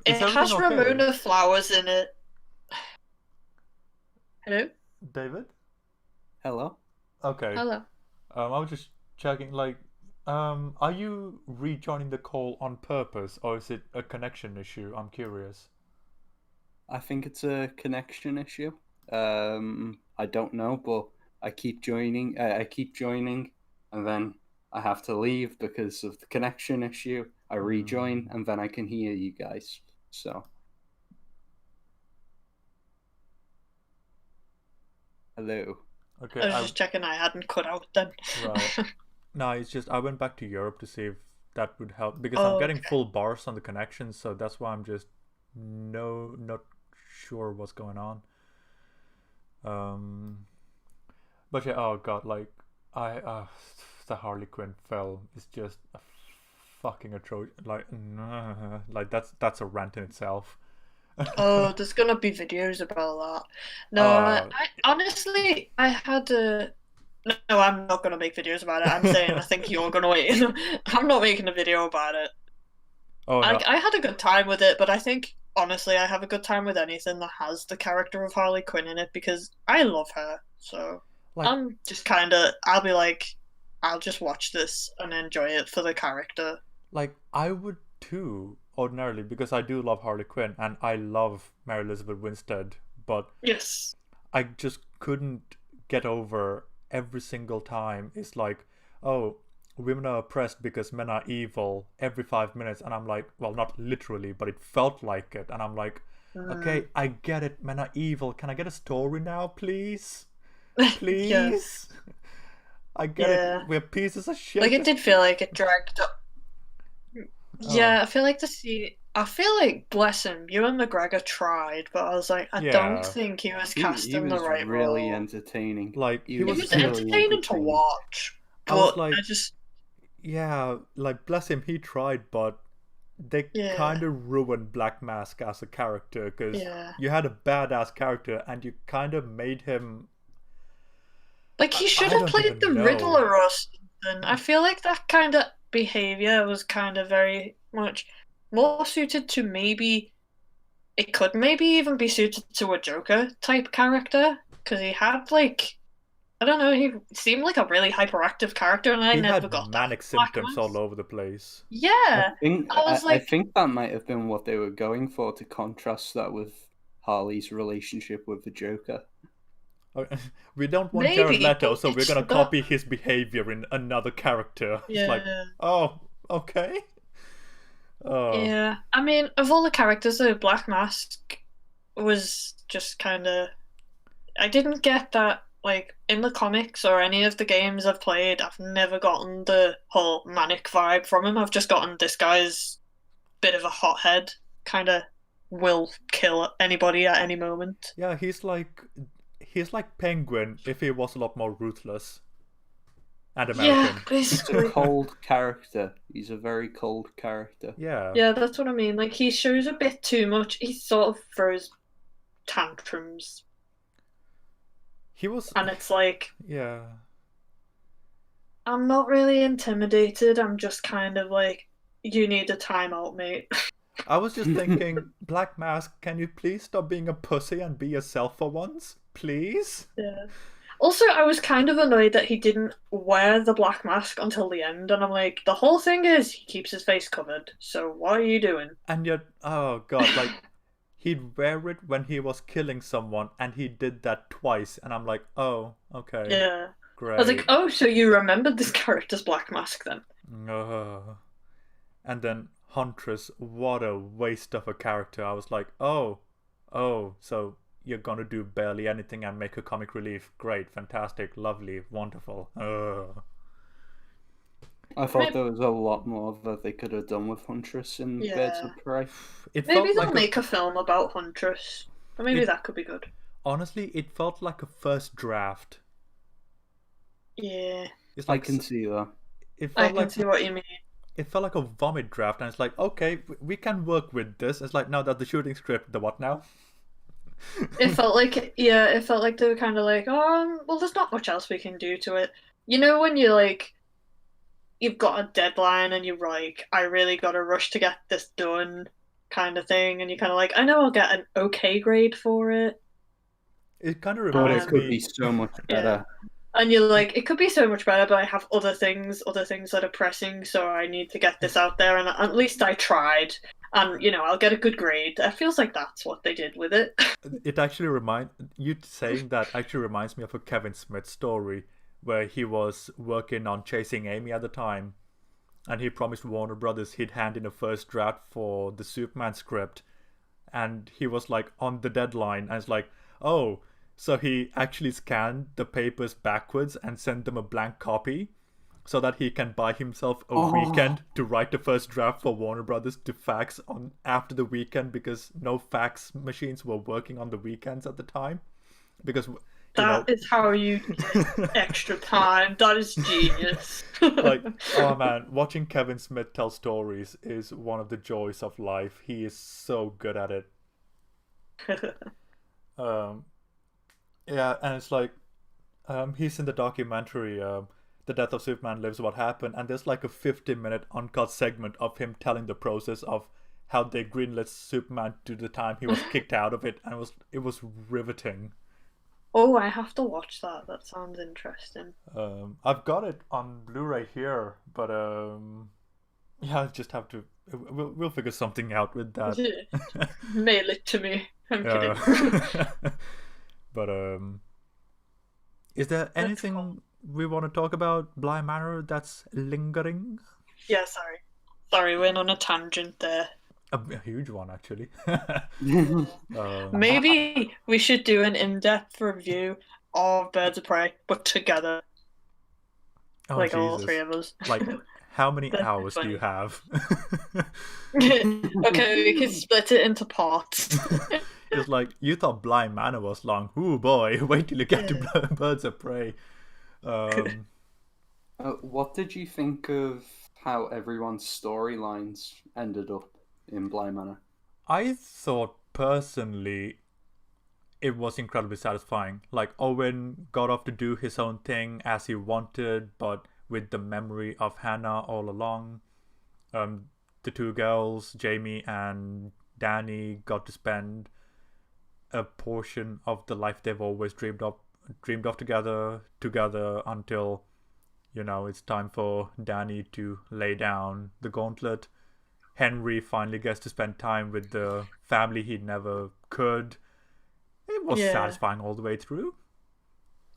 Is it everything has okay, Ramona Flowers in it. Hello? David? Hello? Okay. Hello. I was just checking. Like, are you rejoining the call on purpose, or is it a connection issue? I'm curious. I think it's a connection issue. I don't know, but I keep joining. And then I have to leave because of the connection issue. I rejoin, and then I can hear you guys. So, hello. Okay, I was just checking I hadn't cut out then. right. No, it's just I went back to Europe to see if that would help because I'm Oh, getting okay. full bars on the connection, so that's why I'm just not sure what's going on. Um, but yeah, oh god, like I the Harley Quinn fell is just a fucking atrocious. Like, like that's a rant in itself. Oh, there's gonna be videos about that. No, uh, I honestly I had a no, I'm not gonna make videos about it. I'm saying I think you're gonna wait. I'm not making a video about it. oh no, I had a good time with it, but I think honestly I have a good time with anything that has the character of Harley Quinn in it because I love her. So like I'm just kind of I'll be like I'll just watch this and enjoy it for the character. I would too ordinarily because I do love Harley Quinn and I love Mary Elizabeth Winstead, but Yes. I just couldn't get over every single time. It's like, oh, women are oppressed because men are evil every 5 minutes. And I'm like, well, not literally, but it felt like it. And I'm like, Mm. okay, I get it. Men are evil. Can I get a story now, please? Yeah. Please? I get it. Yeah. We're pieces of Like shit. it did feel like it dragged up. Oh, Yeah, I feel like I feel like bless him, Ewan McGregor tried, but I was like, I don't yeah. think he was He casting the was right really role. entertaining. Like, He he It was was was good. really entertaining to entertaining. watch, I was but like, I just yeah, like bless him, he tried, but they yeah, kind of ruined Black Mask as a character because yeah. you had a badass character and you kind of made him. Like I, he should I have don't played even the know. Riddler or something. I feel like that kind of behavior was kind of very much more suited to maybe it could maybe even be suited to a Joker type character because he had like I don't know, he seemed like a really hyperactive character, and I He never had got that manic from Black symptoms all Mask. over the place. Yeah, I was I like, think that might have been what they were going for to contrast that with Harley's relationship with the Joker. We don't want Jared maybe, Leto, but so we're it's gonna that. copy his behavior in another character. It's like, Yeah, oh, okay. Oh, yeah. I mean, of all the characters, though, Black Mask was just kind of. I didn't get that, like, in the comics or any of the games I've played, I've never gotten the whole manic vibe from him. I've just gotten this guy's bit of a hothead, kind of will kill anybody at any moment. yeah, he's like Penguin if he was a lot more ruthless and Yeah, American. He's a basically. cold character. He's a very cold character. Yeah, Yeah, that's what I mean. Like he shows a bit too much. He sort of throws tantrums, he was. and it's like Yeah, I'm not really intimidated. I'm just kind of like, you need a timeout, mate. I was just thinking, Black Mask, can you please stop being a pussy and be yourself for once, please? Yeah. Also, I was kind of annoyed that he didn't wear the black mask until the end, and I'm like, the whole thing is he keeps his face covered. So what are you doing? And yet, oh god, like he'd wear it when he was killing someone, and he did that twice, and I'm like, oh, okay, Yeah. I was like, great. oh, so you remembered this character's black mask then? Ugh. And then Huntress, what a waste of a character. I was like, oh, so you're gonna do barely anything and make a comic relief. Great, fantastic, lovely, wonderful. Ugh. I thought Maybe, there was a lot more that they could have done with Huntress in Birds yeah. of Prey. It Maybe felt they'll like a. make a film about Huntress. Or maybe It that could be good. honestly, it felt like a first draft. Yeah, It's I like can see that. it I felt can like see what you mean. it felt like a vomit draft, and it's like, okay, we can work with this. It's like, no, that's the shooting script. The what now? It felt like, yeah, it felt like they were kind of like, oh, well, there's not much else we can do to it. You know, when you're like, you've got a deadline and you're like, I really got to rush to get this done, kind of thing, and you're kind of like, I know I'll get an okay grade for it. It kind of But it reminds could be me. so much Yeah. better. And you're like, it could be so much better, but I have other things that are pressing, so I need to get this out there, and at least I tried. And, you know, I'll get a good grade. It feels like that's what they did with it. It actually remind you saying that actually reminds me of a Kevin Smith story where he was working on Chasing Amy at the time, and he promised Warner Brothers he'd hand in a first draft for the Superman script, and he was like on the deadline, and it's like, oh, So he actually scanned the papers backwards and sent them a blank copy so that he can buy himself a weekend to write the first draft for Warner Brothers to fax on after the weekend, because no fax machines were working on the weekends at the time. Because that is how you get extra time. That is genius. like, oh man, watching Kevin Smith tell stories is one of the joys of life. He is so good at it. Yeah, and it's like, he's in the documentary, The Death of Superman Lives, What Happened, and there's like a 50-minute uncut segment of him telling the process of how they greenlit Superman to the time he was kicked out of it, and it was riveting. Oh, I have to watch that. That sounds interesting. I've got it on Blu-ray here, but yeah, I just have to. We'll figure something out with that. Mail it to me. I'm kidding. But is there anything we want to talk about Bly Manor that's lingering? Yeah, sorry, went on a tangent there. A huge one, actually. Maybe we should do an in-depth review of Birds of Prey, but together. Oh, like all Jesus. three of us. Like, how many That'd be hours do funny. you have? Okay, we can split it into parts. It's like, you thought Bly Manor was long. Ooh, boy, wait till you get to Birds of Prey. What did you think of how everyone's storylines ended up in Bly Manor? I thought, personally, it was incredibly satisfying. Like, Owen got off to do his own thing as he wanted, but with the memory of Hannah all along. The two girls, Jamie and Danny, got to spend a portion of the life they've always dreamed of together until, it's time for Danny to lay down the gauntlet. Henry finally gets to spend time with the family he never could. It was satisfying all the way through.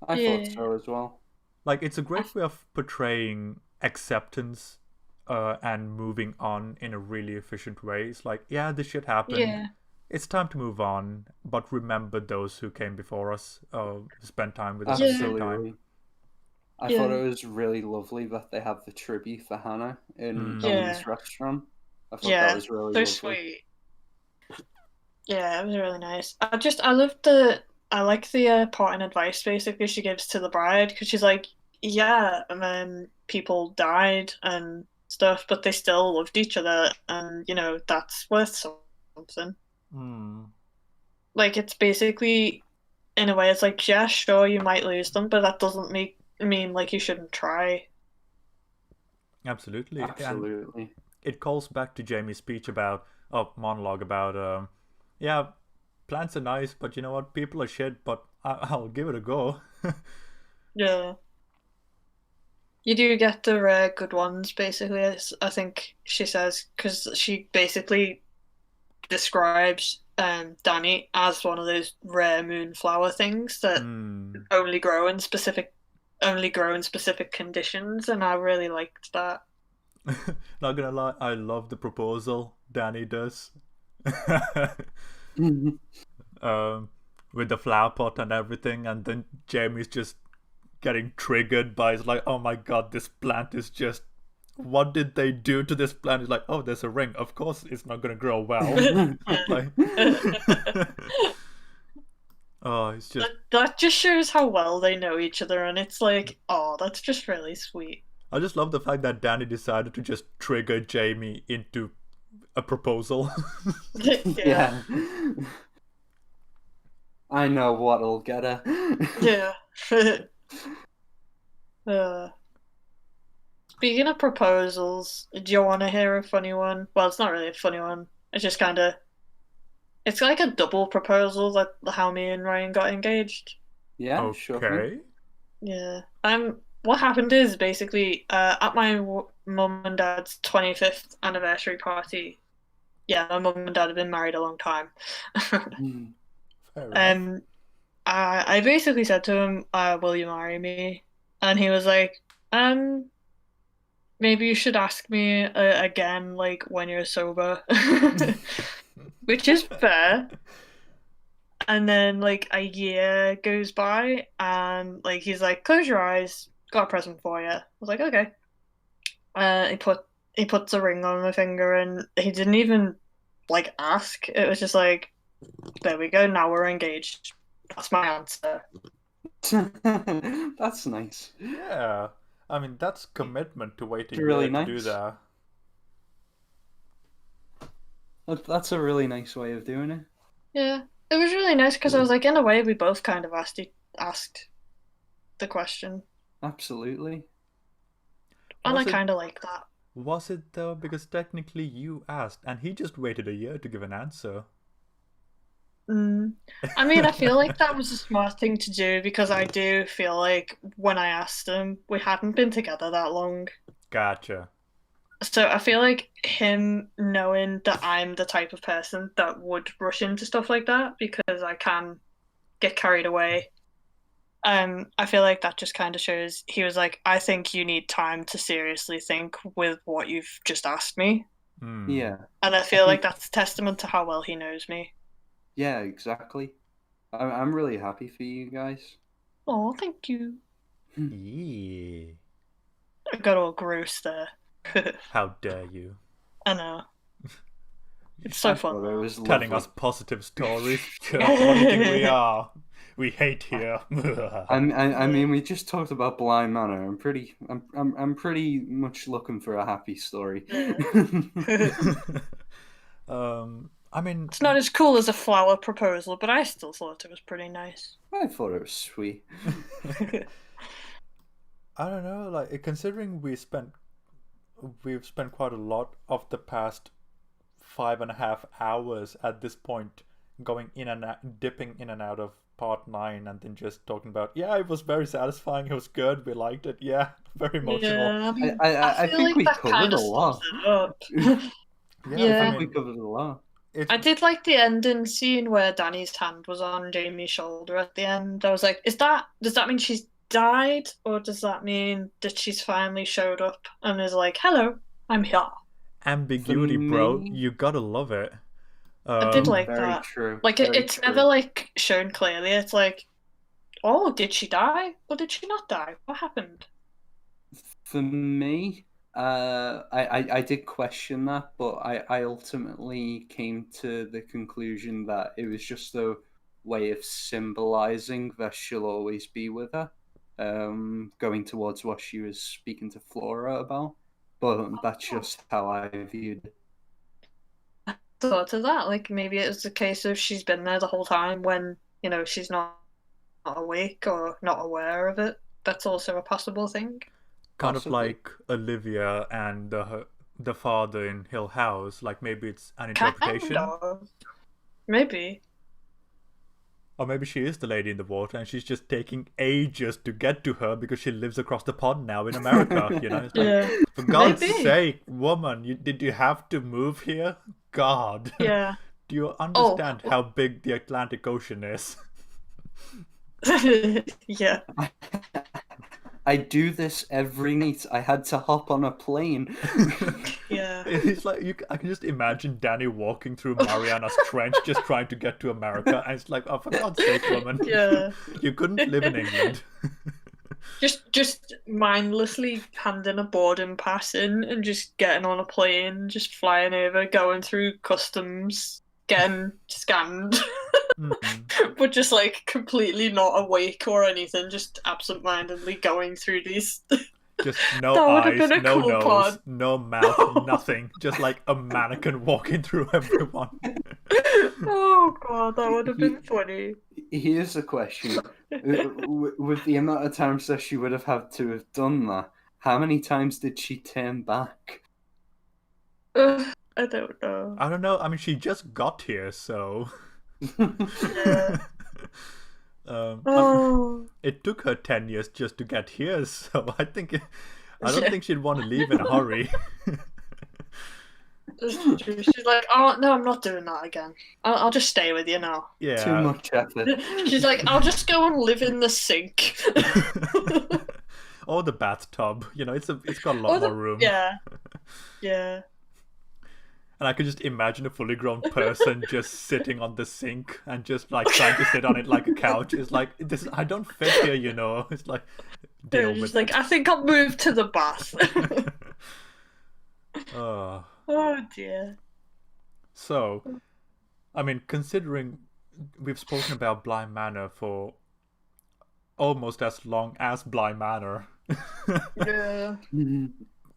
I thought so as well. Like, it's a great way of portraying acceptance and moving on in a really efficient way. It's like, yeah, this shit happened. Yeah. It's time to move on, but remember those who came before us. Spend time with us at the same time. Absolutely. I thought it was really lovely that they have the tribute for Hannah in Don's restaurant. I thought that was really lovely. Sweet. Yeah, it was really nice. I like the part and advice basically she gives to the bride, because she's like, yeah, and then people died and stuff, but they still loved each other, and that's worth something. Like, it's basically, in a way, it's like, yeah, sure, you might lose them, but that doesn't mean like you shouldn't try. Absolutely. And it calls back to Jamie's speech monologue about, yeah, plants are nice, but you know what? People are shit, but I'll give it a go. Yeah. You do get the rare good ones, basically, I think she says, because she basically describes Danny as one of those rare moonflower things that only grow in specific conditions, and I really liked that. Not gonna lie, I love the proposal Danny does. With the flower pot and everything, and then Jamie's just getting triggered by, it's like, oh my god, this plant is just, what did they do to this plant? It's like, oh, there's a ring, of course it's not gonna grow well. Like, oh, it's just that just shows how well they know each other, and it's like, oh, that's just really sweet. I just love the fact that Danny decided to just trigger Jamie into a proposal. Yeah. I know what'll get her. Yeah. Speaking of proposals, do you want to hear a funny one? Well, it's not really a funny one. It's just it's like a double proposal that how me and Ryan got engaged. Yeah, okay. sure. Yeah. What happened is basically at my mum and dad's 25th anniversary party. Yeah, my mum and dad have been married a long time. Fair enough. I basically said to him, "Will you marry me?" And he was like, maybe you should ask me again, like when you're sober," which is fair. And then like a year goes by, and like he's like, "Close your eyes, got a present for you." I was like, "Okay." He puts a ring on my finger, and he didn't even like ask. It was just like, "There we go. Now we're engaged." That's my answer. That's nice. Yeah. I mean, that's commitment to wait a It's really year to do nice. that. That's a really nice way of doing it. Yeah, it was really nice because I was like, in a way, we both kind of asked the question, Absolutely. and I Was it kind of like that. was it though? Because technically you asked, and he just waited a year to give an answer. Mm. I mean, I feel like that was a smart thing to do because I do feel like when I asked him, we hadn't been together that long. Gotcha. So I feel like him knowing that I'm the type of person that would rush into stuff like that because I can get carried away. I feel like that just kind of shows he was like, I think you need time to seriously think with what you've just asked me. Hmm. Yeah. And I I feel like think, that's a testament to how well he knows me. yeah, exactly. I'm really happy for you guys. Oh, thank you. Yeah. I got all gross there. How dare you? I know. It's so I fun thought it though. was Telling lovely. us positive stories. What do you think we are? We hate here. I mean, we just talked about Bly Manor. I'm pretty much looking for a happy story. I mean, It's not as cool as a flower proposal, but I still thought it was pretty nice. I thought it was sweet. I don't know. Like considering we've spent quite a lot of the past 5.5 hours at this point going in and out, dipping in and out of part 9 and then just talking about, yeah, it was very satisfying, it was good, we liked it, yeah, very emotional. Yeah, I mean, I feel think like we that covered kind a of lot. sums it up. Yeah, I Yeah. think we covered a lot. it's I did like the ending scene where Danny's hand was on Jamie's shoulder at the end. I was like, does that mean she's died, or does that mean that she's finally showed up and is like, hello, I'm here? ambiguity, For bro. me- You gotta love it. I did like Very that. true. Like Very it's true. never like shown clearly. It's like, oh, did she die or did she not die? What happened? For me, I did question that, but I ultimately came to the conclusion that it was just a way of symbolizing that she'll always be with her, going towards what she was speaking to Flora about. But that's just how I viewed it. Thought of that. Like maybe it was a case of she's been there the whole time when, she's not awake or not aware of it. That's also a possible thing. Kind of Possibly. like Olivia and the father in Hill House. Like maybe it's an Kind interpretation, of. Maybe. or maybe she is the lady in the water and she's just taking ages to get to her because she lives across the pond now in America. It's like, Yeah. for God's Maybe. sake, woman, did you have to move here? God. Yeah. Do you understand how big the Atlantic Ocean is? Yeah. I do this every night. I had to hop on a plane. Yeah. It's like I can just imagine Danny walking through Mariana's Trench just trying to get to America, and it's like, oh, for God's sake, woman, Yeah. you couldn't live in England. Just mindlessly handing a boarding pass in and just getting on a plane, just flying over, going through customs, getting scanned. Mhm. But just like completely not awake or anything, just absent-mindedly going through these. Just no That would have eyes, been a no cool nose, pod. no mouth, nothing. Just like a mannequin walking through everyone. Oh god, that would have been funny. Here's a question. With the amount of times that she would have had to have done that, how many times did she turn back? I don't know. I don't know. I mean, she just got here, so. Yeah. Um, Oh. it took her 10 years just to get here, so I don't think she'd want to leave in a hurry. She's like, oh no, I'm not doing that again. I'll just stay with you now. Yeah. Too much effort. She's like, I'll just go and live in the sink. Or the bathtub. It's got a lot more room. Yeah, yeah. And I could just imagine a fully grown person just sitting on the sink and just like trying to sit on it like a couch. It's like this. I don't fit here, you know. It's like deal Just with like, it. I think I'll move to the bath. uh, Oh dear. so, I mean, considering we've spoken about Bly Manor for almost as long as Bly Manor, Yeah.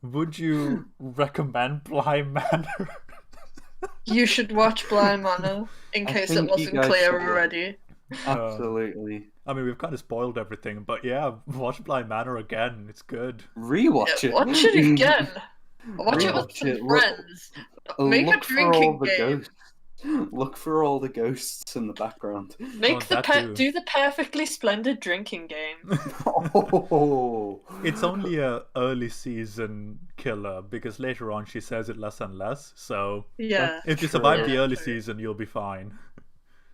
would you recommend Bly Manor? You should watch Bly Manor in I case it think you wasn't guys clear should. already. Absolutely. I mean, we've kind of spoiled everything, but yeah, watch Bly Manor again. It's good. Rewatch it. Watch it again. Watch it with Rewatch some it. friends. Make a Look for all drinking the game. ghosts. Look for all the ghosts in the background. Make that too. do the perfectly splendid drinking game. Oh. It's only a early season killer because later on she says it less and less. So Yeah. if you True. survive the Yeah. early season, you'll be fine.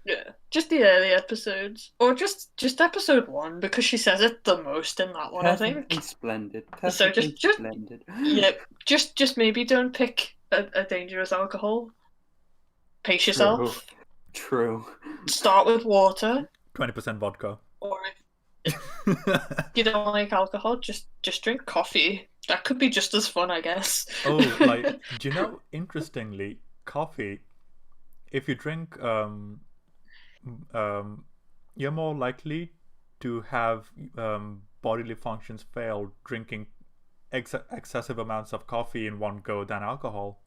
Yeah. Just the early episodes. Or just episode 1 because she says it the most in that one, I think. Perfectly splendid. So Perfectly just splendid. yeah, just maybe don't pick a dangerous alcohol. Pace yourself. True. Start with water. 20% vodka. Or if you don't like alcohol, just drink coffee. That could be just as fun, I guess. Oh, like, do you know, interestingly, coffee, if you drink, you're more likely to have bodily functions fail drinking excessive amounts of coffee in one go than alcohol.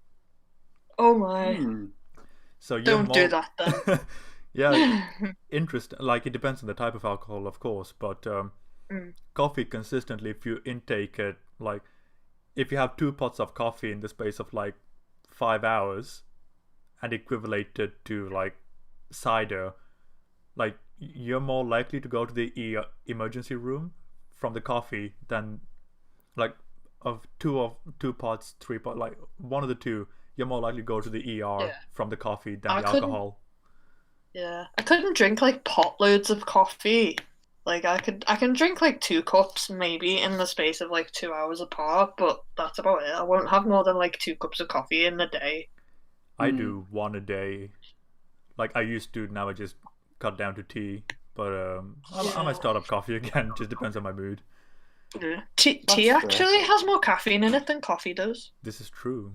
Oh my. So you're Don't more... do that then. Yeah, interesting. Like, it depends on the type of alcohol, of course, but coffee consistently, if you intake it, like, if you have 2 pots of coffee in the space of like 5 hours and equivalent it to like cider, like, you're more likely to go to the emergency room from the coffee than like of 2 pots, 3 pots, like one of the two, you're more likely to go to the ER from the coffee than the alcohol. Yeah, I couldn't drink like potloads of coffee. Like I can drink like 2 cups maybe in the space of like 2 hours apart, but that's about it. I won't have more than like 2 cups of coffee in a day. I do 1 a day. Like I used to, now I just cut down to tea. But I might start up coffee again. Just depends on my mood. Yeah. Tea actually has more caffeine in it than coffee does. This is true.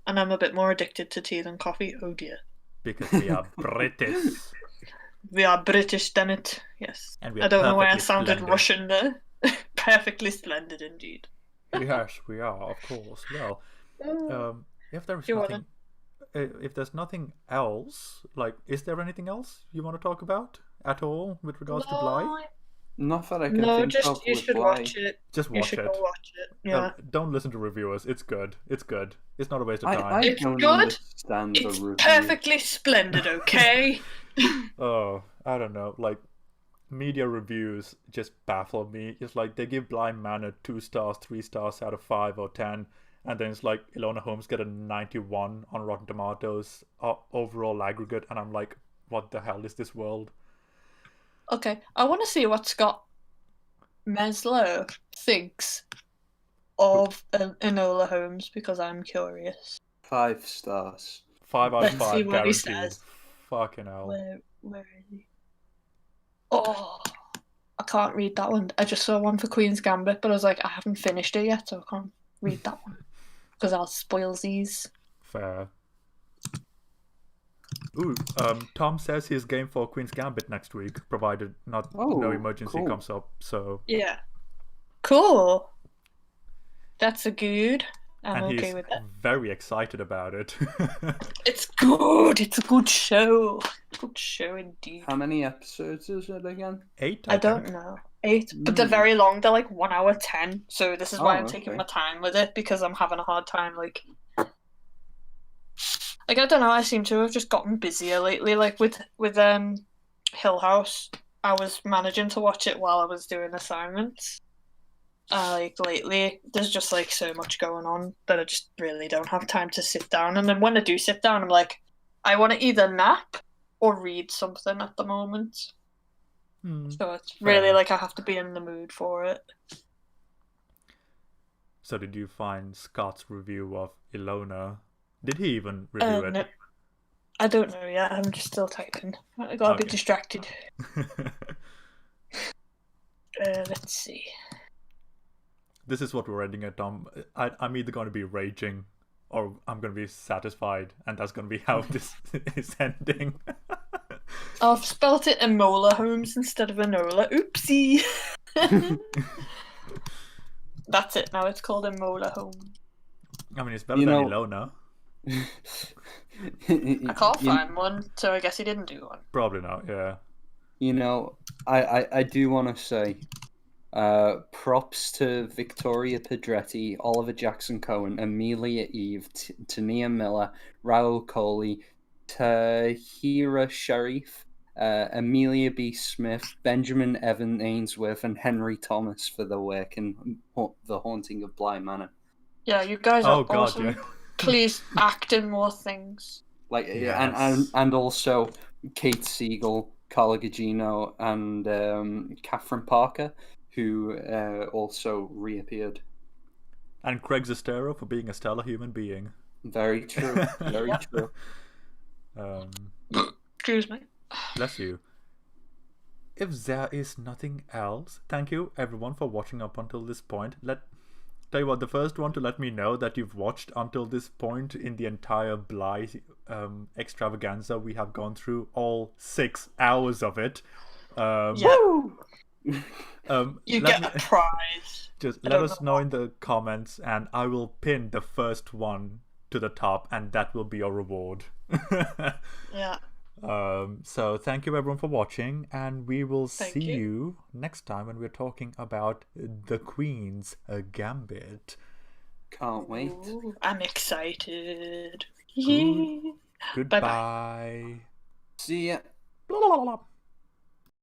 And I'm a bit more addicted to tea than coffee. Oh dear. Because we are British. We are British, damn it. Yes. And we I are don't know why I perfectly sounded splendid. Russian there. Perfectly splendid indeed. Yes, we are, of course. Well, if there is You nothing, if there's nothing else, like, is there anything else you want to talk about at all with regards to Bly? Not that I can No, think just of you with should Bly. watch it. Just You watch should it. go watch it. Yeah. Don't listen to reviewers. It's good. It's good. It's not a waste of time. I It's don't good. understand the It's review. perfectly splendid, okay? Oh, I don't know. Like, media reviews just baffle me. It's like they give Bly Manor 2 stars, 3 stars out of 5 or 10, and then it's like Ilona Holmes get a 91 on Rotten Tomatoes overall aggregate, and I'm like, what the hell is this world? Okay, I want to see what Scott Meslow thinks of Enola Holmes because I'm curious. 5 stars. 5 out of Let's 5 see what he guaranteed. says. Fucking hell. Where is he? Oh, I can't read that one. I just saw one for Queen's Gambit, but I was like, I haven't finished it yet, so I can't read that one because I'll spoil these. Fair. Ooh, Tom says he's game for Queen's Gambit next week, provided no emergency cool. comes up. So Yeah, cool. That's a good. I'm and okay he's with that. very excited about it. It's good. It's a good show. Good show indeed. How many episodes is it again? 8, I don't think. know. 8, but they're very long. They're like 1 hour 10. So this is why I'm taking okay. my time with it because I'm having a hard time. Like I don't know. I seem to have just gotten busier lately. Like with Hill House, I was managing to watch it while I was doing assignments. Like lately, there's just like so much going on that I just really don't have time to sit down. And then when I do sit down, I'm like, I want to either nap or read something at the moment. So it's really fair. like I have to be in the mood for it. So did you find Scott's review of Ilona? Did he even review it? No, I don't know yet. I'm just still typing. I got a bit Okay. distracted. Let's see. This is what we're ending at, Tom. I'm either going to be raging or I'm going to be satisfied, and that's going to be how this is ending. I've spelt it Imola Holmes instead of Enola. Oopsie. That's it now. It's called Imola Holmes. I mean, it's better than Ilona. I can't find one, so I guess he didn't do one. Probably not, yeah. You know, I do want to say props to Victoria Pedretti, Oliver Jackson Cohen, Amelia Eve, Tania Miller, Raoul Coley, Tahira Sharif, Amelia B. Smith, Benjamin Evan Ainsworth, and Henry Thomas for their work in The Haunting of Bly Manor. Yeah, you guys are God, awesome. yeah. Please act in more things. Like Yes. and also Kate Siegel, Carla Gugino, and Catherine Parker, who also reappeared. And Craig Zestero for being a stellar human being. Very true. Very true. Excuse me. Bless you. If there is nothing else, thank you everyone for watching up until this point. Tell you what, the first one to let me know that you've watched until this point in the entire Bly extravaganza. We have gone through all 6 hours of it. You get a prize. Just let us know in the comments, and I will pin the first one to the top, and that will be your reward. Yeah. So thank you everyone for watching, and we will see you next time when we're talking about the Queen's Gambit. Can't wait. Ooh, I'm excited. Goodbye. See ya. Blah, blah, blah, blah.